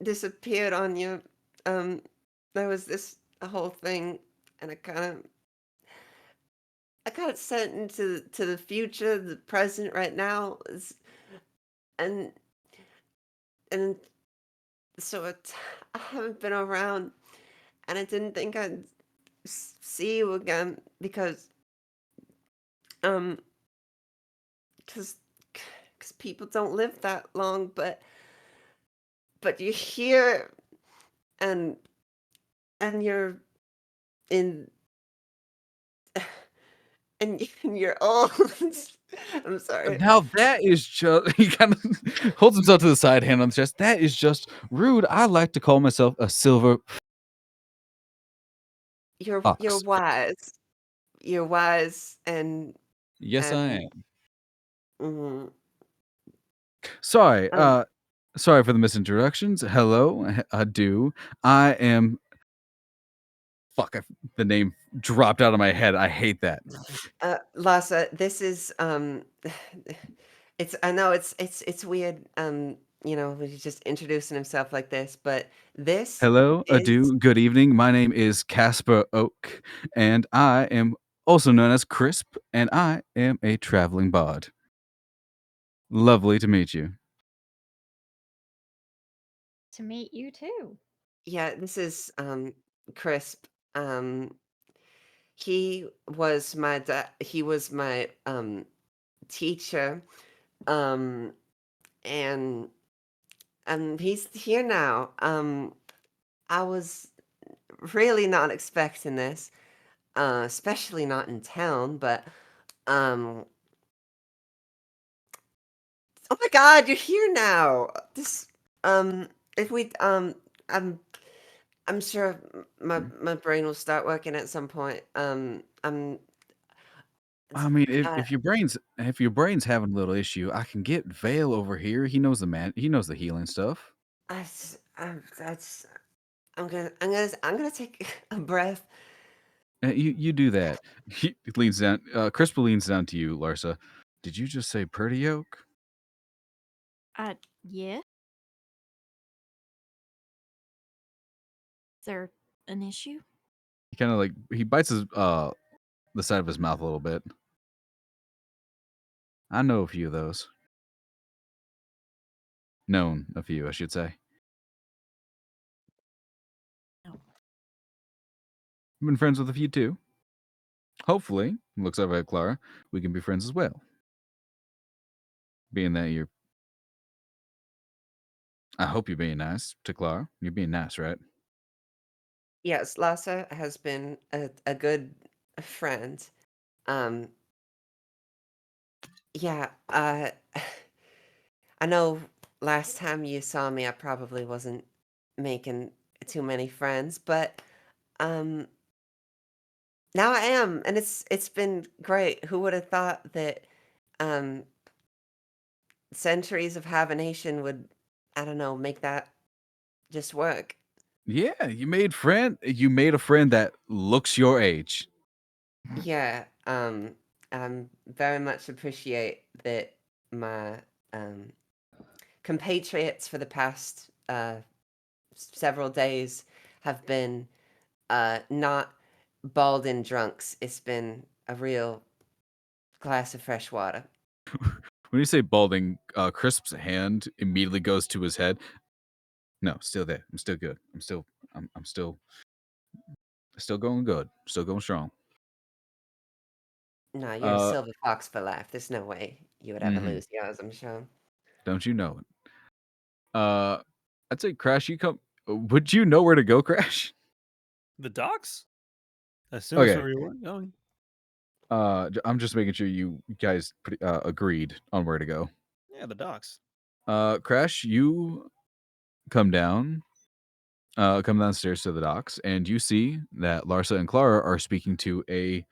disappeared on you. There was this whole thing, and I got sent into the future, the present right now, and and so I haven't been around, and I didn't think I'd see you again because um because people don't live that long, but you're here, and you're in and you're old. I'm sorry. Now that is just he kind of holds himself to the side, hand on the chest. That is just rude. I like to call myself a silver You're fox. wise. You're wise Yes, I and am. mhm. Sorry, um sorry for the misintroductions. Hello, adieu. I am Fuck, the name dropped out of my head. I hate that. Larsa, this is it's I know it's weird, when he's just introducing himself like this, but this Hello, is adieu, good evening. My name is Casper Oak, and I am also known as Crisp, and I am a traveling bard. Lovely to meet you. To meet you too. this is Crisp. He was my teacher, and he's here now. I was really not expecting this, especially not in town, but um oh my god, you're here now. This if we I'm sure my brain will start working at some point. I mean, uh, if your brain's having a little issue, I can get Vale over here. He knows the healing stuff. that's I'm gonna take a breath. You do that. He leans down. Crisp leans down to you, Larsa. Did you just say pretty oak? Yeah. Is there an issue? He kind of he bites the side of his mouth a little bit. I know a few of those. Known a few, I should say. No. I've been friends with a few too. Hopefully, looks over at Klara, we can be friends as well. Being that I hope you're being nice to Klara. You're being nice, right? Yes, Lhasa has been a good friend. Um, yeah, I know last time you saw me, I probably wasn't making too many friends, but um, now I am, and it's been great. Who would have thought that um, centuries of hibernation would, I don't know, make that just work? Yeah, you made a friend that looks your age. Yeah, very much appreciate that my compatriots for the past several days have been not bald and drunks. It's been a real glass of fresh water. When you say balding, Crisp's hand immediately goes to his head. No, still there. I'm still good. I'm still going good. Still going strong. No, you're a Uh, silver fox for life. There's no way you would ever lose yours, I'm sure. don't you know it? I'd say Crash, you come. Would you know where to go, Crash? The docks? Assume that's Okay. where we were going. I'm just making sure you guys agreed on where to go. Yeah, the docks. Crash, you come downstairs to the docks, and you see that Larsa and Klara are speaking to a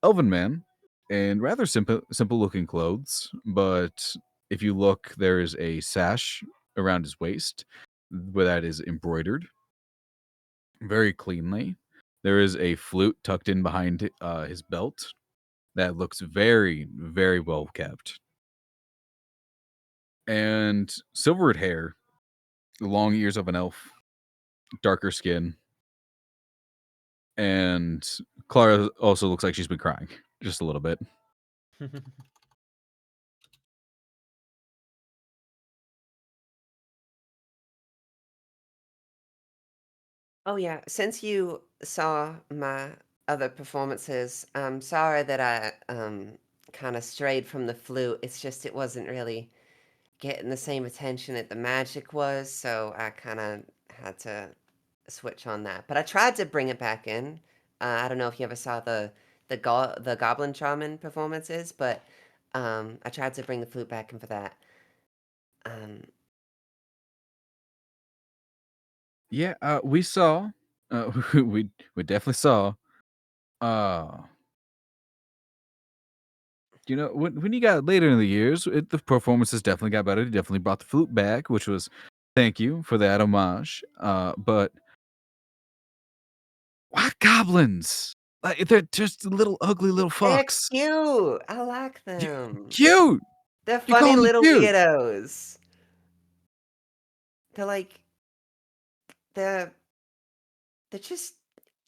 elven man in rather simple looking clothes. But if you look, there is a sash around his waist where that is embroidered very cleanly. There is a flute tucked in behind his belt that looks very, very well kept. And silvered hair, long ears of an elf, darker skin. And Clara also looks like she's been crying just a little bit. Oh yeah, since you saw my other performances, I'm sorry that I kind of strayed from the flute. It's just it wasn't really getting the same attention that the magic was, so I kind of had to switch on that. But I tried to bring it back in. I don't know if you ever saw the Goblin Shaman performances, but I tried to bring the flute back in for that. Um, Yeah, we saw. We definitely saw. Uh, when you got later in the years, the performances definitely got better. You definitely brought the flute back, which was thank you for that homage. But White goblins. Like they're just little ugly little They're fucks. cute. I like them. Cute. They're You call funny them little cute. weirdos. They're like they're just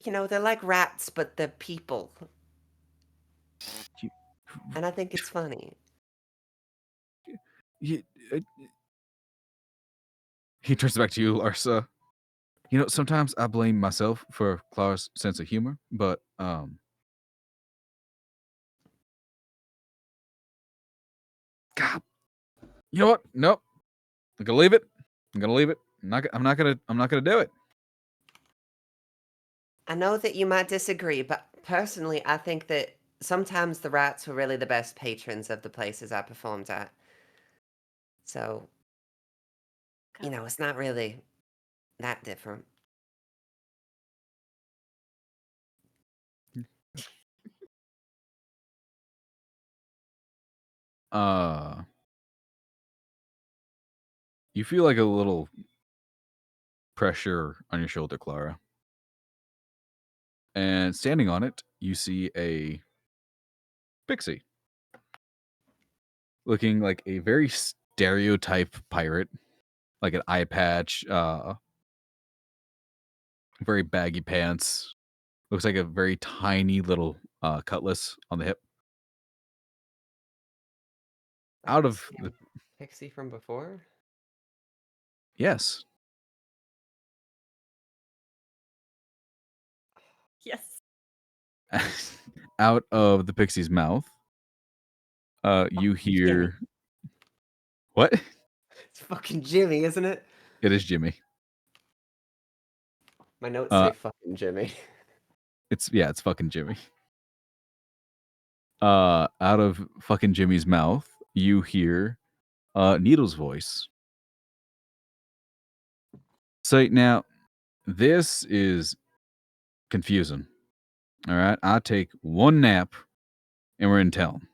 they're like rats, but they're people. You- And I think it's funny. you- uh, he turns back to you, Larsa. Sometimes I blame myself for Klara's sense of humor, but God, you know what? Nope. I'm gonna leave it. I'm not gonna do it. I know that you might disagree, but personally, I think that sometimes the rats were really the best patrons of the places I performed at. So, it's not really that different. You feel like a little pressure on your shoulder, Klara. And standing on it, you see a pixie. Looking like a very stereotype pirate. Like an eye patch, very baggy pants. Looks like a very tiny little cutlass on the hip. Out of the Pixie from before? yes. Yes. Out of the pixie's mouth, you hear what? It's fucking Jimmy, isn't it? It is Jimmy. My notes say fucking Jimmy. It's fucking Jimmy. Out of fucking Jimmy's mouth, you hear Needle's voice. So now, this is confusing. All right, I take one nap, and we're in town.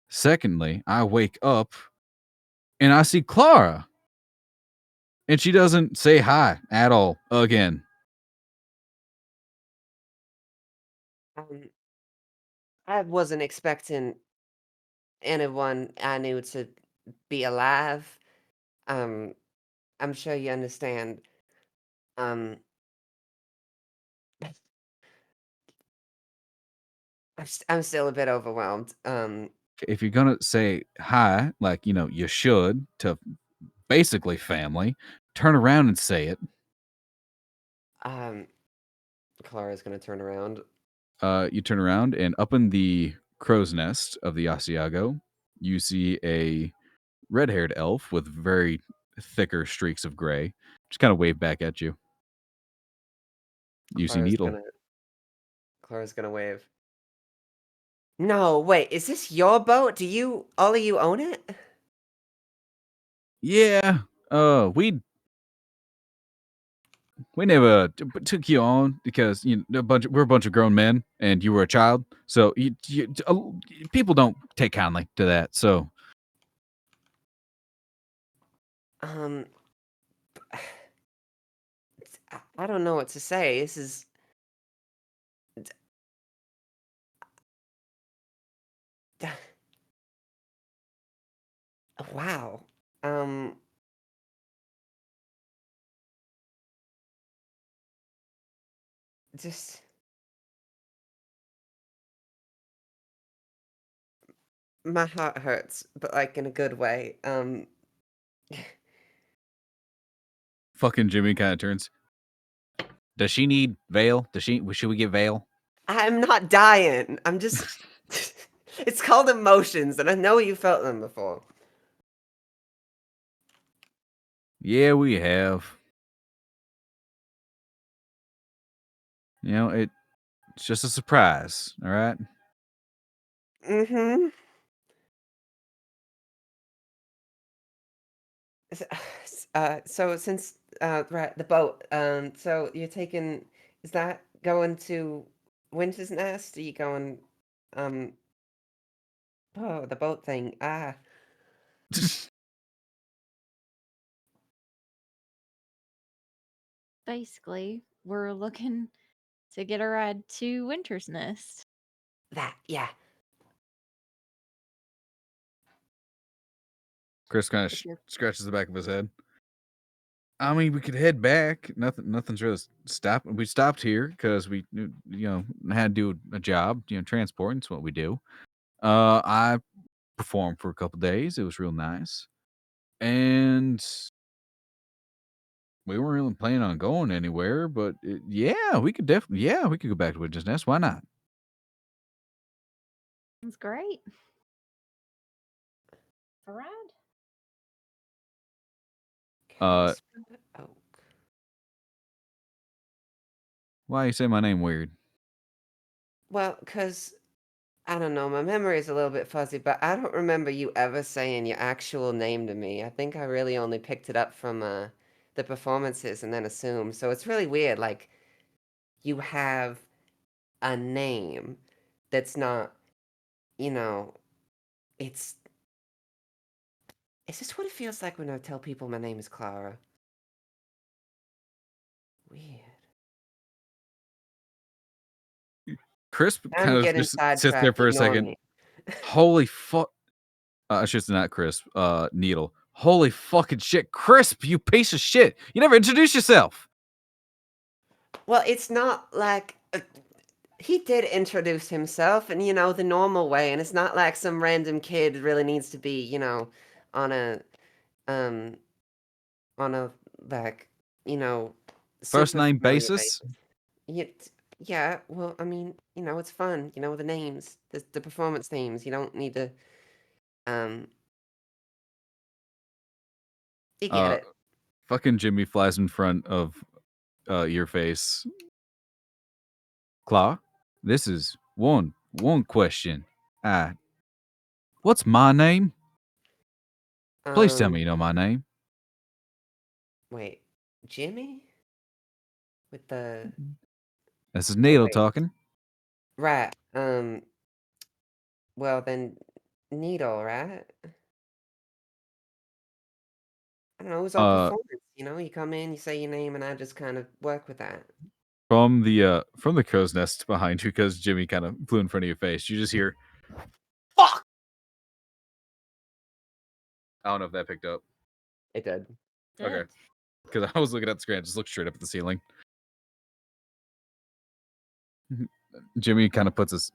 Secondly, I wake up, and I see Klara, and she doesn't say hi at all again. I wasn't expecting anyone I knew to be alive. I'm sure you understand. Um, I'm still a bit overwhelmed. If you're gonna say hi, like you should to basically family, turn around and say it. Clara's gonna turn around. You turn around, and up in the crow's nest of the Asiago, you see a red-haired elf with very thicker streaks of gray. Just kind of wave back at you. You see Needle. Clara's gonna wave. No, wait, is this your boat? All of you own it? Yeah. We never took you on because we're a bunch of grown men and you were a child, so people don't take kindly to that. So Um, I don't know what to say. This is wow. Just my heart hurts, but like in a good way. fucking Jimmy kind of turns. Does she need Vale? Should we get Vale? I'm not dying. I'm just it's called emotions, and I know you felt them before. Yeah, we have. It's just a surprise, all right? Mm-hmm. So since right, the boat, so you're taking, is that going to Winter's Nest? Are you going, um, oh, the boat thing, Basically, we're looking to get a ride to Winter's Nest. That, yeah. Chris kind of If you're- scratches the back of his head. I mean, we could head back. Nothing's really stopped. We stopped here because we, had to do a job. Transporting is what we do. I performed for a couple days. It was real nice, and we weren't really planning on going anywhere. But we could we could go back to Winter's Nest. Why not? Sounds great. A ride? Crisp oak. Why you say my name weird? Well, because I don't know, my memory is a little bit fuzzy, but I don't remember you ever saying your actual name to me. I think I really only picked it up from the performances and then assumed. So it's really weird. Like, you have a name that's not, it's. Is this what it feels like when I tell people my name is Klara? Weird. Crisp I'm kind of getting just sits there sidetracked. for a Ignore second. me. Holy fuck. I should say not Crisp. Needle. Holy fucking shit. Crisp, you piece of shit. You never introduced yourself. Well, it's not like he did introduce himself in, the normal way, and it's not like some random kid really needs to be, on a um on a like, First super name familiar basis. basis. Yeah, well, I mean, it's fun, the names, the performance names. You don't need to you get it. Fucking Jimmy flies in front of your face. Claw, this is one question. What's my name? Please tell me you know my name. Wait, Jimmy? With the This is Needle wait. talking. Right. Well then, Needle, right? I don't know, it was all performance, you come in, you say your name, and I just kind of work with that. From the crow's nest behind you, because Jimmy kind of flew in front of your face, you just hear, "Fuck!" I don't know if that picked up. It did. Okay. Because I was looking at the screen, I just looked straight up at the ceiling. Jimmy kind of puts his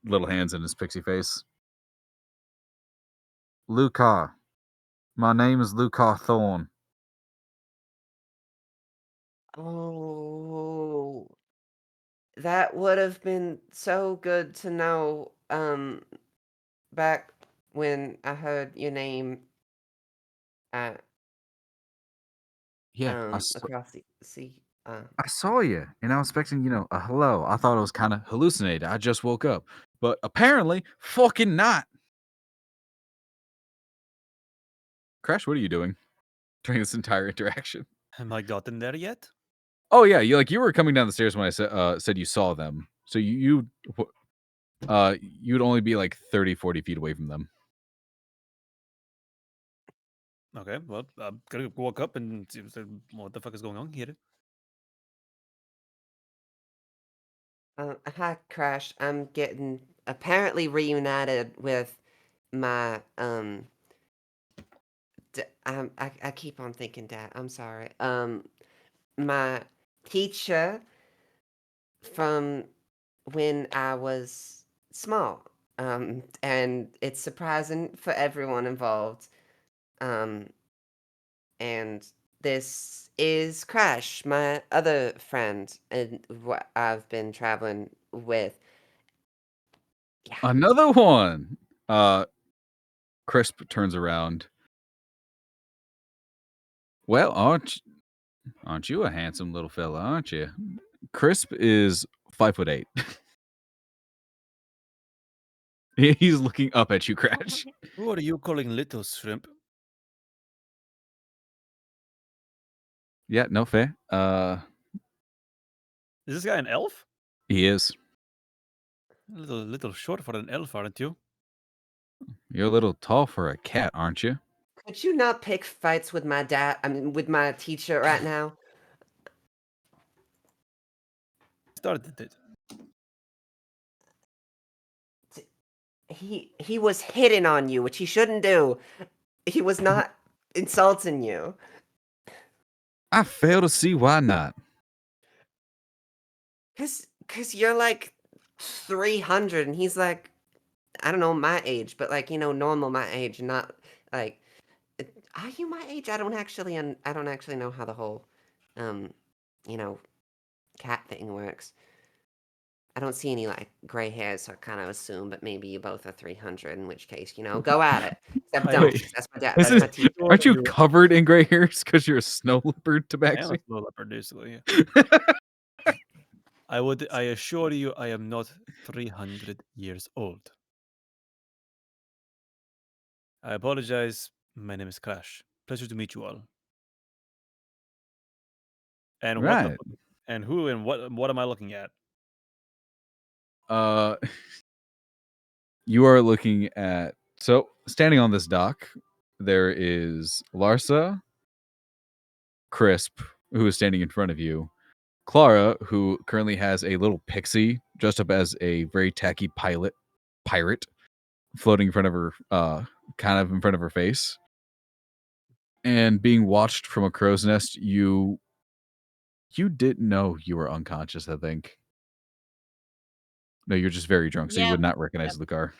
little hands in his pixie face. Luca. My name is Luca Thorne. Oh, that would have been so good to know, back when I heard your name at, Yeah, across the sea. I saw you, and I was expecting, a hello. I thought it was kind of hallucinated. I just woke up. But apparently, fucking not. Crash, what are you doing during this entire interaction? Am I gotten there yet? Oh yeah, you were coming down the stairs when I said you saw them. So you'd only be like 30, 40 feet away from them. Okay, well, I'm gonna walk up and see what the fuck is going on here. Hi, Crash. I'm getting apparently reunited with my I keep on thinking Dad. I'm sorry. My teacher from when I was small. And it's surprising for everyone involved. And this is Crash, my other friend, and what I've been traveling with. Yeah. Another one. Crisp turns around. Well, aren't you a handsome little fella, aren't you? Crisp is 5'8". He's looking up at you, Crash. Who are you calling little shrimp? Yeah, no fair. Is this guy an elf? He is. A little short for an elf, aren't you? You're a little tall for a cat, aren't you? Could you not pick fights with my dad? I mean, with my teacher right now? started it? He was hitting on you, which he shouldn't do. He was not insulting you. I fail to see why not. Cause you're like 300 and he's like, I don't know, my age, but like, normal my age, not like, are you my age? I don't actually know how the whole, you know, cat thing works. I don't see any like gray hairs, so I kind of assume, but maybe you both are 300, in which case, go at it. Except I don't, Wait, 'cause that's my dad. Is That's my it, teacher. aren't you You- covered in gray hairs because you're a snow leopard, I am a Tabaxi? snow leopard, basically. I assure you, I am not 300 years old. I apologize. My name is Crash. Pleasure to meet you all. And what the Right. fuck? And who and what am I looking at? Uh, you are looking at, so standing on this dock, there is Larsa, Crisp, who is standing in front of you, Klara, who currently has a little pixie dressed up as a very tacky pirate, floating in front of her, kind of in front of her face, and being watched from a crow's nest. You didn't know you were unconscious, I think. No, you're just very drunk, so you Yeah. would not recognize the car.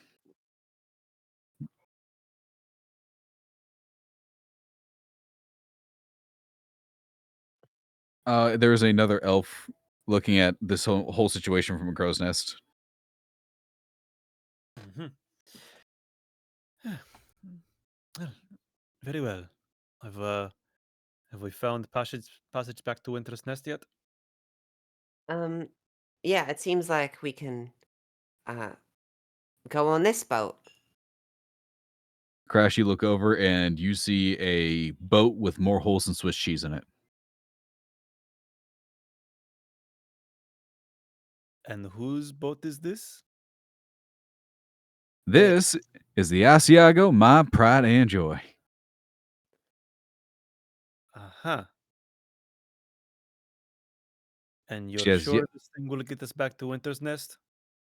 There is another elf looking at this whole situation from a crow's nest. Mhm. Well, very well. Have we found passage back to Winter's Nest yet? Yeah, it seems like we can, go on this boat. Crash, you look over and you see a boat with more holes than Swiss cheese in it. And whose boat is this? This is the Asiago, my pride and joy. Uh-huh. And you're She has sure this thing will get us back to Winter's Nest?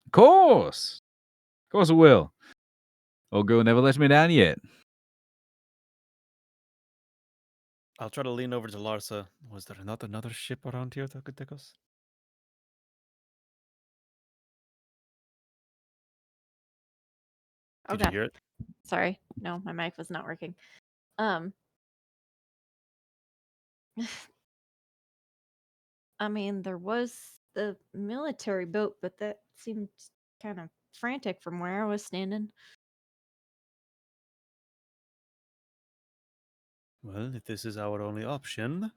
Of course it will. Old girl never let me down yet. I'll try to lean over to Larsa. Was there not another ship around here that could take us? Did you Okay. hear it? Sorry. No, my mic was not working. I mean, there was the military boat, but that seemed kind of frantic from where I was standing. Well, if this is our only option.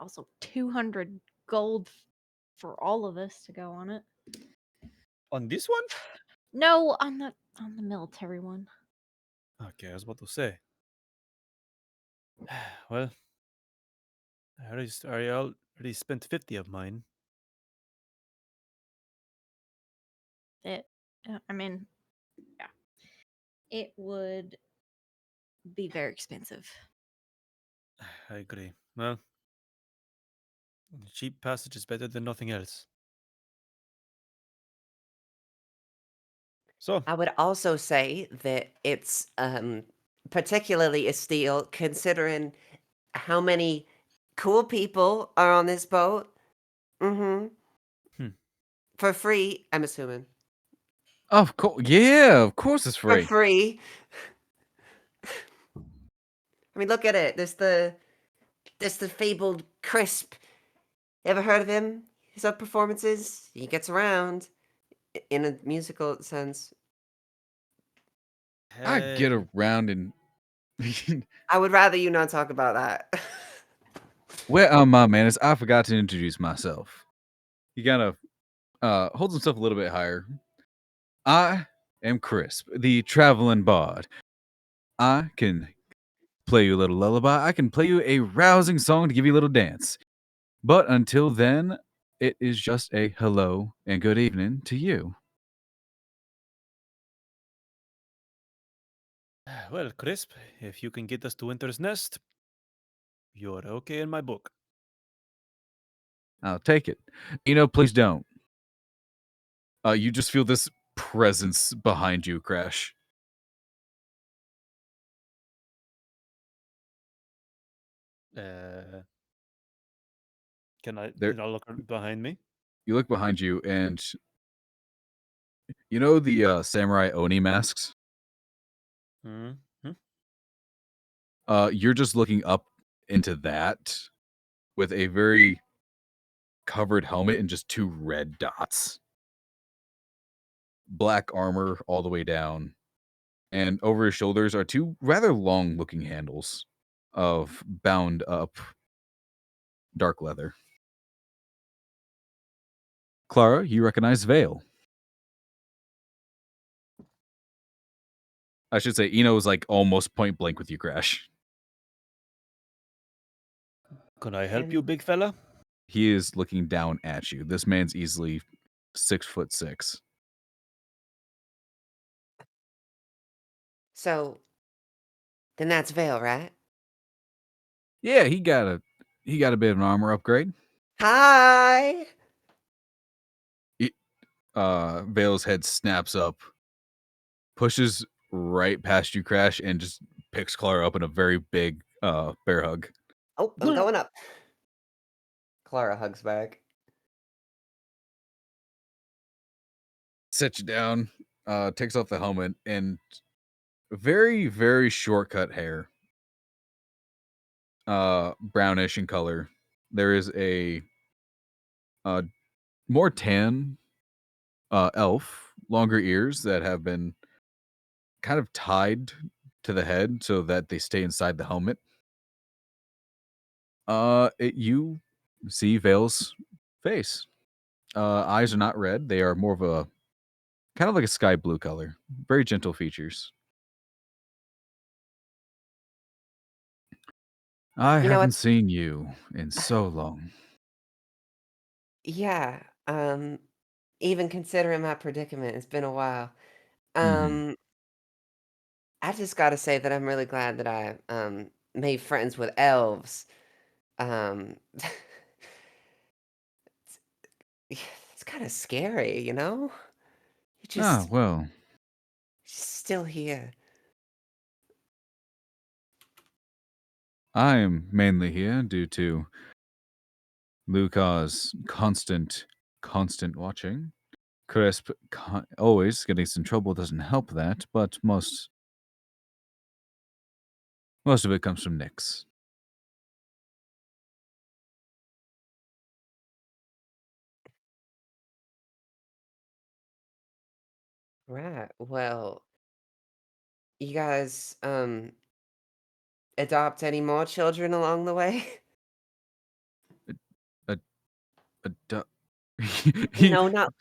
Also, 200 gold for all of us to go on it. On this one? No, on the military one. Okay, I was about to say. Well, I already spent 50 of mine. I mean, yeah. It would be very expensive. I agree. Well, cheap passage is better than nothing else. So, I would also say that it's particularly a steal considering how many cool people are on this boat. Mm-hmm. Hmm. For free, I'm assuming. Of course, yeah, of course it's For free. free. I mean, look at it. There's the fabled Crisp. Ever heard of him? His other performances? He gets around in a musical sense. I get hey, around and I would rather you not talk about that. where are my manners? I forgot to introduce myself. He kind of holds himself a little bit higher. I am Crisp, the traveling bard. I can play you a little lullaby. I can play you a rousing song to give you a little dance. But until then, it is just a hello and good evening to you. well, Crisp, if you can get us to Winter's Nest, you're okay in my book. I'll take it. Please don't. You just feel this presence behind you, Crash. Can I There, look behind me? you look behind you, and the samurai Oni masks? Mm-hmm. You're just looking up into that with a very covered helmet and just 2 red dots. Black armor all the way down. And over his shoulders are 2 rather long-looking handles of bound up dark leather. Klara, you recognize Vale. I should say, Eno is like almost point blank with you, Crash. Can I help you, big fella? He is looking down at you. This man's easily 6'6". So, then that's Vale, right? Yeah, he got a bit of an armor upgrade. Hi! Vale's head snaps up, pushes right past you, Crash, and just picks Klara up in a very big bear hug. Oh, I'm going up. Klara hugs back. Sits you down, takes off the helmet, and very, very short-cut hair. Brownish in color. There is a more tan elf, longer ears that have been kind of tied to the head so that they stay inside the helmet. You see Vale's face. Eyes are not red. They are more of a kind of like a sky blue color. Very gentle features. I You know haven't what? seen you in so long. Yeah, even considering my predicament, it's been a while. Mhm. Um, I just gotta say that I'm really glad that I, made friends with elves. Um, it's kinda scary, you know? You Ah, just well, still here. I am mainly here due to Luca's constant watching. Crisp always getting us in trouble doesn't help that, but most of it comes from Nyx. Right, well, you guys, adopt any more children along the way? A, he No, not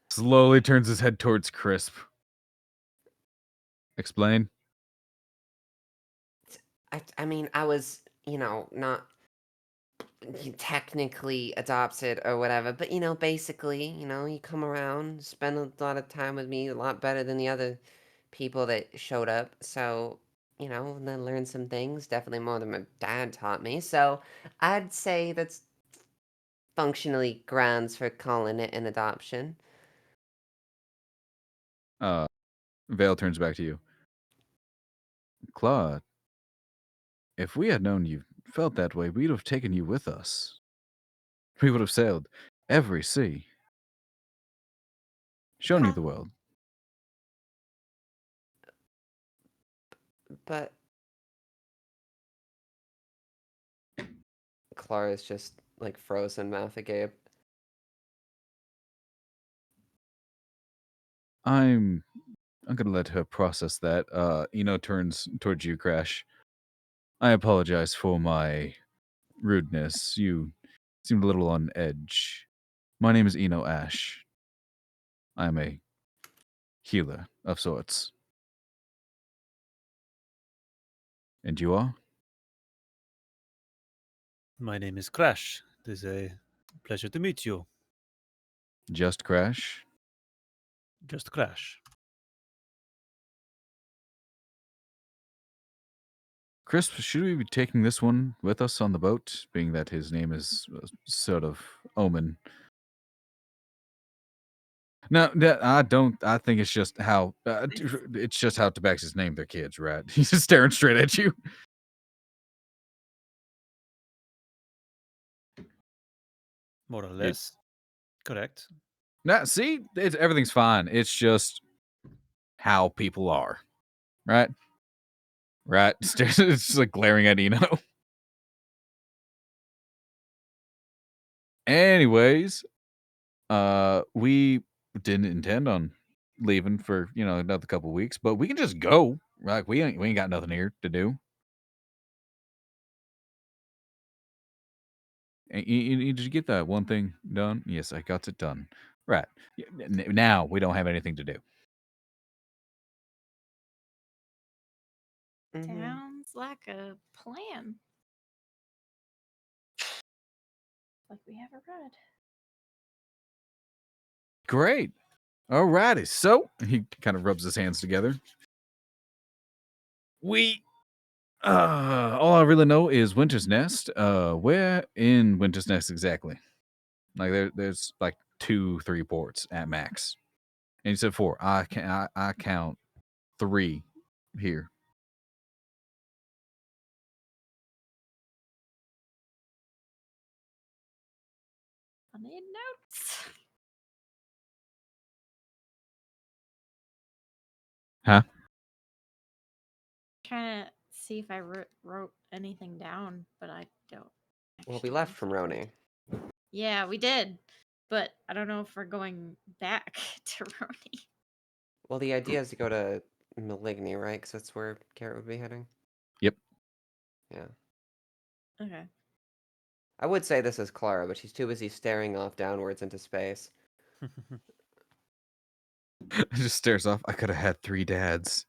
slowly turns his head towards Crisp. Explain. I mean, I was, not technically adopted or whatever, but basically, you come around, spend a lot of time with me, a lot better than the other people that showed up. So, and then learn some things, definitely more than my dad taught me. So, I'd say that's functionally grounds for calling it an adoption. Vale turns back to you. Claude, if we had known you felt that way, we'd have taken you with us. We would have sailed every sea, shown you Huh. the world. But Clara's just like frozen mouth agape. I'm gonna let her process that. Eno turns towards you, Crash. I apologize for my rudeness. You seemed a little on edge. My name is Eno Ash. I am a healer of sorts. And you are? My name is Crash. It is a pleasure to meet you. Just Crash? Just, Crash. Crisp, should we be taking this one with us on the boat, being that his name is sort of Omen? No, I don't. I think it's just how it's just how Tabaxis name their kids, right? He's just staring straight at you. More or less. Correct. Now, see, everything's fine. It's just how people are, right? Right? It's just like glaring at Eno. Anyways, we didn't intend on leaving for another couple weeks, but we can just go. Like we ain't got nothing here to do. And did you get that one thing done? Yes, I got it done. Right. Now we don't have anything to do. Sounds like a plan. Like we have a ride. Great. Alrighty. So he kind of rubs his hands together. All I really know is Winter's Nest. Where in Winter's Nest exactly? Like there's like 2-3 ports at max. And you said 4. I count 3 here. I need notes. Huh? Trying to see if I wrote anything down, but I don't. Well, we actually left think from I Roni. did. Yeah, we did. But I don't know if we're going back to Roni. Well, the idea is to go to Maligny, right? Because that's where Garrett would be heading. Yep. Yeah. Okay. I would say this is Klara, but she's too busy staring off downwards into space. It just stares off. I could have had 3 dads.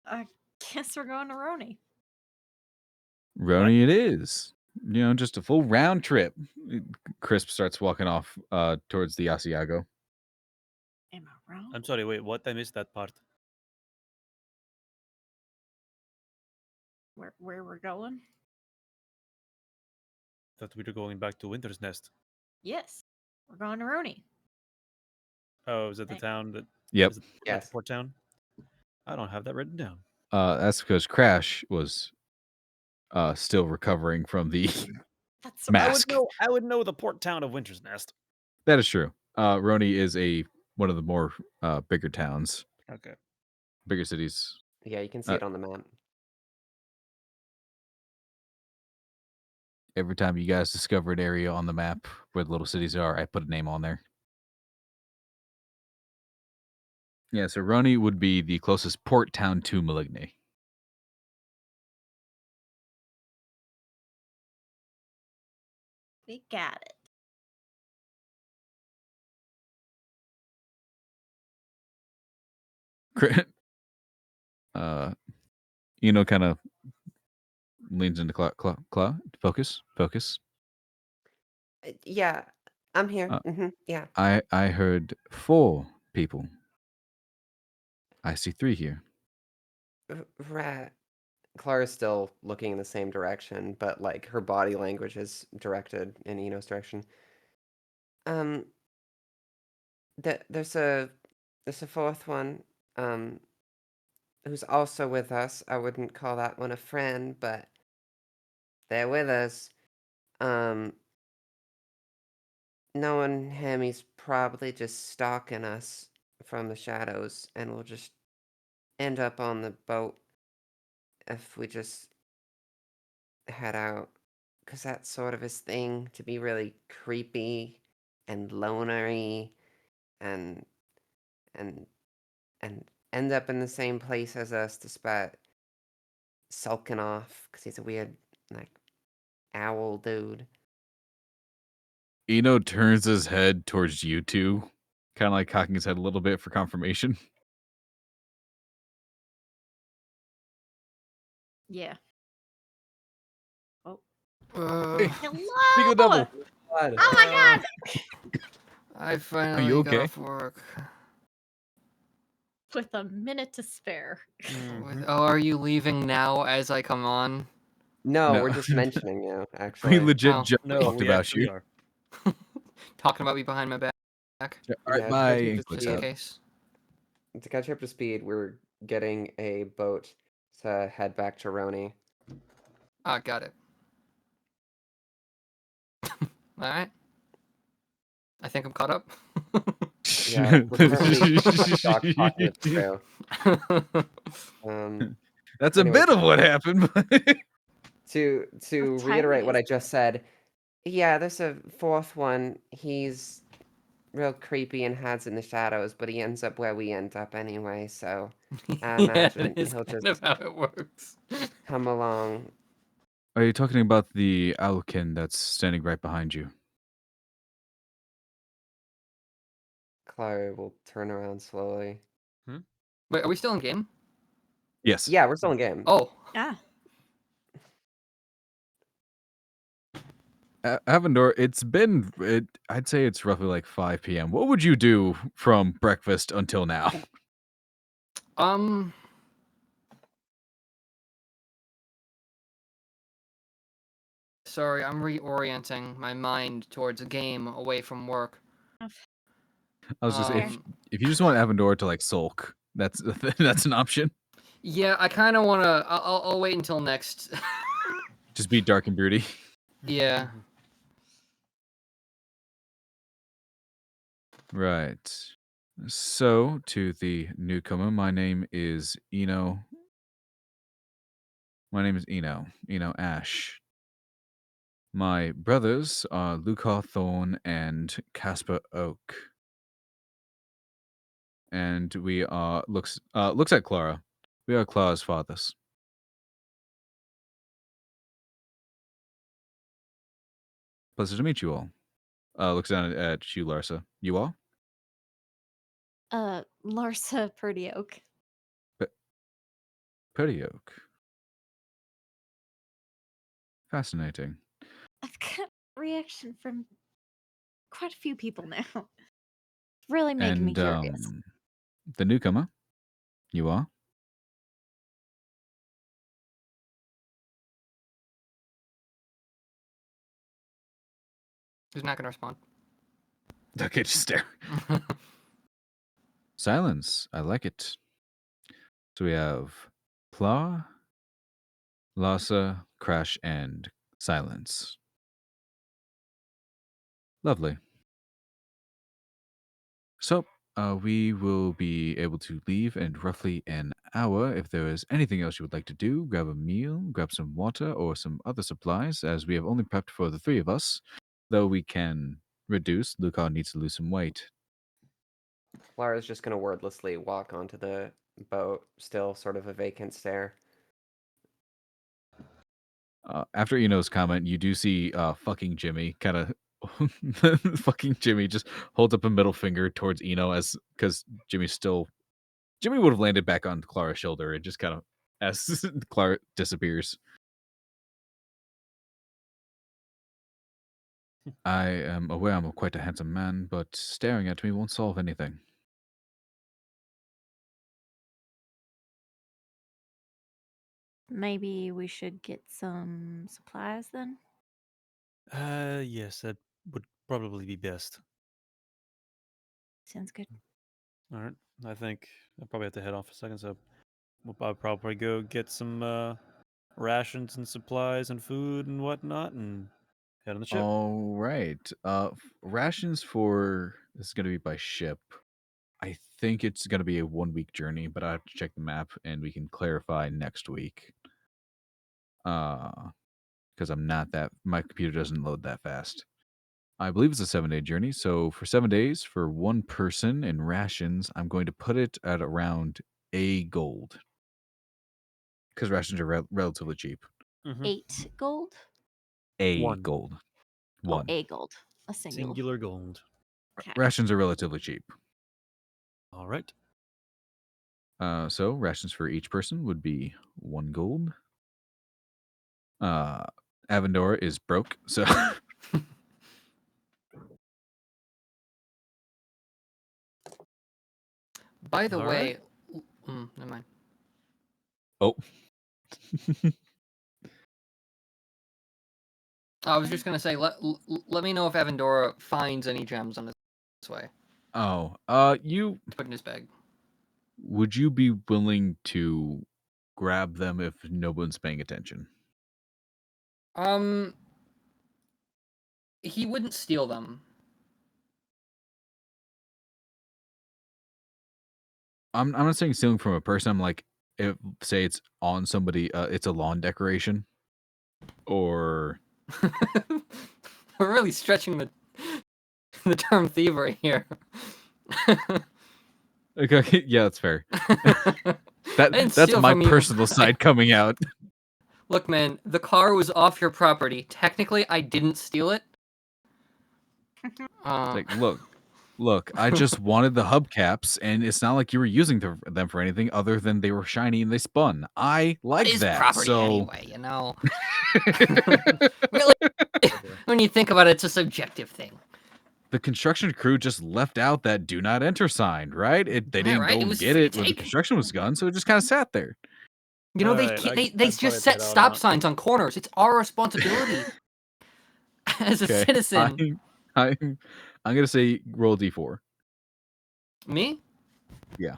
I guess we're going to Roni. Roni it is. Just a full round trip. Crisp starts walking off towards the Asiago. Am I wrong? I'm sorry, wait, what? I missed that part. Where we're going? That we were going back to Winter's Nest. Yes. We're going to Roni. Oh, is it the Thank- town that... Yep. Is it like Yes. the port town? I don't have that written down. That's because Crash was still recovering from the That's mask. I would know the port town of Winter's Nest. That is true. Roni is one of the more bigger towns, Okay. bigger cities. Yeah, you can see it on the map. Every time you guys discover an area on the map where the little cities are, I put a name on there. Yeah, so Roni would be the closest port town to Maligny. We got it. Kind of leans into Claw. Focus. Yeah, I'm here. Yeah. I heard 4 people. I see 3 here. Rat. Klara's still looking in the same direction, but like her body language is directed in Eno's direction. There's a 4th one, who's also with us. I wouldn't call that one a friend, but they're with us. Knowing him, he's probably just stalking us from the shadows, and we'll just end up on the boat if we just head out. Because that's sort of his thing, to be really creepy and lonery and and end up in the same place as us despite sulking off because he's a weird, like, owl dude. Eno turns his head towards you 2, kind of like cocking his head a little bit for confirmation. Yeah. Oh. Hey, Hello. speak of the devil. Oh my god. I finally you got okay? off work. with a minute to spare. Oh, are you leaving now as I come on? No, No. we're just mentioning you, We actually. legit Oh. just No, talked we about actually you. are. Talking about me behind my back. All right, Yeah, bye. to catch you up Ink to Just looks in speed. out. case. To catch you up to speed, we're getting a boat to head back to Roni. Ah, got it. Alright. I think I'm caught up. Yeah, we're currently dog talking with the crew. That's a Anyway, bit of what happened. to What reiterate time what is I just said, yeah, there's a fourth one. He's real creepy and hides in the shadows, but he ends up where we end up anyway, so I Yeah, imagine that is he'll kind just of how it works. come along. Are you talking about the Owlkin that's standing right behind you? Klara will turn around slowly. Wait, are we still in game? Yes. Yeah, we're still in game. Oh, Ah, Avendor, I'd say it's roughly like 5 p.m. What would you do from breakfast until now? Sorry, I'm reorienting my mind towards a game away from work. I was just Um, if you just want Avendor to like sulk, that's that's an option. Yeah, I kind of want to. I'll wait until next. Just be dark and broody. Yeah. Right. So, to the newcomer, my name is Eno. My name is Eno Ash. My brothers are Lucar Thorn and Casper Oak. And we are looks at Klara. We are Klara's fathers. Pleasure to meet you all. Looks down at you, Larsa. You all? Larsa Pretty Oak. Pretty Oak. Fascinating. I've got reaction from quite a few people now. Really making me And curious. the newcomer, you are? Who's not gonna respond? Okay, just stare. Silence. I like it. So we have Pla, Lhasa, Crash, and Silence. Lovely. So, we will be able to leave in roughly an hour. If there is anything else you would like to do, grab a meal, grab some water, or some other supplies, as we have only prepped for the 3 of us, though we can reduce. Lucar needs to lose some weight. Klara's just gonna wordlessly walk onto the boat, still sort of a vacant stare. After Eno's comment, you do see fucking Jimmy kind of fucking Jimmy just holds up a middle finger towards Eno because Jimmy would have landed back on Klara's shoulder and just kind of as Klara disappears. I am aware I'm quite a handsome man, but staring at me won't solve anything. Maybe we should get some supplies then? Yes, that would probably be best. Sounds good. All right. I think I probably have to head off a second, so I'll probably go get some rations and supplies and food and whatnot, and head on the ship. All right. Rations for this is going to be by ship. I think it's going to be a 1-week journey, but I have to check the map and we can clarify next week. Because my computer doesn't load that fast. I believe it's a 7-day journey. So for 7 days, for one person in rations, I'm going to put it at around a gold. Because rations are relatively cheap. 8 gold? A One. gold. Oh, One. a gold. A single. Singular gold. Okay. Rations are relatively cheap. All right. So rations for each person would be 1 gold. Avendor is broke, so By the All way, right. Never mind. Oh. I was just gonna say, let me know if Avendora finds any gems on this way. Oh, you To put in his bag. would you be willing to grab them if no one's paying attention? He wouldn't steal them. I'm not saying stealing from a person. I'm like, if say it's on somebody, it's a lawn decoration, or We're really stretching the term thievery here. okay, yeah, that's fair. I didn't That's steal my from you. personal side coming out. Look, man, the car was off your property. Technically, I didn't steal it. Like, look, I just wanted the hubcaps, and it's not like you were using them for anything other than they were shiny and they spun. I like It is that. property So anyway, you know. Really, when you think about it, it's a subjective thing. the construction crew just left out that "do not enter" sign, right? They Yeah, didn't right? go It and was get free to it when the take. construction was done, so it just kind of sat there. You know, Alright, they I'd just probably set put that stop on. signs on corners. It's our responsibility as a Okay, citizen. I'm gonna say roll d4. Me? Yeah.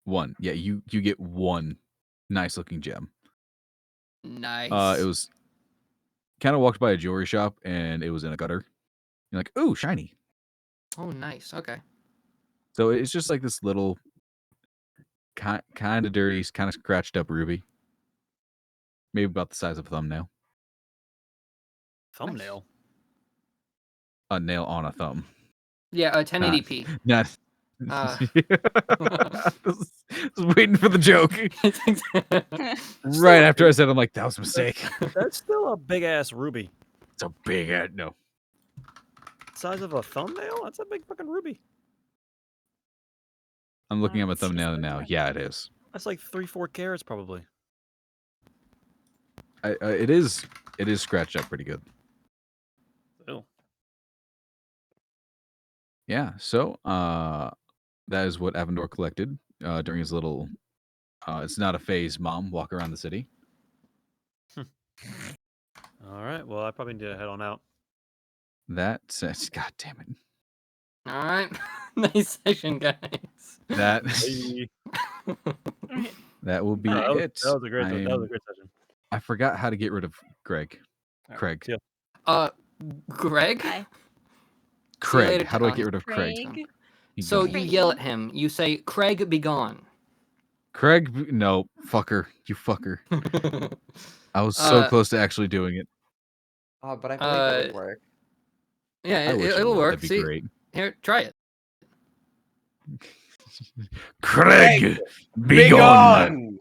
One. Yeah, you get one nice looking gem. Nice. It was kind of walked by a jewelry shop and it was in a gutter. You're like, "Ooh, shiny." Oh, nice. Okay. So it's just like this little kind of dirty, kind of scratched up ruby. Maybe about the size of a thumbnail. Thumbnail. A nail on a thumb. Yeah, 1080p. Not. Uh. I was waiting for the joke. Right after I said, I'm like, that was a mistake. That's still a big ass ruby. It's a big ass no. Size of a thumbnail? That's a big fucking ruby. I'm looking at my Let's see thumbnail some now. more. Yeah, it is. That's like 3-4 carats probably. It is scratched up pretty good. Oh. Yeah. So that is what Avendor collected during his little. It's not a phase, mom. Walk around the city. All right. Well, I probably need to head on out. That says, God damn it. All right. Nice session, guys. That Hey. that will be No, it. that was a great session. I forgot how to get rid of Greg. All Craig. See ya. Greg? Hi. See you Craig. later, How do I John. get rid of Craig? Craig. So Gone. you yell at him. You say, "Craig, be gone." Craig, no, fucker. You fucker. I was so close to actually doing it. Oh, but I feel like it would work. Yeah, I wish it it'll would. work. That'd be See, great. here, try it. Craig, be gone.